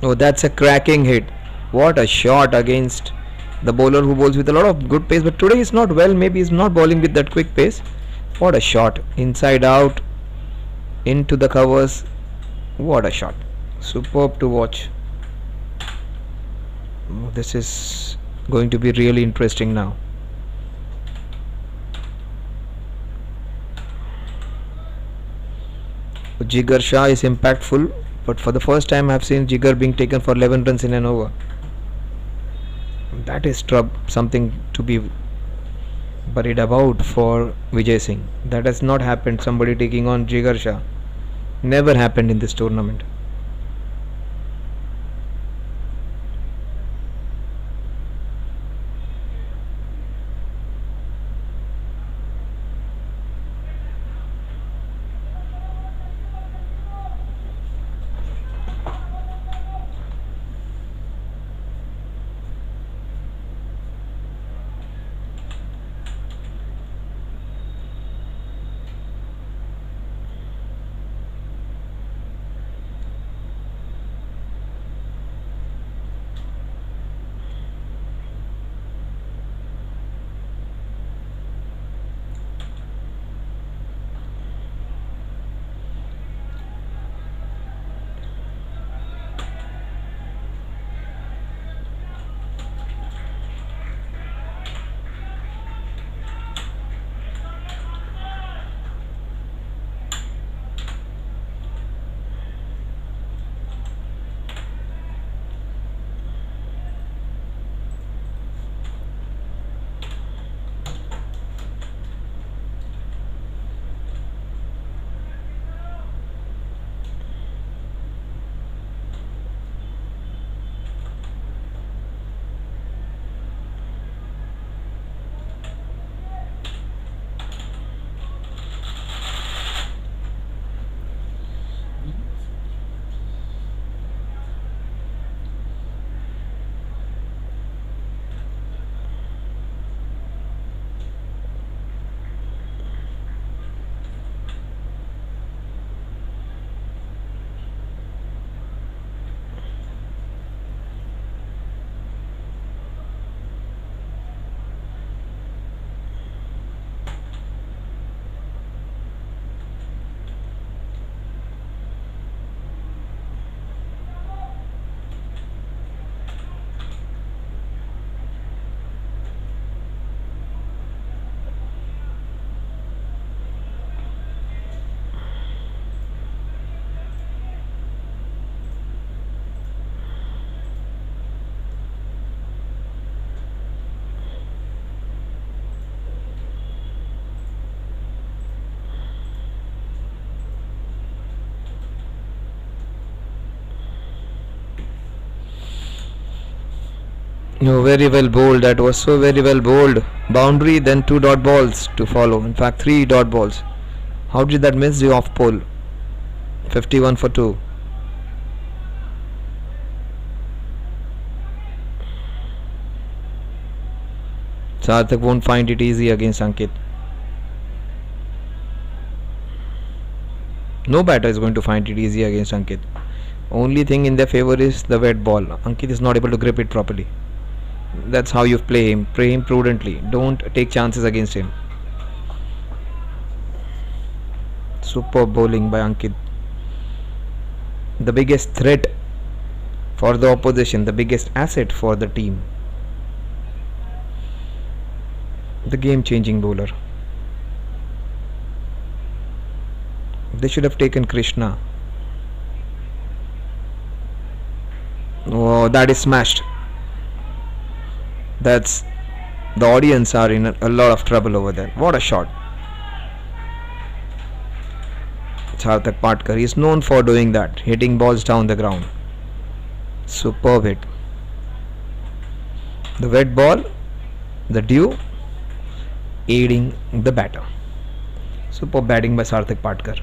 Oh, that's a cracking hit. What a shot against the bowler who bowls with a lot of good pace. But today he's not well. Maybe he's not bowling with that quick pace. What a shot. Inside out. Into the covers. What a shot. Superb to watch. Oh, this is going to be really interesting now. Jigar Shah is impactful, but for the first time I've seen Jigar being taken for 11 runs in an over. That is something to be worried about for Vijay Singh. That has not happened. Somebody taking on Jigar Shah. Never happened in this tournament. No, very well bowled. That was so very well bowled. Boundary, then 2 dot balls to follow. In fact, 3 dot balls. How did that miss the off pole? 51 for 2. Sarthak won't find it easy against Ankit. No batter is going to find it easy against Ankit. Only thing in their favor is the wet ball. Ankit is not able to grip it properly. That's how you play him. Play him prudently. Don't take chances against him. Superb bowling by Ankit. The biggest threat for the opposition, the biggest asset for the team. The game changing bowler. They should have taken Krishna. Oh, that is smashed. That's the audience are in a lot of trouble over there. What a shot. Sarthak Patkar is known for doing that, hitting balls down the ground. Superb hit. The wet ball, the dew, aiding the batter. Superb batting by Sarthak Patkar,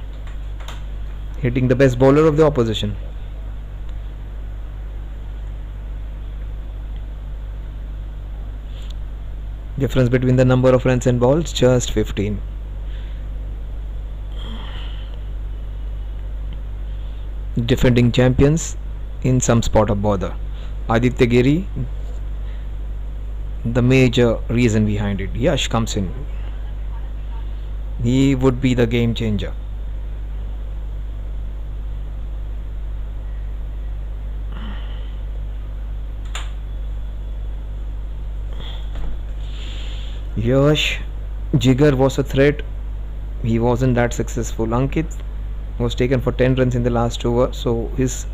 hitting the best bowler of the opposition. Difference between the number of runs and balls, just 15. Defending champions in some spot of bother. Aditya Giri, the major reason behind it. Yash comes in. He would be the game changer. Yash, Jigar was a threat. He wasn't that successful. Ankit was taken for 10 runs in the last over, so his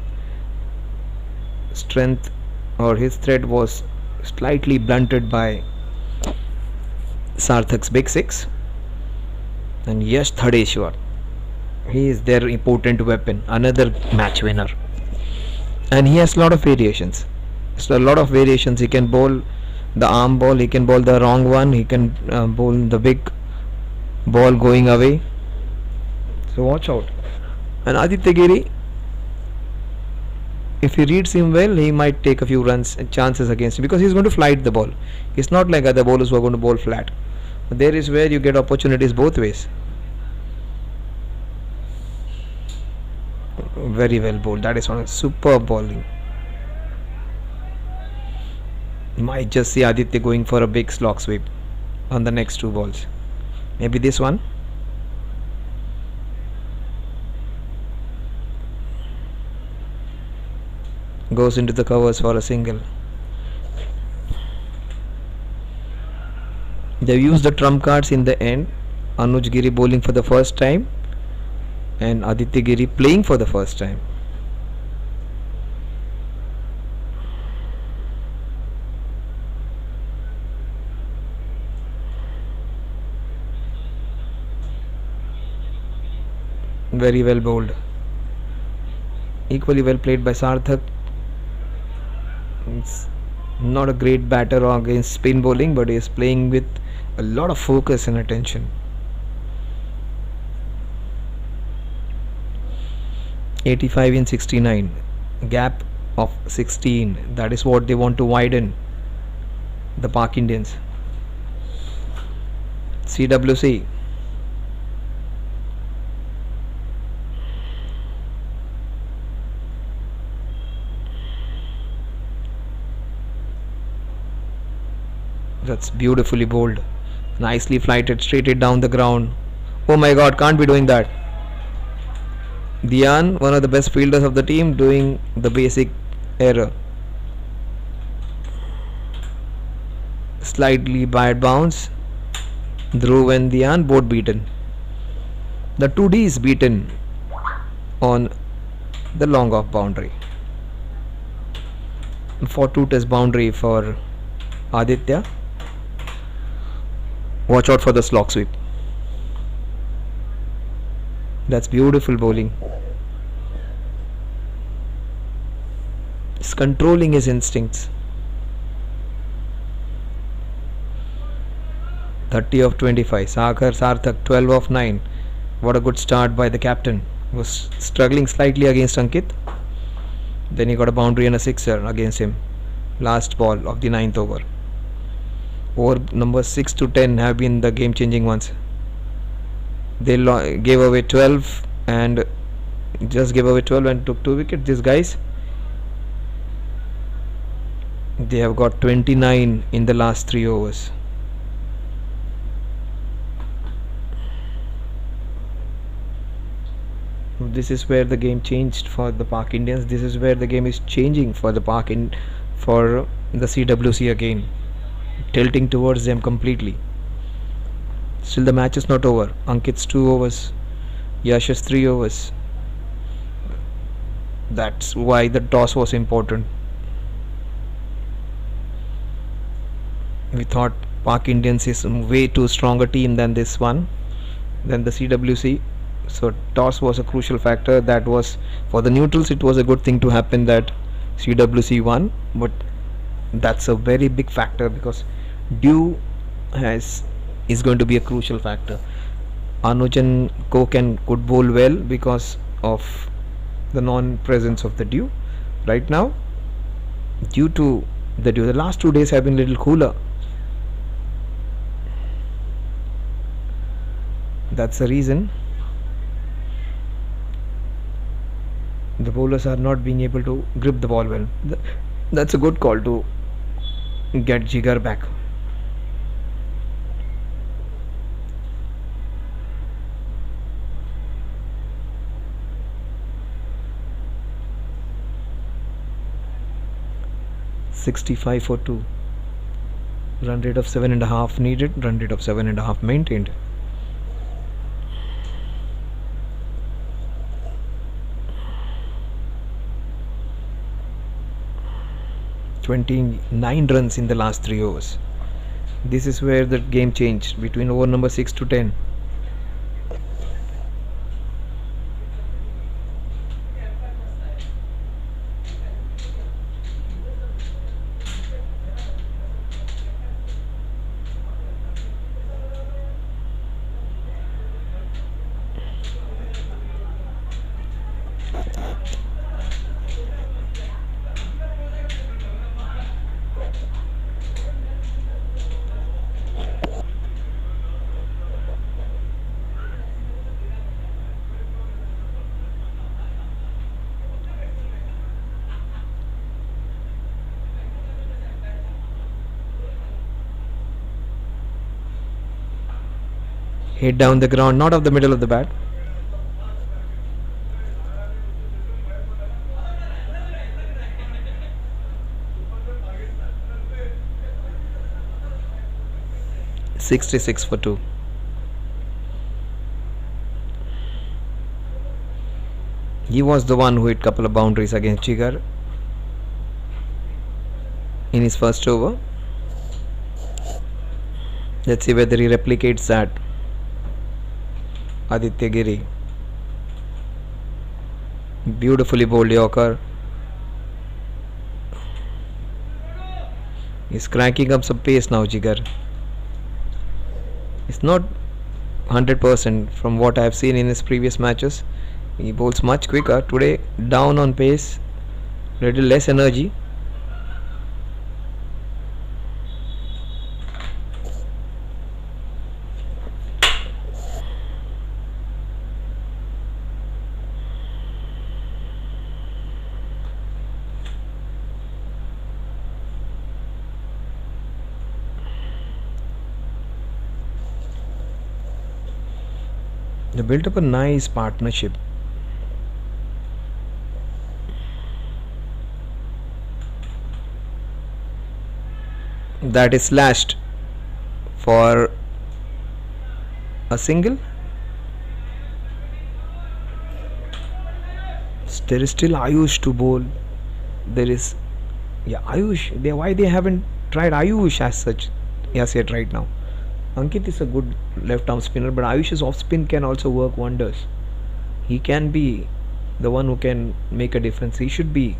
strength or his threat was slightly blunted by Sarthak's big six. And Yash Thadeshwar, he is their important weapon, another match winner, and he has a lot of variations. So a lot of variations. He can bowl the arm ball, he can bowl the wrong one, he can bowl the big ball going away. So watch out. And Aditya Giri, if he reads him well, he might take a few runs chances against him because he's going to flight the ball. It's not like other bowlers who are going to bowl flat. There is where you get opportunities both ways. Very well bowled. That is one superb bowling. You might just see Aditya going for a big slog sweep on the next 2 balls. Maybe this one. Goes into the covers for a single. They used the trump cards in the end. Anuj Giri bowling for the first time and Aditya Giri playing for the first time. Very well bowled. Equally well played by Sarthak. It's not a great batter against spin bowling, but he is playing with a lot of focus and attention. 85 in 69, gap of 16. That is what they want to widen, the Pak Indians. CWC. That's beautifully bowled. Nicely flighted, straighted down the ground. Oh my god, can't be doing that. Dhyan, one of the best fielders of the team, doing the basic error. Slightly bad bounce. Dhruv and Dhyan both beaten. The 2D is beaten on the long off boundary. For 2 test boundary for Aditya. Watch out for the slog sweep. That's beautiful bowling. He's controlling his instincts. 30 of 25. Sagar Sarthak 12 of 9. What a good start by the captain. Was struggling slightly against Ankit. Then he got a boundary and a sixer against him. Last ball of the 9th over. Over number 6 to 10 have been the game changing ones. They gave away 12 and just gave away 12 and took 2 wickets. These guys, they have got 29 in the last 3 overs. This is where the game changed for the Pak Indians. This is where the game is changing for the for the CWC again, tilting towards them completely. Still the match is not over. Ankit's 2 overs, Yash's 3 overs. That's why the toss was important. We thought Pak Indians is way too strong a team than this one, than the CWC. So toss was a crucial factor. That was for the neutrals. It was a good thing to happen that CWC won, but that's a very big factor because dew is going to be a crucial factor. Anuj and Koken could bowl well because of the non-presence of the dew. Right now, due to the dew, the last 2 days have been a little cooler. That's the reason the bowlers are not being able to grip the ball well. That's a good call to get Jigar back. .65 for 2. Run rate of 7.5 needed. Run rate of 7.5 maintained. .29 runs in the last 3 overs. This is where the game changed between over number 6 to 10. Hit down the ground, not off the middle of the bat. .66 for 2. He was the one who hit couple of boundaries against Jigar in his first over. Let's see whether he replicates that. Aditya Giri, beautifully bowled Yorker. He's cranking up some pace now, Jigar. It's not 100% from what I have seen in his previous matches. He bowls much quicker. Today, down on pace, little less energy. They built up a nice partnership. That is slashed for a single. There is still Ayush to bowl. There is Ayush. Why they haven't tried Ayush as such as yet right now? Ankit is a good left arm spinner, but Ayush's off spin can also work wonders. He can be the one who can make a difference. He should be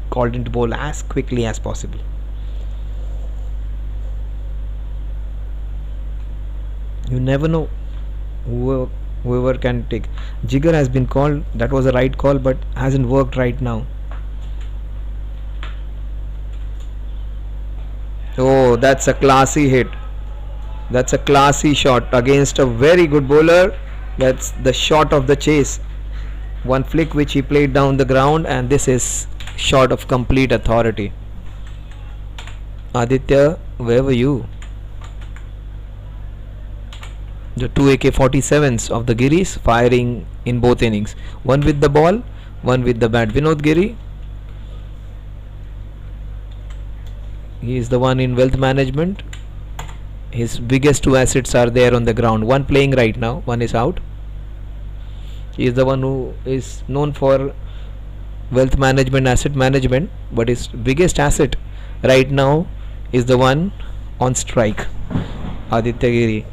called into bowl as quickly as possible. You never know whoever can take. Jigger has been called. That was a right call, but hasn't worked right now. Oh, that's a classy hit. That's a classy shot against a very good bowler. That's the shot of the chase. One flick which he played down the ground, and this is shot of complete authority. Aditya, where were you? The two AK-47s of the Giris firing in both innings. One with the ball, one with the bat. Vinod Giri, he is the one in wealth management. His biggest two assets are there on the ground. One playing right now, one is out. He is the one who is known for wealth management, asset management, but his biggest asset right now is the one on strike, Aditya Giri.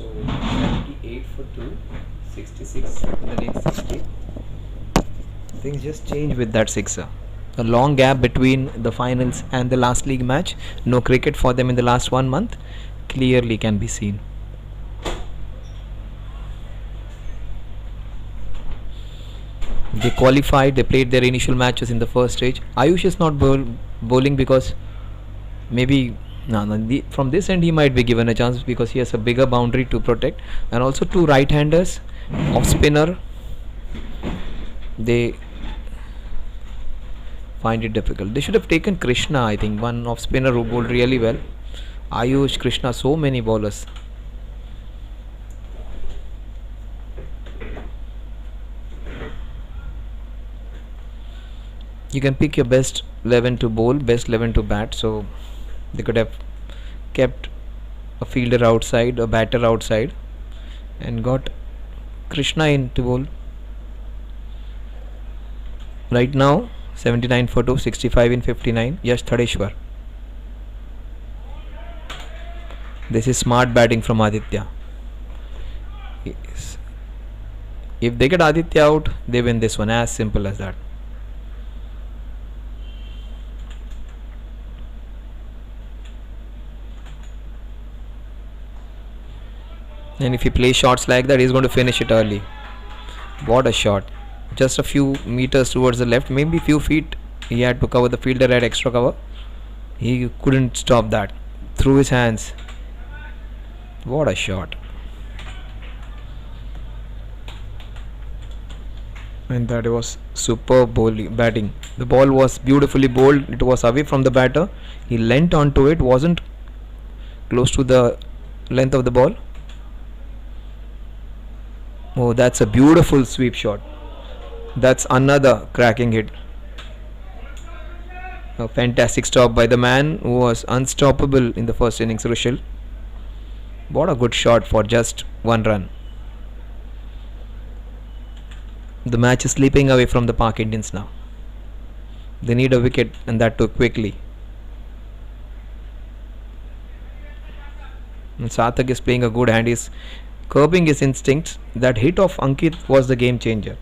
So 78 for 2, 66 in the next 60. Things just change with that sixer. A long gap between the finals and the last league match. No cricket for them in the last 1 month. Clearly can be seen. They qualified. They played their initial matches in the first stage. Ayush is not bowling because maybe from this end he might be given a chance because he has a bigger boundary to protect, and also two right-handers off spinner. They find it difficult. They should have taken Krishna, I think, one off spinner who bowled really well. Ayush, Krishna, so many bowlers. You can pick your best 11 to bowl, best 11 to bat. So they could have kept a fielder outside, a batter outside, and got Krishna in to bowl. Right now 79 for 2, 65 in 59. Yash Thadeshwar. This is smart batting from Aditya. Yes. If they get Aditya out, they win this one. As simple as that. And if he plays shots like that, he's going to finish it early. What a shot. Just a few meters towards the left, maybe few feet he had to cover. The fielder had extra cover. He couldn't stop that. Through his hands. What a shot. And that was superb batting. The ball was beautifully bowled. It was away from the batter. He leant onto it, wasn't close to the length of the ball. Oh, that's a beautiful sweep shot. That's another cracking hit. A fantastic stop by the man who was unstoppable in the first innings, Rushil. What a good shot for just one run. The match is slipping away from the Park Indians now. They need a wicket, and that too quickly. And Sarthak is playing a good hand. He's curbing his instincts. That hit of Ankit was the game changer.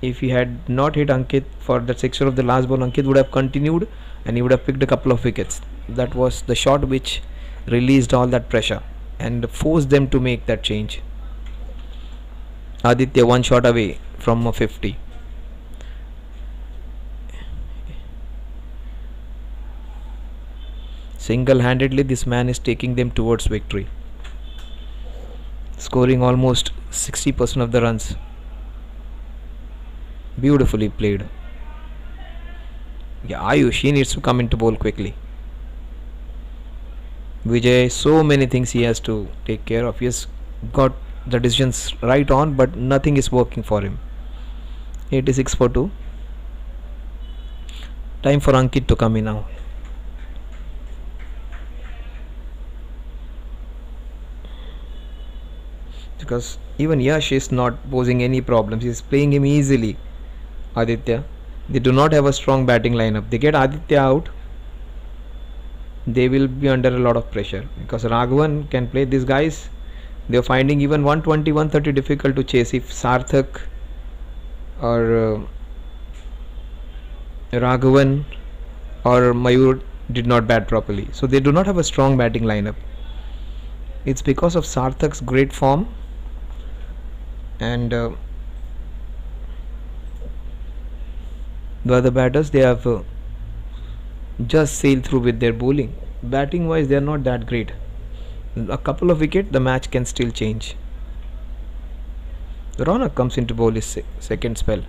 If he had not hit Ankit for the sixer of the last ball, Ankit would have continued and he would have picked a couple of wickets. That was the shot which released all that pressure and forced them to make that change. Aditya one shot away from a 50. Single-handedly this man is taking them towards victory, scoring almost 60% of the runs. Beautifully played. Yeah, Ayush, he needs to come into bowl quickly. Vijay, so many things he has to take care of. He has got the decisions right on, but nothing is working for him. 86 for 2. Time for Ankit to come in now. Because even Yash is not posing any problems. He is playing him easily. Aditya. They do not have a strong batting lineup. They get Aditya out, they will be under a lot of pressure because Raghavan can play. These guys, they are finding even 120, 130 difficult to chase if Sarthak or Raghavan or Mayur did not bat properly. So they do not have a strong batting lineup. It's because of Sarthak's great form and the other batters, they have just sailed through with their bowling. Batting wise, they are not that great. A couple of wickets, the match can still change. Ronak comes into bowl his second spell.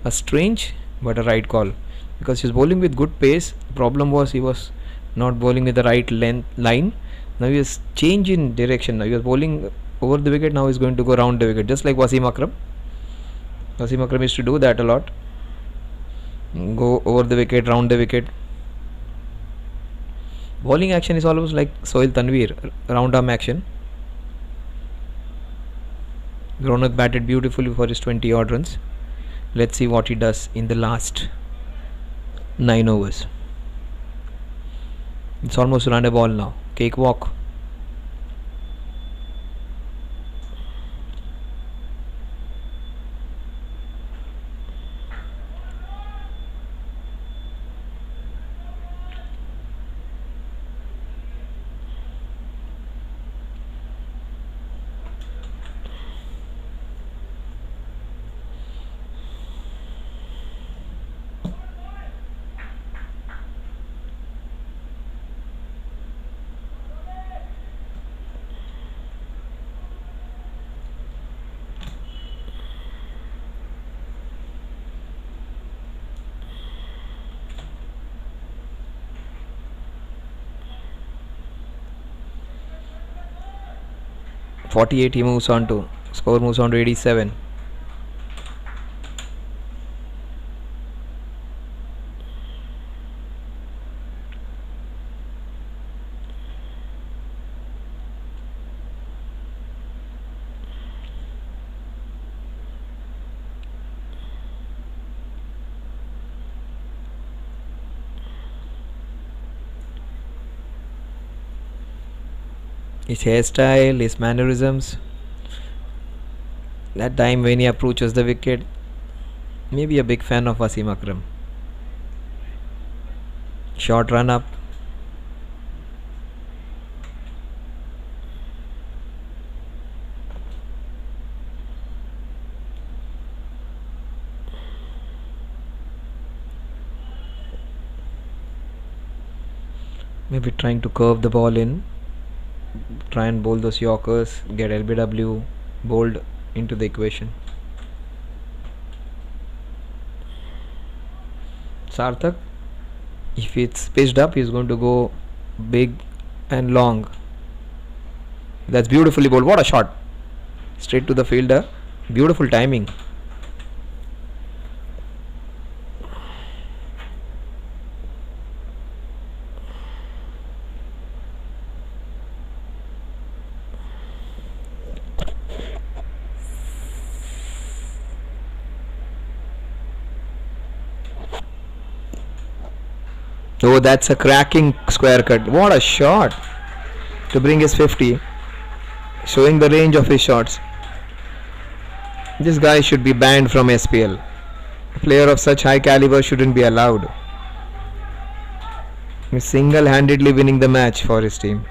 A strange but a right call because he's bowling with good pace. The problem was he was not bowling with the right line. Now he is change in direction. Now he was bowling over the wicket. Now he's going to go round the wicket, just like Wasim Akram. Wasim Akram used to do that a lot. Go over the wicket, round the wicket. Bowling action is almost like Sohail Tanvir, round arm action. Ronak batted beautifully for his 20 odd runs. Let's see what he does in the last 9 overs. It's almost run a ball now. cakewalk. .48 he moves on to. Score moves on to 87. His hairstyle, his mannerisms, that time when he approaches the wicket, maybe a big fan of Wasim Akram. Short run up. Maybe trying to curve the ball in. Try and bowl those Yorkers, get LBW bowled into the equation. Sarthak, if it's pitched up, he's going to go big and long. That's beautifully bowled. What a shot! Straight to the fielder. Beautiful timing. Oh, that's a cracking square cut. What a shot to bring his 50, showing the range of his shots. This guy should be banned from SPL. A player of such high caliber shouldn't be allowed. He's single-handedly winning the match for his team.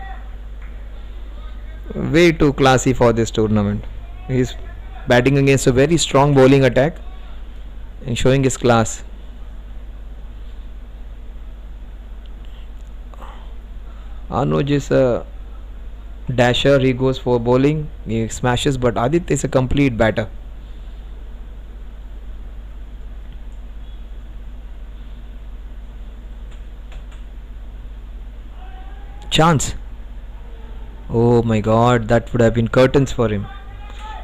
Way too classy for this tournament. He's batting against a very strong bowling attack and showing his class. Anuj is a dasher, he goes for bowling, he smashes, but Aditya is a complete batter. Chance. Oh my god, that would have been curtains for him.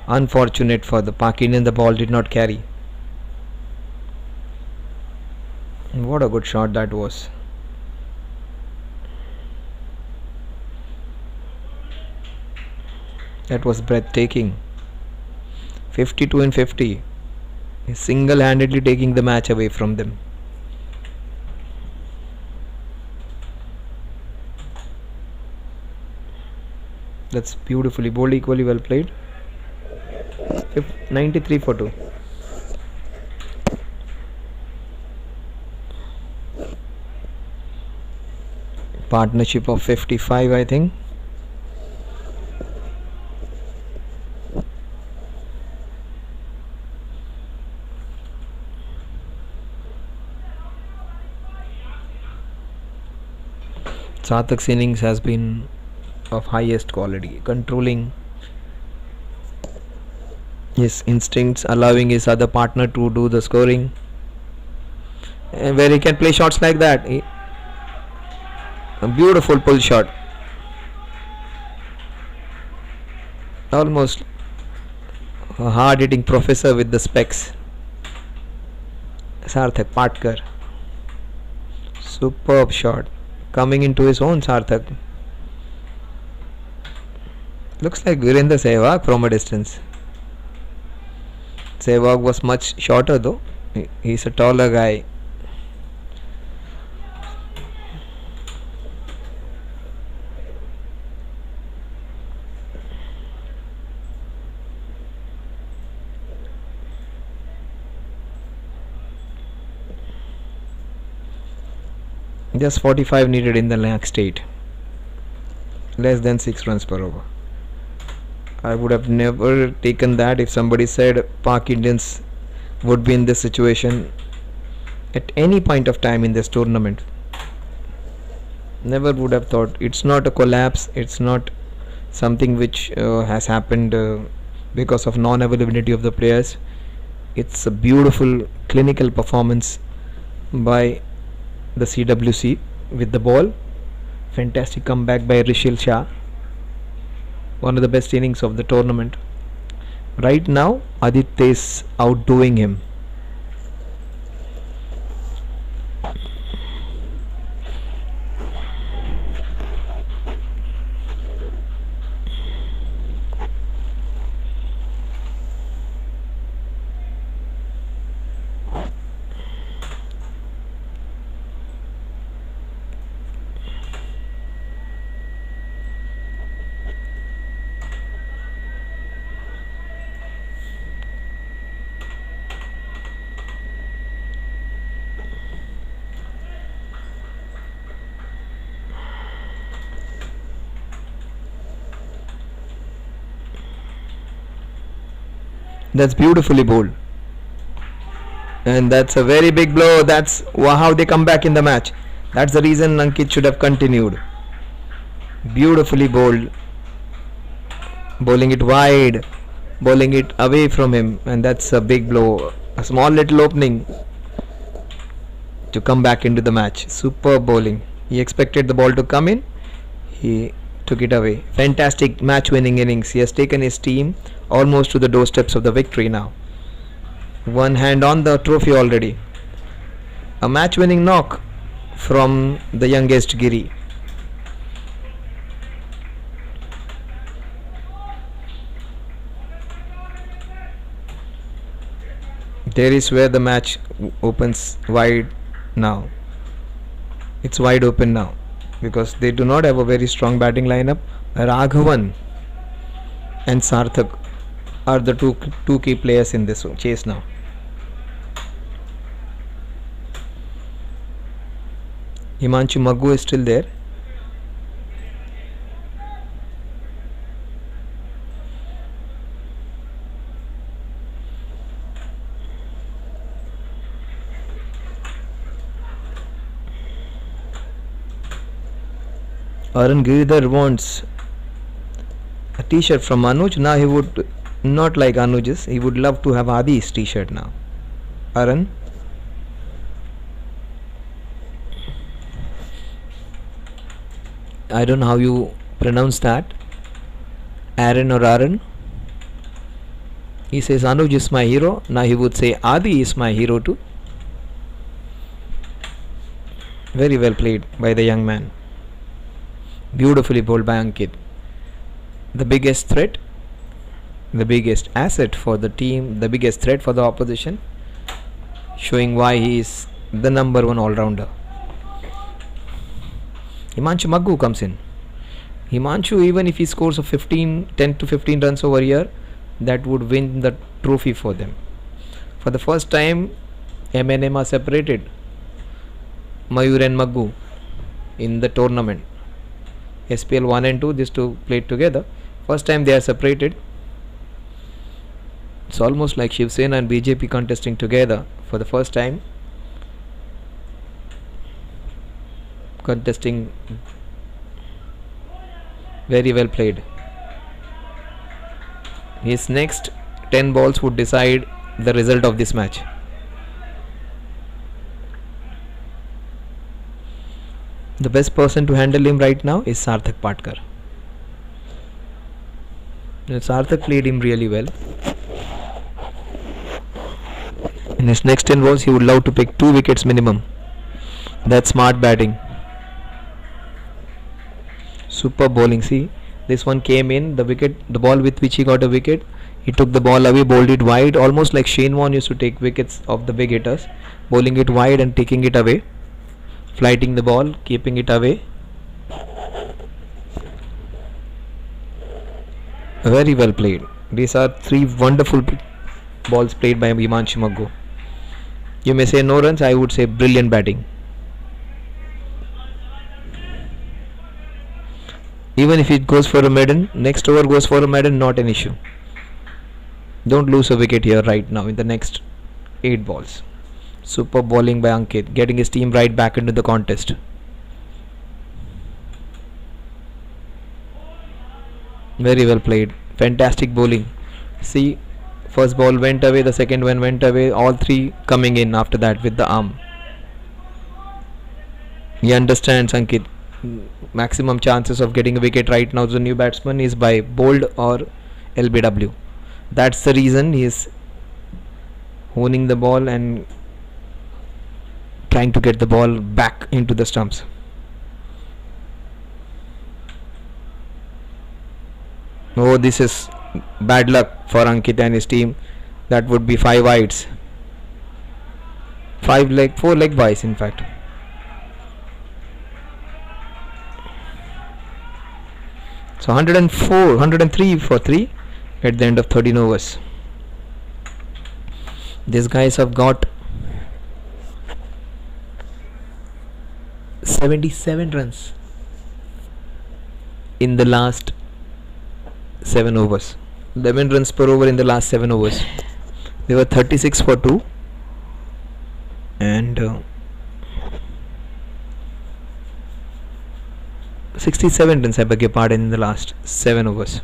Unfortunate for the Pak Indian, the ball did not carry. And what a good shot that was. That was breathtaking. 52 and 50. He's single-handedly taking the match away from them. That's beautifully bowled, equally well played. 93 for 2. Partnership of 55, I think. Sarthak's innings has been of highest quality, controlling his instincts, allowing his other partner to do the scoring, and where he can play shots like that. A beautiful pull shot, almost a hard hitting professor with the specs. Sarthak Patkar, superb shot, coming into his own. Sarthak looks like Virendra Sehwag from a distance. Sehwag was much shorter though. He's a taller guy. Just 45 needed in the next 8. Less than 6 runs per over. I would have never taken that if somebody said Pak Indians would be in this situation at any point of time in this tournament. Never would have thought. It's not a collapse, it's not something which has happened because of non-availability of the players. It's a beautiful clinical performance by the CWC with the ball. Fantastic comeback by Rishil Shah. One of the best innings of the tournament. Right now Aditya is outdoing him. That's beautifully bowled, and that's a very big blow. That's how they come back in the match. That's the reason Ankit should have continued. Beautifully bowled, bowling it wide, bowling it away from him, and that's a big blow. A small little opening to come back into the match. Superb bowling. He expected the ball to come in, he took it away. Fantastic match winning innings. He has taken his team almost to the doorsteps of the victory now. One hand on the trophy already. A match winning knock from the youngest Giri. There is where the match opens wide now. It's wide open now because they do not have a very strong batting lineup. Raghavan and Sarthak are the two key players in this chase now. Himanshu Maggu is still there. Arun Giridhar wants a t-shirt from Anuj. Now he would not like Anuj's. He would love to have Adi's t-shirt now. Arun. I don't know how you pronounce that. Aaron or Arun. He says Anuj is my hero. Now he would say Adi is my hero too. Very well played by the young man. Beautifully bowled by Ankit. The biggest threat, the biggest asset for the team, the biggest threat for the opposition, showing why he is the number one all-rounder. Himanshu Maggu comes in. Himanshu, even if he scores a 10 to 15 runs over here, that would win the trophy for them. For the first time, M&M are separated, Mayur and Maggu, in the tournament. SPL 1 and 2, these two played together. First time they are separated. It's almost like Shiv Sena and BJP contesting together for the first time. Contesting. Very well played. His next 10 balls would decide the result of this match. The best person to handle him right now is Sarthak Patkar. Sarthak played him really well. In his next 10 balls, he would love to pick 2 wickets minimum. That's smart batting. Super bowling. See, this one came in, the ball with which he got a wicket. He took the ball away, bowled it wide, almost like Shane Warne used to take wickets of the big hitters, bowling it wide and taking it away. Flighting the ball, keeping it away. Very well played. These are 3 wonderful balls played by Himanshu Maggu. You may say no runs, I would say brilliant batting. Even if it goes for a maiden, next over goes for a maiden, not an issue. Don't lose a wicket here right now in the next 8 balls. Super bowling by Ankit, getting his team right back into the contest. Very well played. Fantastic bowling. See, first ball went away, the second one went away, all three coming in after that with the arm. He understands, Ankit. Maximum chances of getting a wicket right now as a new batsman is by bowled or LBW. That's the reason he is honing the ball and trying to get the ball back into the stumps. Oh, this is bad luck for Ankit and his team. That would be 5 wides. 4 leg byes in fact. So 103 for 3 at the end of 13 overs. These guys have got 77 runs in the last 7 overs. 11 runs per over in the last 7 overs. They were 36 for 2 and 67 runs, I beg your pardon, in the last 7 overs.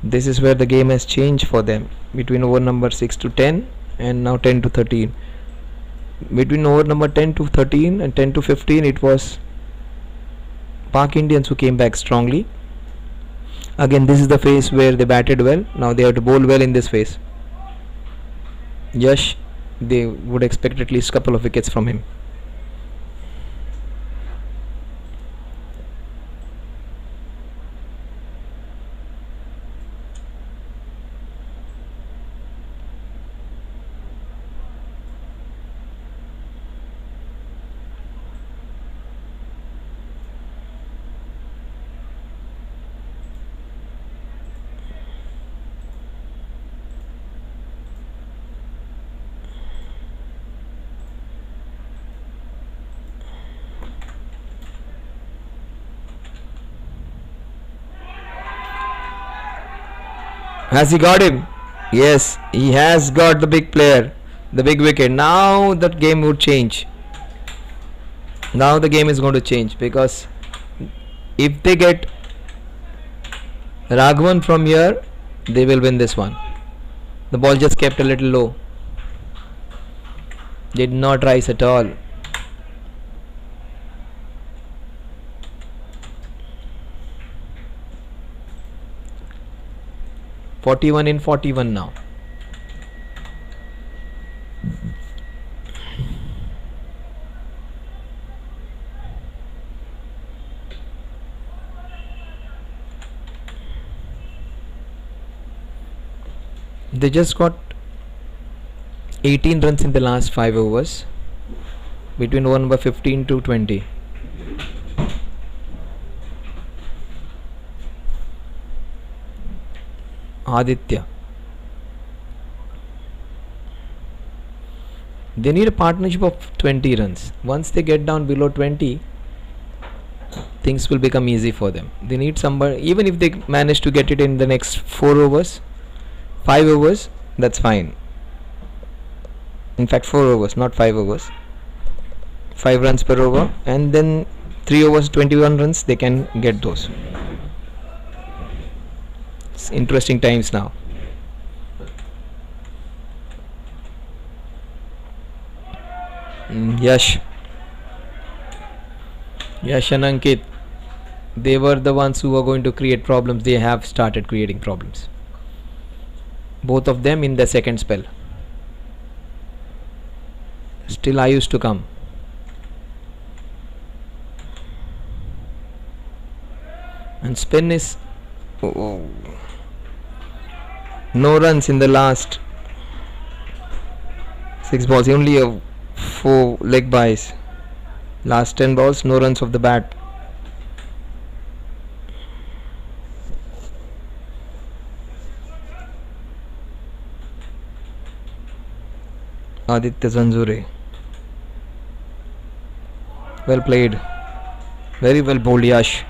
This is where the game has changed for them between over number 6 to 10 and now 10 to 13. Between over number 10 to 13 and 10 to 15 it was Pak Indians who came back strongly. Again, this is the phase where they batted well. Now they have to bowl well in this phase. Yash, they would expect at least a couple of wickets from him. Has he got him? Yes, he has got the big player, the big wicket. Now that game would change. Now the game is going to change because if they get Raghavan from here, they will win this one. The ball just kept a little low. Did not rise at all. (41 in 41 now). They just got 18 runs in the last 5 overs between over number 15 to 20. Aditya. They need a partnership of 20 runs. Once they get down below 20, things will become easy for them. They need somebody, even if they manage to get it in the next 4 overs, 5 overs, that's fine. In fact, 4 overs, not 5 overs. 5 runs per over, and then 3 overs, 21 runs, they can get those. It's interesting times now. Yash and Ankit, they were the ones who were going to create problems. They have started creating problems, both of them in the second spell. Still Ayush to come. And spin is no runs in the last 6 balls, only a 4 leg byes. Last 10 balls, no runs of the bat. Aditya Zanzure. Well played. Very well bowled, Yash.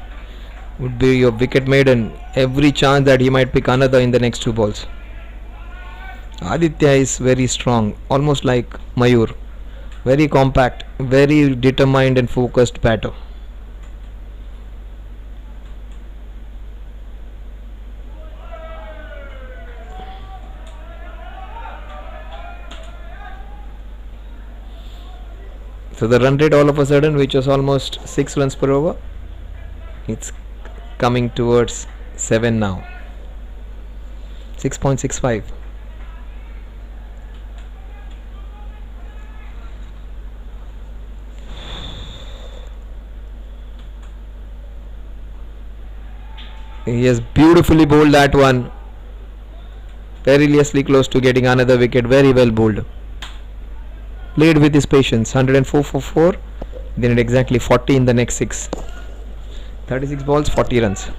Would be your wicket maiden. Every chance that he might pick another in the next two balls. Aditya is very strong, almost like Mayur. Very compact, very determined and focused batter. So the run rate all of a sudden, which was almost 6 runs per over, it's coming towards 7 now. 6.65. He has beautifully bowled that one. Perilously close to getting another wicket. Very well bowled. Played with his patience. 104 for 4. Then it exactly 40 in the next 6. 36 balls, 40 runs.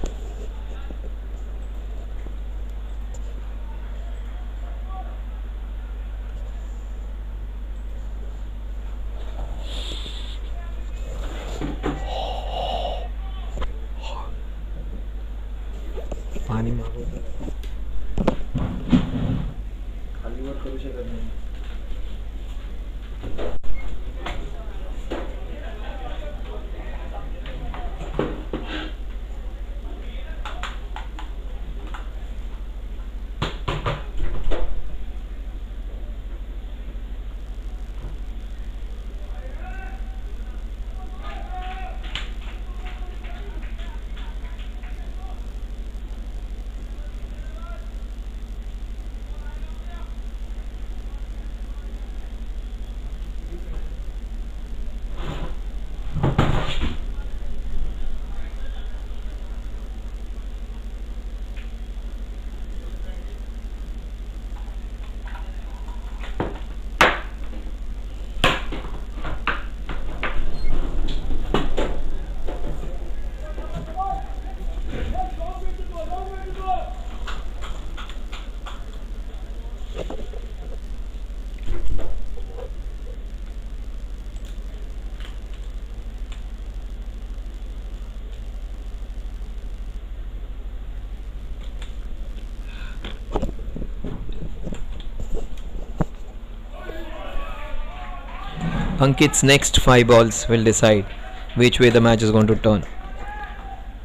पानी मागो खाली वर करू शकत नाही Ankit's next 5 balls will decide which way the match is going to turn.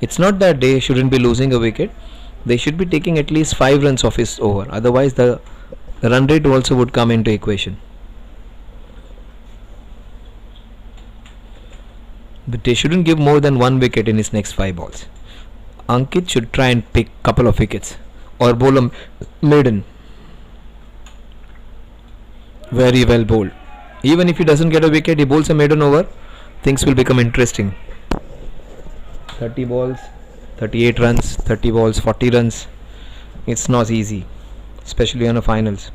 It's not that they shouldn't be losing a wicket. They should be taking at least 5 runs off his over. Otherwise the run rate also would come into equation. But they shouldn't give more than 1 wicket in his next 5 balls. Ankit should try and pick couple of wickets or bowl a maiden. Very well bowled. Even if he doesn't get a wicket, he bowls a maiden over, things will become interesting. 30 balls, 38 runs, 30 balls, 40 runs. It's not easy, especially on a finals.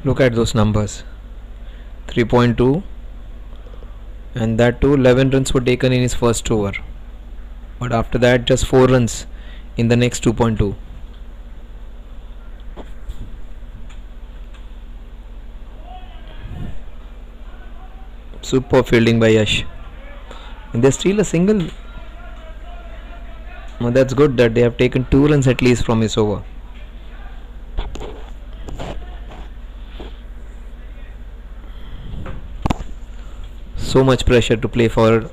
Look at those numbers. 3.2 and that too 11 runs were taken in his first over. But after that just 4 runs in the next 2.2. Super fielding by Yash. And they steal a single. Well, that's good that they have taken 2 runs at least from his over. So much pressure to play for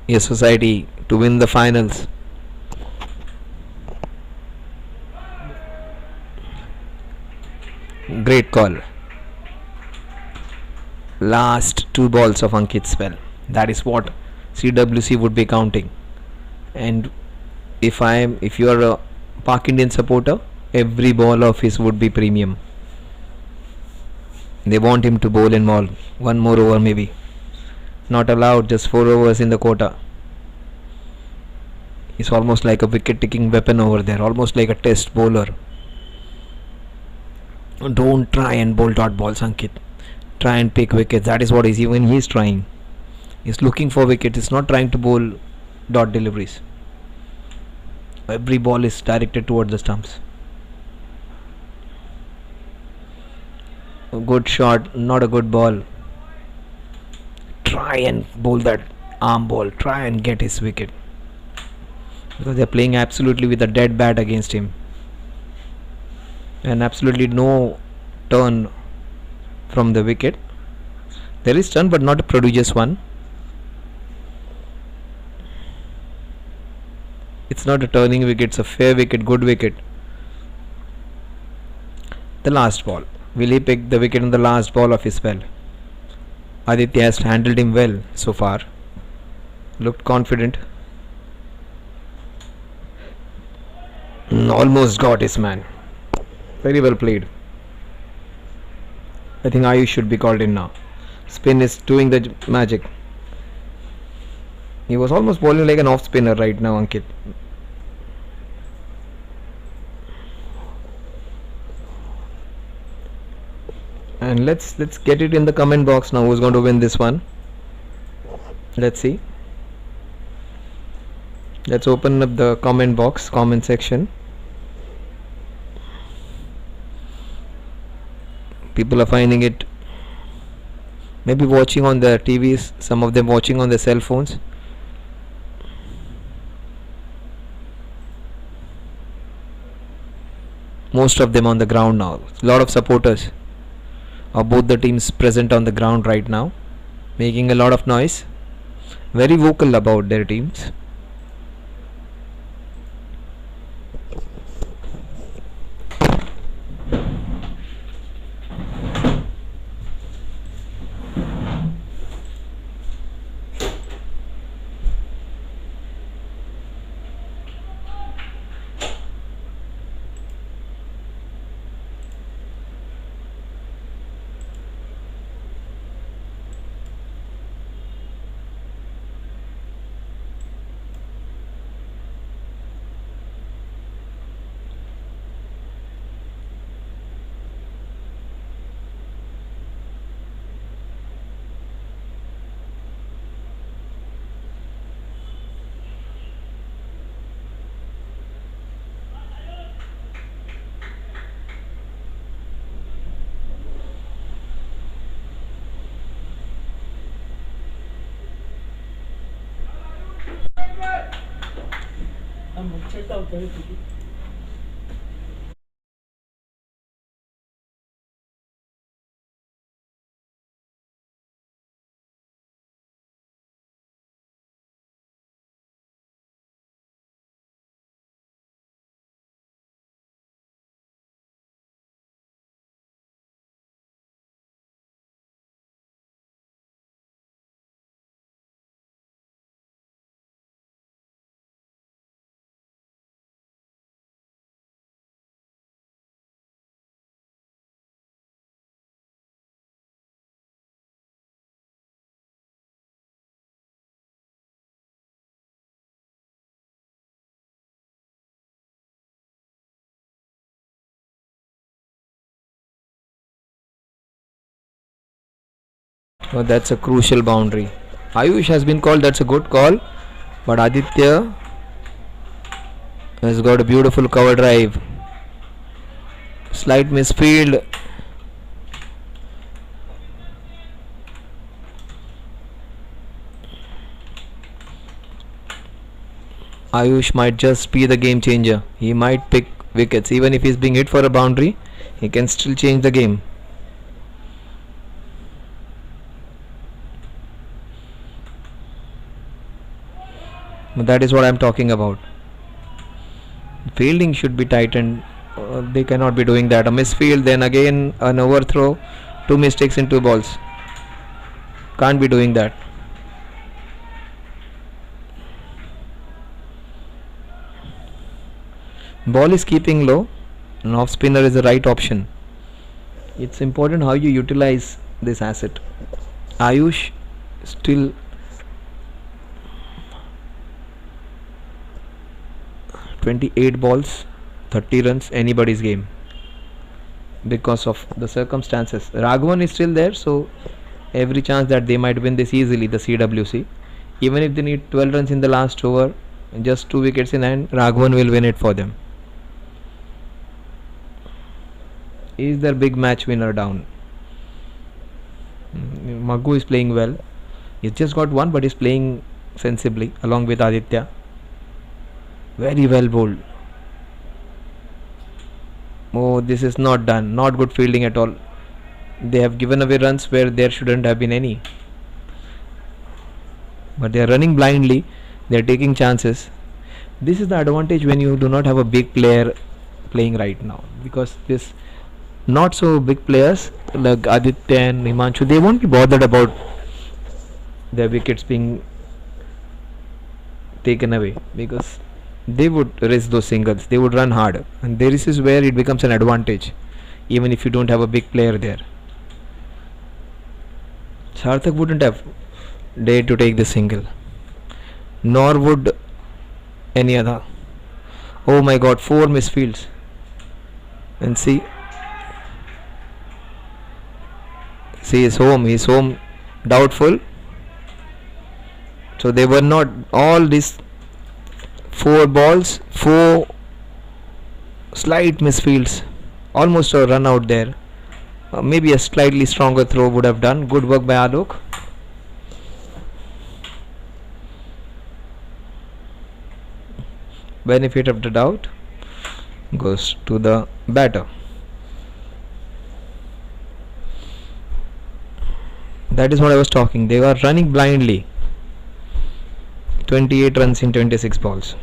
your society to win the finals. Great call. Last 2 balls of Ankit's spell. That is what CWC would be counting. And if you are a Pak Indian supporter, every ball of his would be premium. They want him to bowl in more, 1 more over maybe. Not allowed, just 4 overs in the quota. He's almost like a wicket-taking weapon over there, almost like a test bowler. Don't try and bowl dot balls, Ankit. Try and pick wickets. That is what he's trying. He's looking for wickets. He's not trying to bowl dot deliveries. Every ball is directed towards the stumps. A good shot, not a good ball. Try and bowl that arm ball. Try and get his wicket. Because they're playing absolutely with a dead bat against him. And absolutely no turn from the wicket. There is turn, but not a prodigious one. It's not a turning wicket, it's a fair wicket, good wicket. The last ball. Will he pick the wicket in the last ball of his spell? Aditya has handled him well so far. Looked confident. Almost got his man. Very well played. I think Ayush should be called in now. Spin is doing the magic. He was almost bowling like an off spinner right now, Ankit. And let's get it in the comment box now. Who's going to win this one? Let's see. Let's open up the comment box, comment section. People are finding it. Maybe watching on their TVs. Some of them watching on their cell phones. Most of them on the ground now. A lot of supporters of both the teams present on the ground right now, making a lot of noise, very vocal about their teams. Oh, that's a crucial boundary. Ayush has been called, that's a good call. But Aditya has got a beautiful cover drive. Slight misfield. Ayush might just be the game changer. He might pick wickets. Even if he's being hit for a boundary, he can still change the game. That is what I'm talking about. Fielding should be tightened. They cannot be doing that. A misfield, then again an overthrow, 2 mistakes in 2 balls. Can't be doing that. Ball is keeping low. An off spinner is the right option. It's important how you utilize this asset. Ayush still 28 balls, 30 runs, anybody's game because of the circumstances. Raghavan is still there, so every chance that they might win this easily, the CWC. Even if they need 12 runs in the last over, just 2 wickets in hand, Raghavan will win it for them. Is their big match winner down? Maggu is playing well. He's just got one, but he's playing sensibly along with Aditya. Very well bowled. Oh, this is not done. Not good fielding at all. They have given away runs where there shouldn't have been any. But they are running blindly. They are taking chances. This is the advantage when you do not have a big player playing right now, because this not so big players like Aditya and Himanshu, they won't be bothered about their wickets being taken away, because they would risk those singles, they would run hard, and this is where it becomes an advantage even if you don't have a big player there. Sarthak wouldn't have dared to take the single, nor would any other. Oh my god, 4 misfields. And see he's home, doubtful. So they were not all these 4 balls, 4 slight misfields, almost a run out there. Maybe a slightly stronger throw would have done. Good work by Alok. Benefit of the doubt goes to the batter. That is what I was talking. They were running blindly. 28 runs in 26 balls.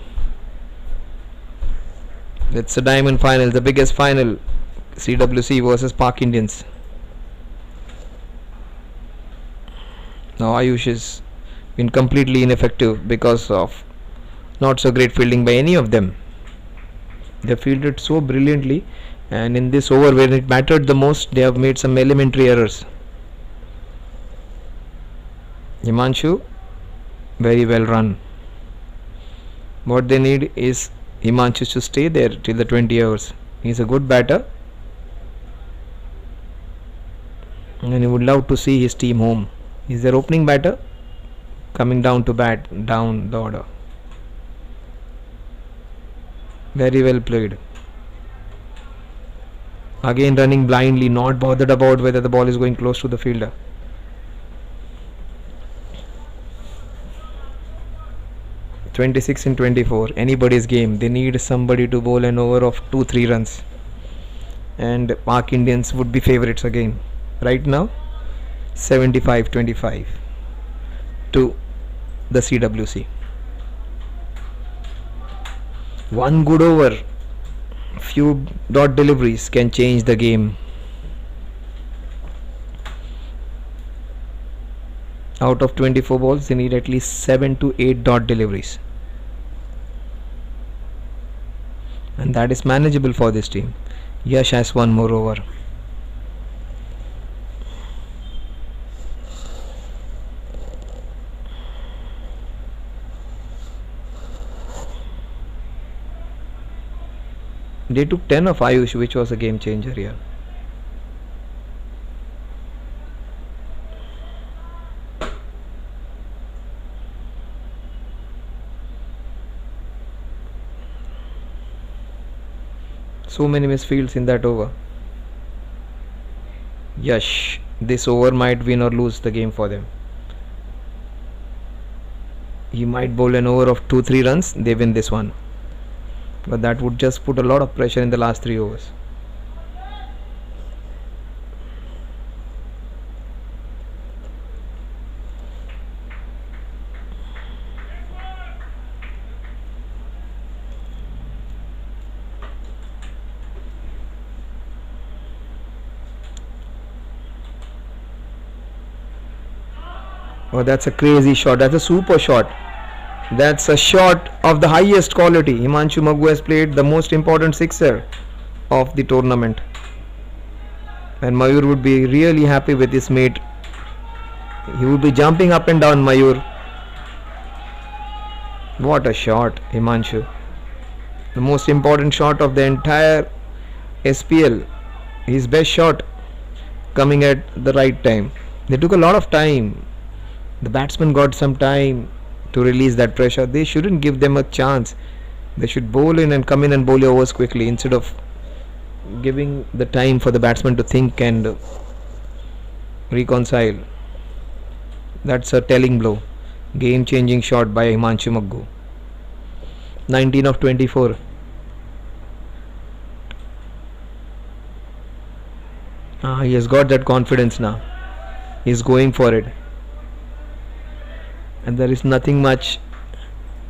That's the diamond final, the biggest final. CWC versus Park Indians. Now Ayush has been completely ineffective because of not so great fielding by any of them. They fielded so brilliantly, and in this over when it mattered the most, they have made some elementary errors. Himanshu, very well run. What they need is Himanshu to stay there till the 20 hours. He's a good batter, and he would love to see his team home. He's their opening batter, coming down to bat down the order. Very well played. Again running blindly, not bothered about whether the ball is going close to the fielder. (26 in 24), anybody's game. They need somebody to bowl an over of 2-3 runs, and Park Indians would be favourites again. Right now 75-25 to the CWC. One good over, few dot deliveries can change the game. Out of 24 balls, they need at least 7 to 8 dot deliveries, and that is manageable for this team. Yash has one more over. They took 10 of Ayush, which was a game changer here. So many misfields in that over. Yash, this over might win or lose the game for them. He might bowl an over of 2-3 runs, they win this one. But that would just put a lot of pressure in the last 3 overs. Oh, that's a crazy shot. That's a super shot. That's a shot of the highest quality. Himanshu Maggu has played the most important sixer of the tournament, and Mayur would be really happy with his mate. He would be jumping up and down, Mayur. What a shot, Himanshu. the most important shot of the entire SPL, his best shot, coming at the right time. They took a lot of time. The batsman got some time to release that pressure. They shouldn't give them a chance. They should bowl in and come in and bowl your overs quickly instead of giving the time for the batsman to think and reconcile. That's a telling blow. Game changing shot by Himanshu Maggu. 19 of 24. He has got that confidence now. He's going for it. And there is nothing much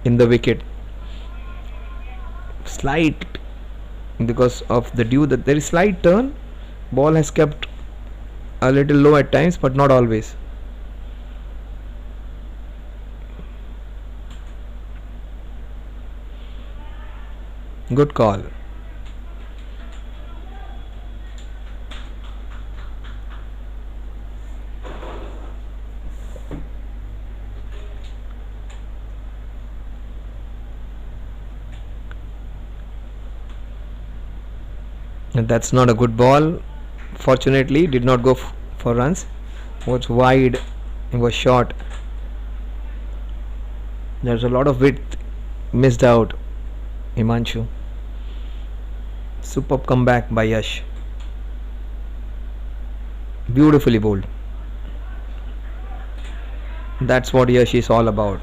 in the wicket. Slight, because of the dew, that there is slight turn. Ball has kept a little low at times, but not always. Good call. And that's not a good ball. Fortunately, did not go for runs. Was wide. It was short. There's a lot of width missed out. Himanshu. Superb comeback by Yash. Beautifully bowled. That's what Yash is all about.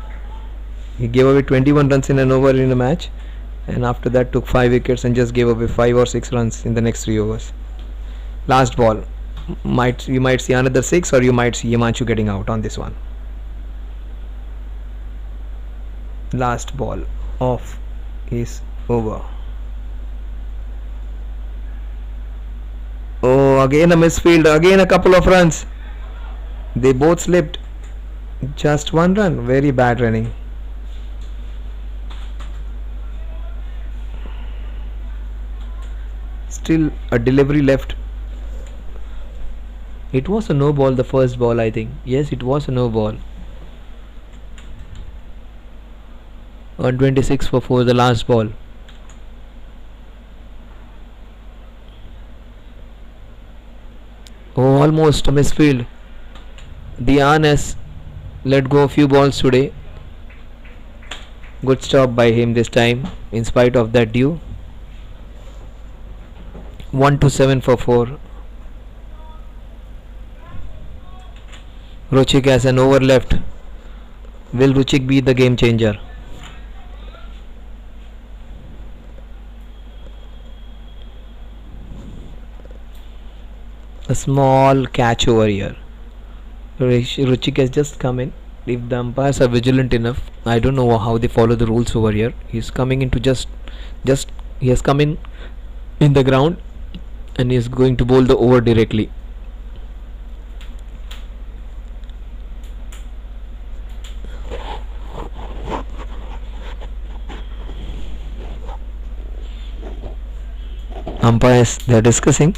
He gave away 21 runs in an over in a match, and after that took 5 wickets and just gave away 5 or 6 runs in the next 3 overs. Last ball. You might see another 6, or you might see Himanshu getting out on this one. Last ball off is over. Oh, again a misfield, again a couple of runs. They both slipped. Just 1 run. Very bad running. Still a delivery left. It was a no ball, the first ball, I think. Yes, it was a no ball. 126 for 4, the last ball. Oh, almost a misfield. Dian has let go a few balls today. Good stop by him this time, in spite of that dew. 127 for 4. Ruchik has an over left. Will Ruchik be the game changer? A small catch over here. Ruchik has just come in. If the umpires are vigilant enough, I don't know how they follow the rules over here. He's coming into he has come in the ground, and he is going to bowl the over directly. Umpires, they are discussing.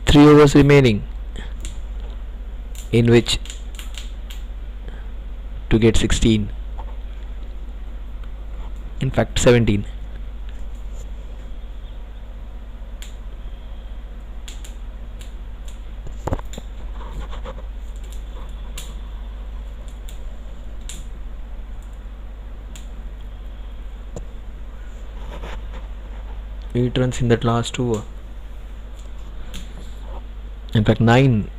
Three overs remaining, in which to get 16. In fact, 17. Eight runs in that last over. In fact, 9.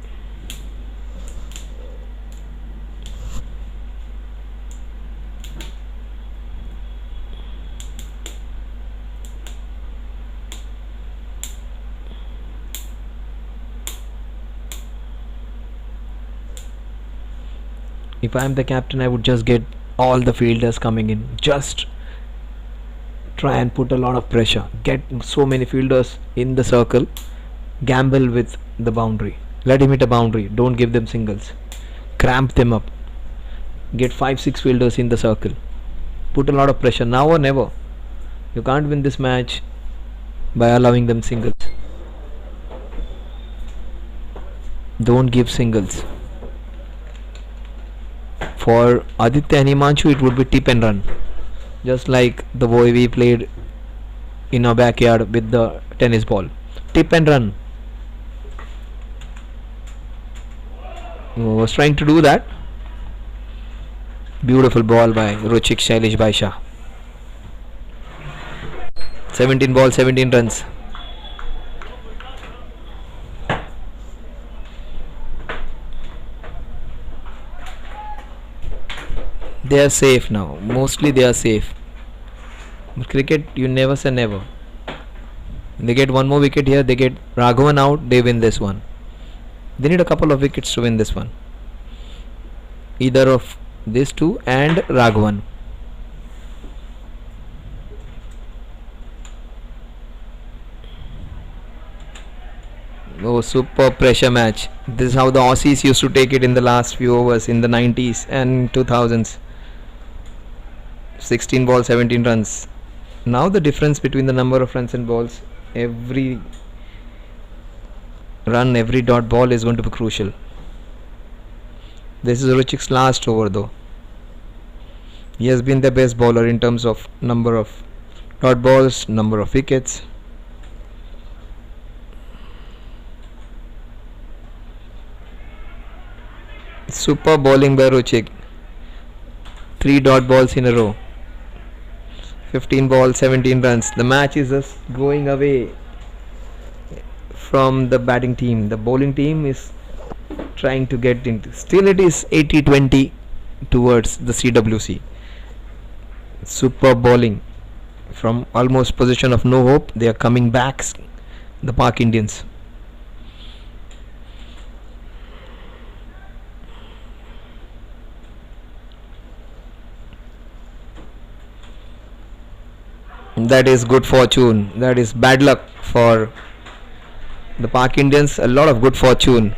If I am the captain, I would just get all the fielders coming in. Just try and put a lot of pressure. Get so many fielders in the circle. Gamble with the boundary. Let him hit a boundary. Don't give them singles. Cramp them up. Get 5-6 fielders in the circle. Put a lot of pressure. Now or never. You can't win this match by allowing them singles. Don't give singles. For Aditya and Himanshu, it would be tip and run, just like the way we played in our backyard with the tennis ball. Tip and run. Was trying to do that. Beautiful ball by Ruchik Shailesh Baisha. 17 ball, 17 runs. They are safe now. Mostly they are safe. But cricket, you never say never. They get one more wicket here. They get Raghavan out. They win this one. They need a couple of wickets to win this one. Either of these two and Raghavan. Oh, super pressure match. This is how the Aussies used to take it in the last few overs in the 90s and 2000s. 16 balls, 17 runs. Now the difference between the number of runs and balls, every run, every dot ball is going to be crucial. This is Ruchik's last over though. He has been the best bowler in terms of number of dot balls, number of wickets. Super bowling by Ruchik. 3 dot balls in a row. 15 balls, 17 runs. The match is just going away from the batting team. The bowling team is trying to get into. Still it is 80-20 towards the CWC. Super bowling from almost position of no hope. They are coming back, the Park Indians. That is good fortune. That is bad luck for the Park Indians. A lot of good fortune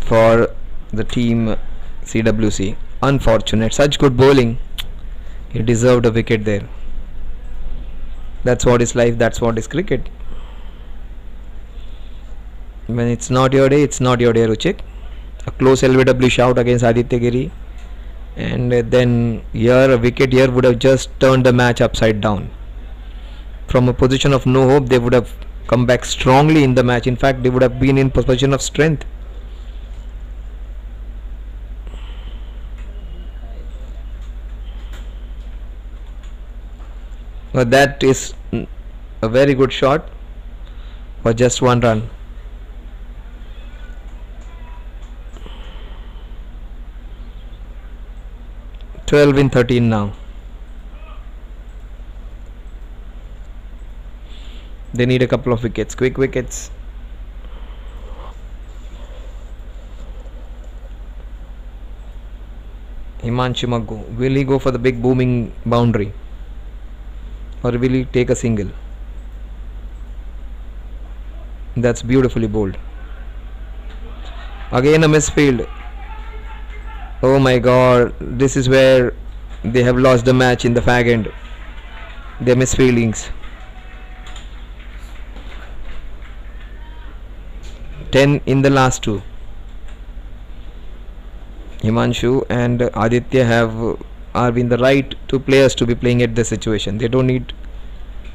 for the team CWC. Unfortunate. Such good bowling. He deserved a wicket there. That's what is life. That's what is cricket. When it's not your day, it's not your day, Ruchik. A close LBW shout against Aditya Giri. And then here a wicket here would have just turned the match upside down. From a position of no hope, they would have come back strongly in the match. In fact, they would have been in position of strength. But that is a very good shot for just 1 run. Twelve in 13 now. They need a couple of wickets, quick wickets. Himanshu Maggu, will he go for the big booming boundary or will he take a single? That's beautifully bowled. Again a misfield. Oh my god, this is where they have lost the match in the fag end. Their misfeelings. 10 in the last 2. Himanshu and Aditya are in the right 2 players to be playing at this situation. They don't need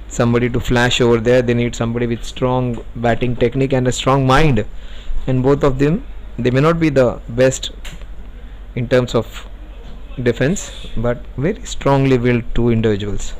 somebody to flash over there. They need somebody with strong batting technique and a strong mind. And both of them, they may not be the best in terms of defense, but very strongly willed 2 individuals.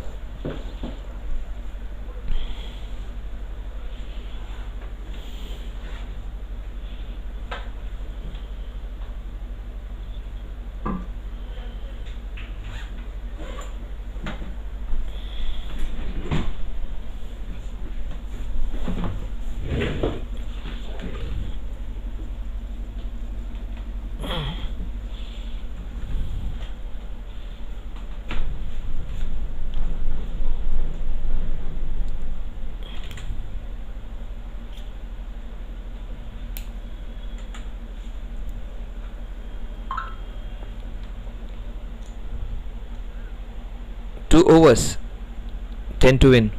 Two overs, 10 to win.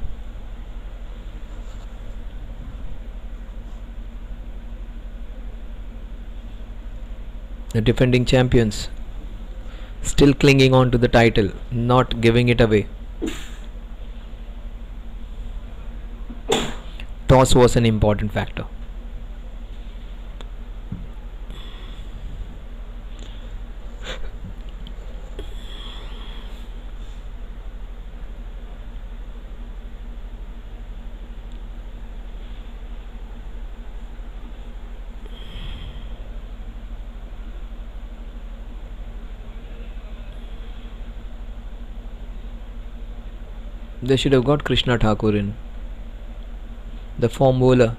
The defending champions still clinging on to the title, not giving it away. Toss was an important factor. They should have got Krishna Thakur in, the form bowler.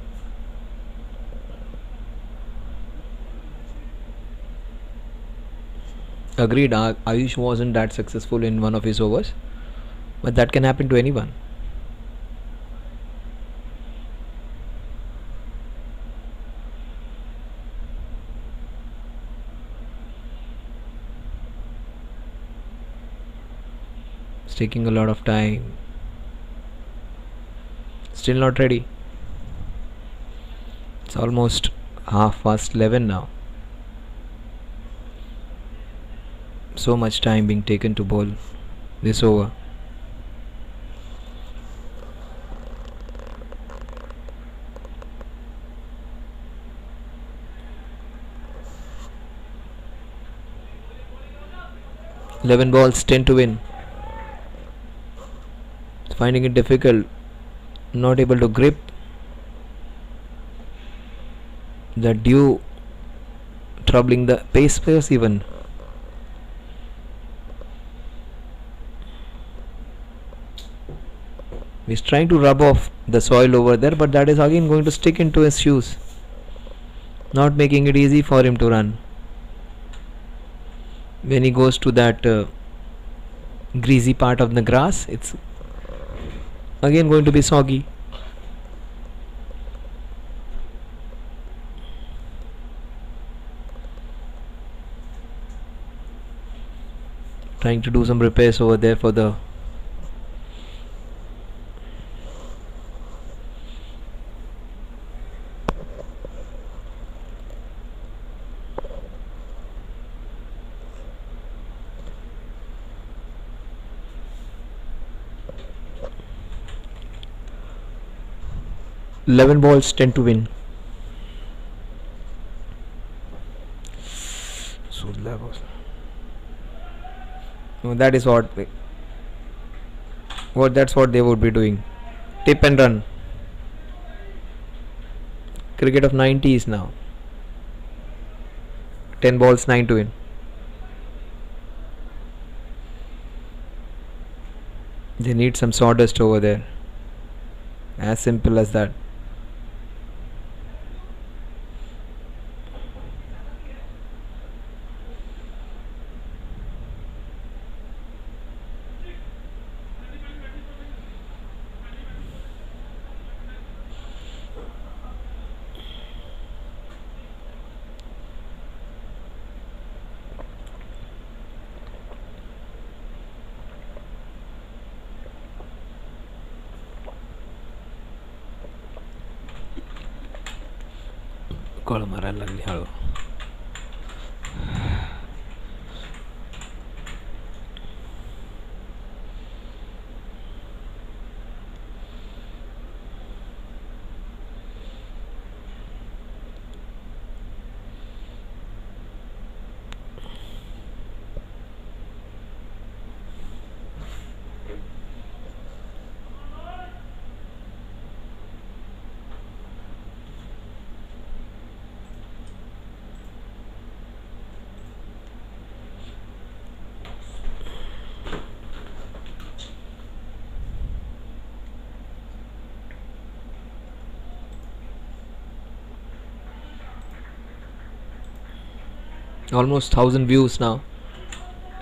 Agreed, Ayush wasn't that successful in one of his overs, but that can happen to anyone. It's taking a lot of time. Still not ready. It's almost 11:30 now. So much time being taken to bowl this over. Eleven balls, 10 to win. Finding it difficult, not able to grip the dew, troubling the pace players even. He's trying to rub off the soil over there, but that is again going to stick into his shoes, not making it easy for him to run. When he goes to that greasy part of the grass, it's again going to be soggy. Trying to do some repairs over there for the eleven balls, 10 to win. So that is what that's what they would be doing. Tip and run. Cricket of 90s now. 10 balls, 9 to win. They need some sawdust over there. As simple as that. कळ मारायला लागली हळू. Almost 1000 views now,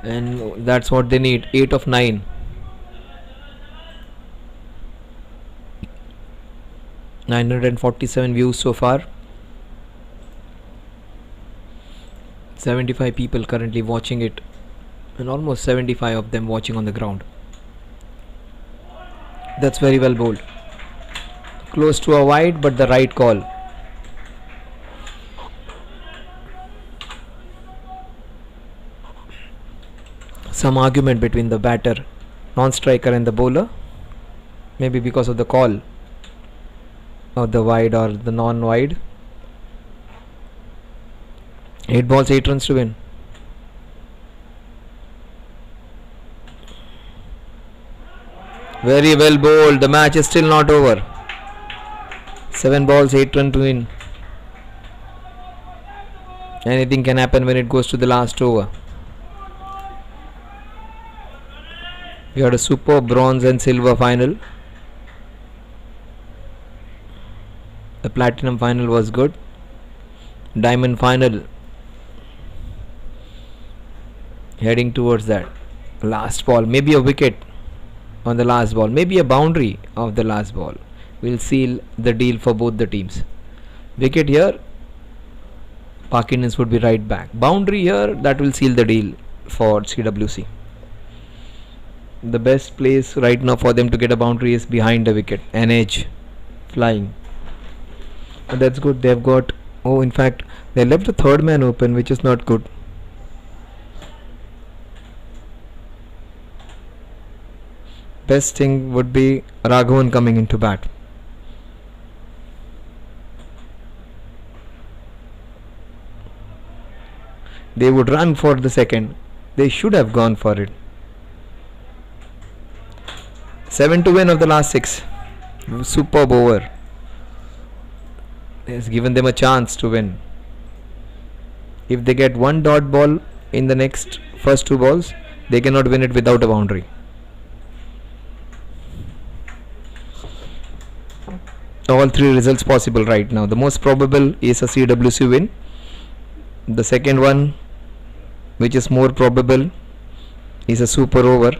and that's what they need. 8 of 9. $947 views so far. 75 people currently watching it, and almost 75 of them watching on the ground. That's very well bowled. Close to a wide, but the right call. some argument between the batter, non-striker, and the bowler. Maybe because of the call of the wide or the non-wide. 8 balls, 8 runs to win. Very well bowled. The match is still not over. 7 balls, 8 runs to win. Anything can happen when it goes to the last over. We had a super bronze and silver final. The platinum final was good. Diamond final heading towards that. Last ball, maybe a wicket on the last ball, maybe a boundary of the last ball will seal the deal for both the teams. Wicket here, Pak Indians would be right back. Boundary here, that will seal the deal for CWC. The best place right now for them to get a boundary is behind the wicket, an edge flying. But that's good. They've got, in fact they left the third man open, which is not good. Best thing would be Raghavan coming into bat. They would run for the second. They should have gone for it. 7 to win of the last 6. Superb over. Has given them a chance to win. If they get one dot ball in the next first 2 balls, they cannot win it without a boundary. All 3 results possible right now. The most probable is a CWC win. The second one, which is more probable, is a super over.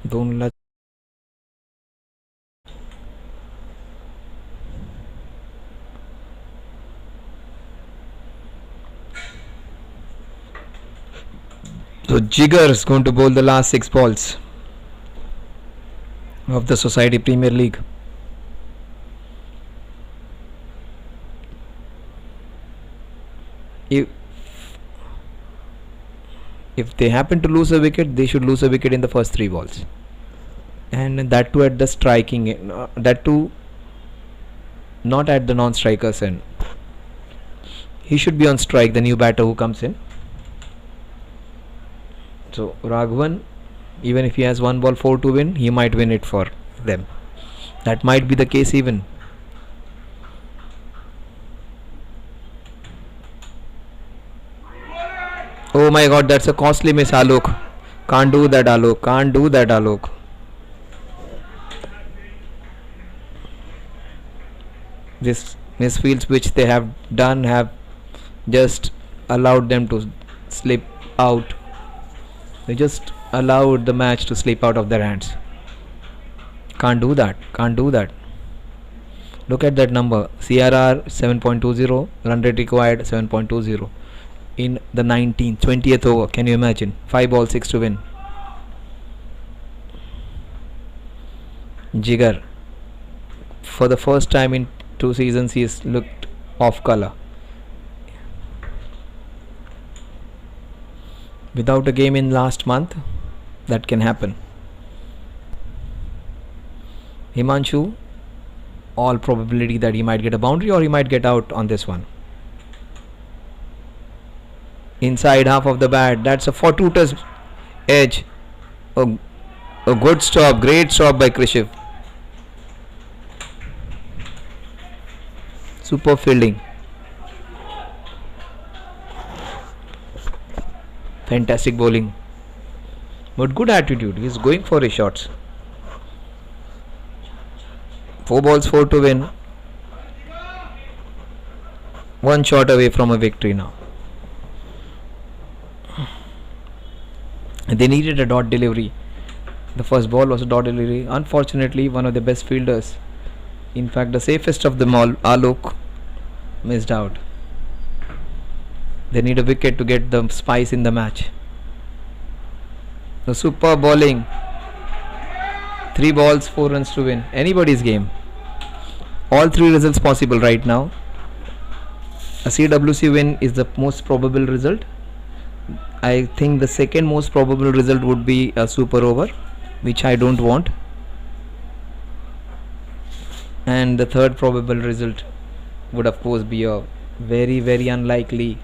Don't let So Jigar is going to bowl the last 6 balls of the Society Premier League. If they happen to lose a wicket, they should lose a wicket in the first 3 balls, and that too at the striking end, that too not at the non-strikers end. He should be on strike, the new batter who comes in. So Raghavan, even if he has 1 ball 4 to win, he might win it for them. That might be the case even. Oh my god, that's a costly miss, Alok. Can't do that, Alok. Can't do that, Alok. This misfields which they have done have just allowed them to slip out. They just allowed the match to slip out of their hands. Can't do that. Can't do that. Look at that number. CRR 7.20, run rate required 7.20 in the 19th, 20th over. Can you imagine? 5 balls, 6 to win. Jigar, for the first time in 2 seasons, he has looked off color. Without a game in last month, that can happen. Himanshu, all probability that he might get a boundary or he might get out on this one. Inside half of the bat, that's a fortuitous edge. A good stop, great stop by Krishiv. Super fielding. Fantastic bowling. But good attitude, he's going for his shots. 4 balls, 4 to win. 1 shot away from a victory now. They needed a dot delivery. The first ball was a dot delivery. Unfortunately, one of the best fielders, in fact the safest of them all, Alok, missed out. They need a wicket to get the spice in the match. The super bowling. 3 balls, 4 runs to win. Anybody's game. All 3 results possible right now. A CWC win is the most probable result. I think the second most probable result would be a super over, which I don't want. And the third probable result would of course be a very, very unlikely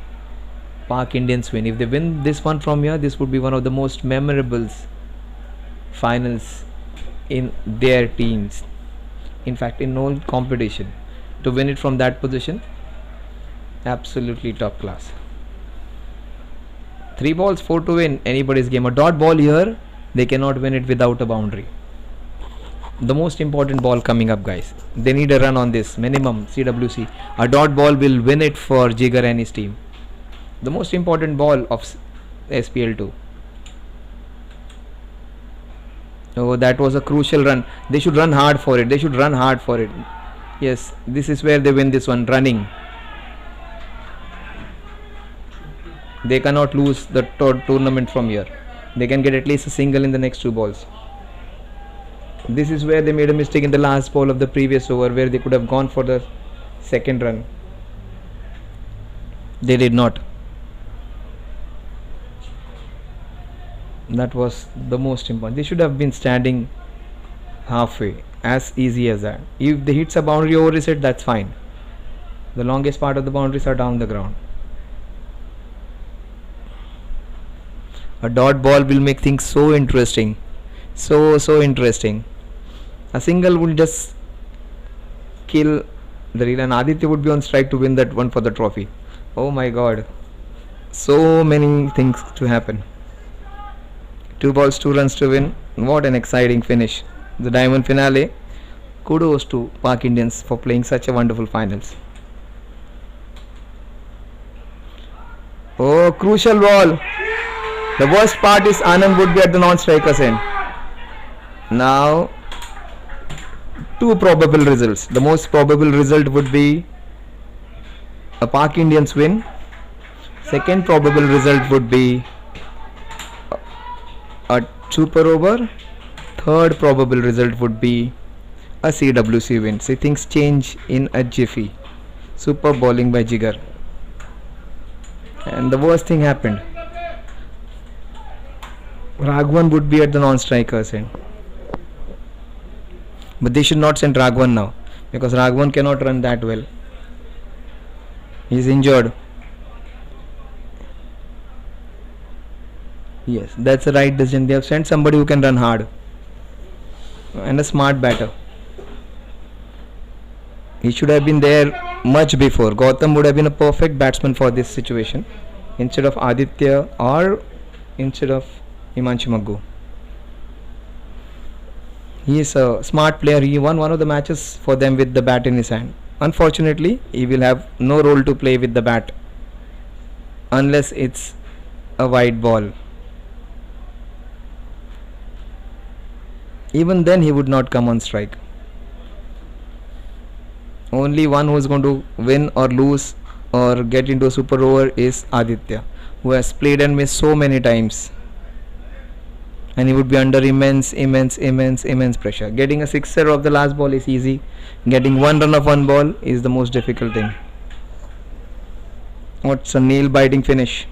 Pak Indians win. If they win this one from here, this would be one of the most memorable finals in their teams. In fact, in no competition. To win it from that position, absolutely top class. 3 balls, 4 to win. Anybody's game. A dot ball here, they cannot win it without a boundary. The most important ball coming up, guys. They need a run on this. Minimum CWC. A dot ball will win it for Jigar and his team. The most important ball of SPL2. Oh, that was a crucial run. They should run hard for it. They should run hard for it. Yes, this is where they win this one. Running. They cannot lose the tournament from here. They can get at least a single in the next 2 balls. This is where they made a mistake in the last ball of the previous over, where they could have gone for the second run. They did not. That was the most important. They should have been standing halfway. As easy as that. If they hits a boundary over reset, that's fine. The longest part of the boundaries are down the ground. A dot ball will make things so interesting. So interesting. A single will just kill the reel, and Aditya would be on strike to win that one for the trophy. Oh my god. So many things to happen. 2 balls, 2 runs to win. What an exciting finish. The diamond finale. Kudos to Pak Indians for playing such a wonderful finals. Oh, crucial ball. The worst part is Anand would be at the non-striker's end. Now, 2 probable results. The most probable result would be a Pak Indians win. Second probable result would be a super over. Third probable result would be a CWC win. See, things change in a jiffy. Super bowling by Jigar. And the worst thing happened. Raghavan would be at the non-striker's end. But they should not send Raghavan now, because Raghavan cannot run that well. He is injured. Yes, that's the right decision. They have sent somebody who can run hard and a smart batter. He should have been there much before. Gautam would have been a perfect batsman for this situation instead of Aditya or instead of Himanshu Maggu. He is a smart player. He won one of the matches for them with the bat in his hand. Unfortunately, he will have no role to play with the bat unless it's a wide ball. Even then he would not come on strike. Only one who is going to win or lose or get into a super over is Aditya, who has played and missed so many times. And he would be under immense pressure. Getting a sixer of the last ball is easy. Getting one run of one ball is the most difficult thing. What's a nail biting finish?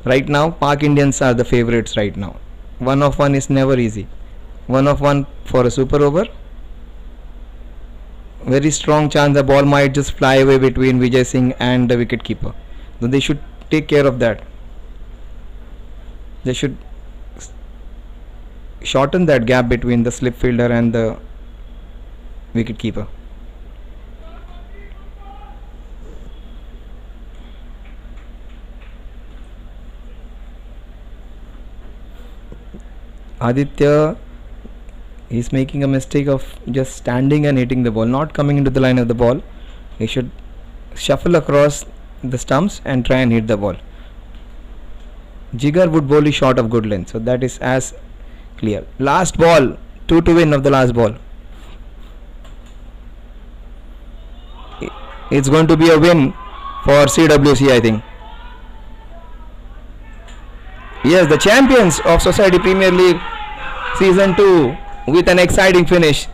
Right now, Pak Indians are the favorites right now. One of one is never easy. One of one for a super over. Very strong chance the ball might just fly away between Vijay Singh and the wicket keeper. So they should take care of that. They should shorten that gap between the slip fielder and the wicket keeper. Aditya is making a mistake of just standing and hitting the ball, not coming into the line of the ball. He should shuffle across the stumps and try and hit the ball. Jigar would bowl is short of good length, so that is as clear. Last ball, 2 to win of the last ball. It's going to be a win for CWC, I think. Yes, the champions of Society Premier League Season 2 with an exciting finish.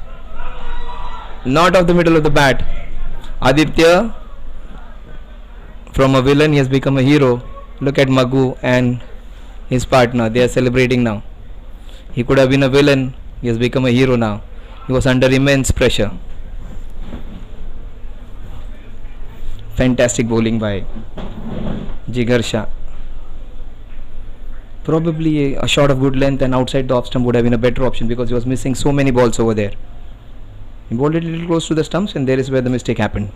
Not off the middle of the bat. Aditya, from a villain, he has become a hero. Look at Magoo and his partner. They are celebrating now. He could have been a villain. He has become a hero now. He was under immense pressure. Fantastic bowling by Jigar Shah. Probably a shot of good length and outside the off stump would have been a better option because he was missing so many balls over there. He bowled it a little close to the stumps and there is where the mistake happened.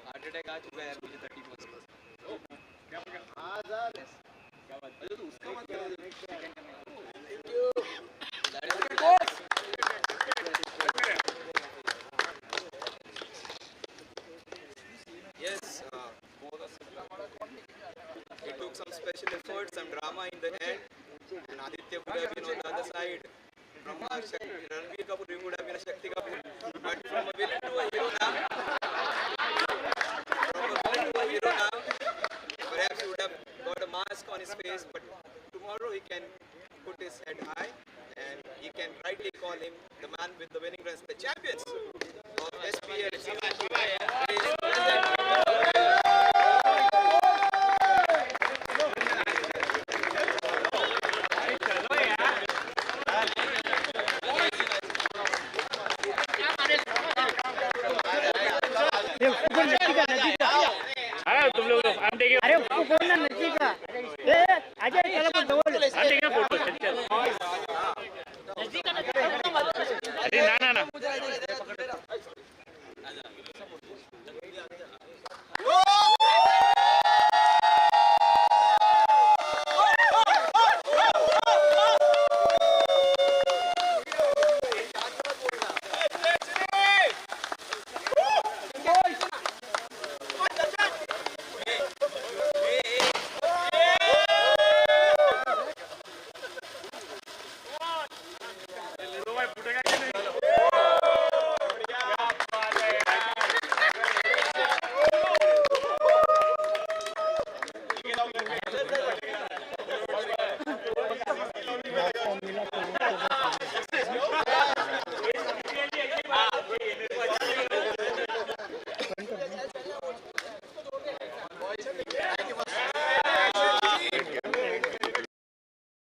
Heart attack आ चुका है यार मुझे 31 को। अरे तो उसका मत करो। Yes, it took some special effort, some drama in the end, and Aditya would have been on the other side. From Ranveer Kapoor, we would have been a Shakti Kapoor, but from a villain to a hero now, perhaps he would have got a mask on his face, but tomorrow he can put his head high and he can rightly call him the man with the winning runs, the champions of SPL. अरे तुम लोग हम देखिए, अरे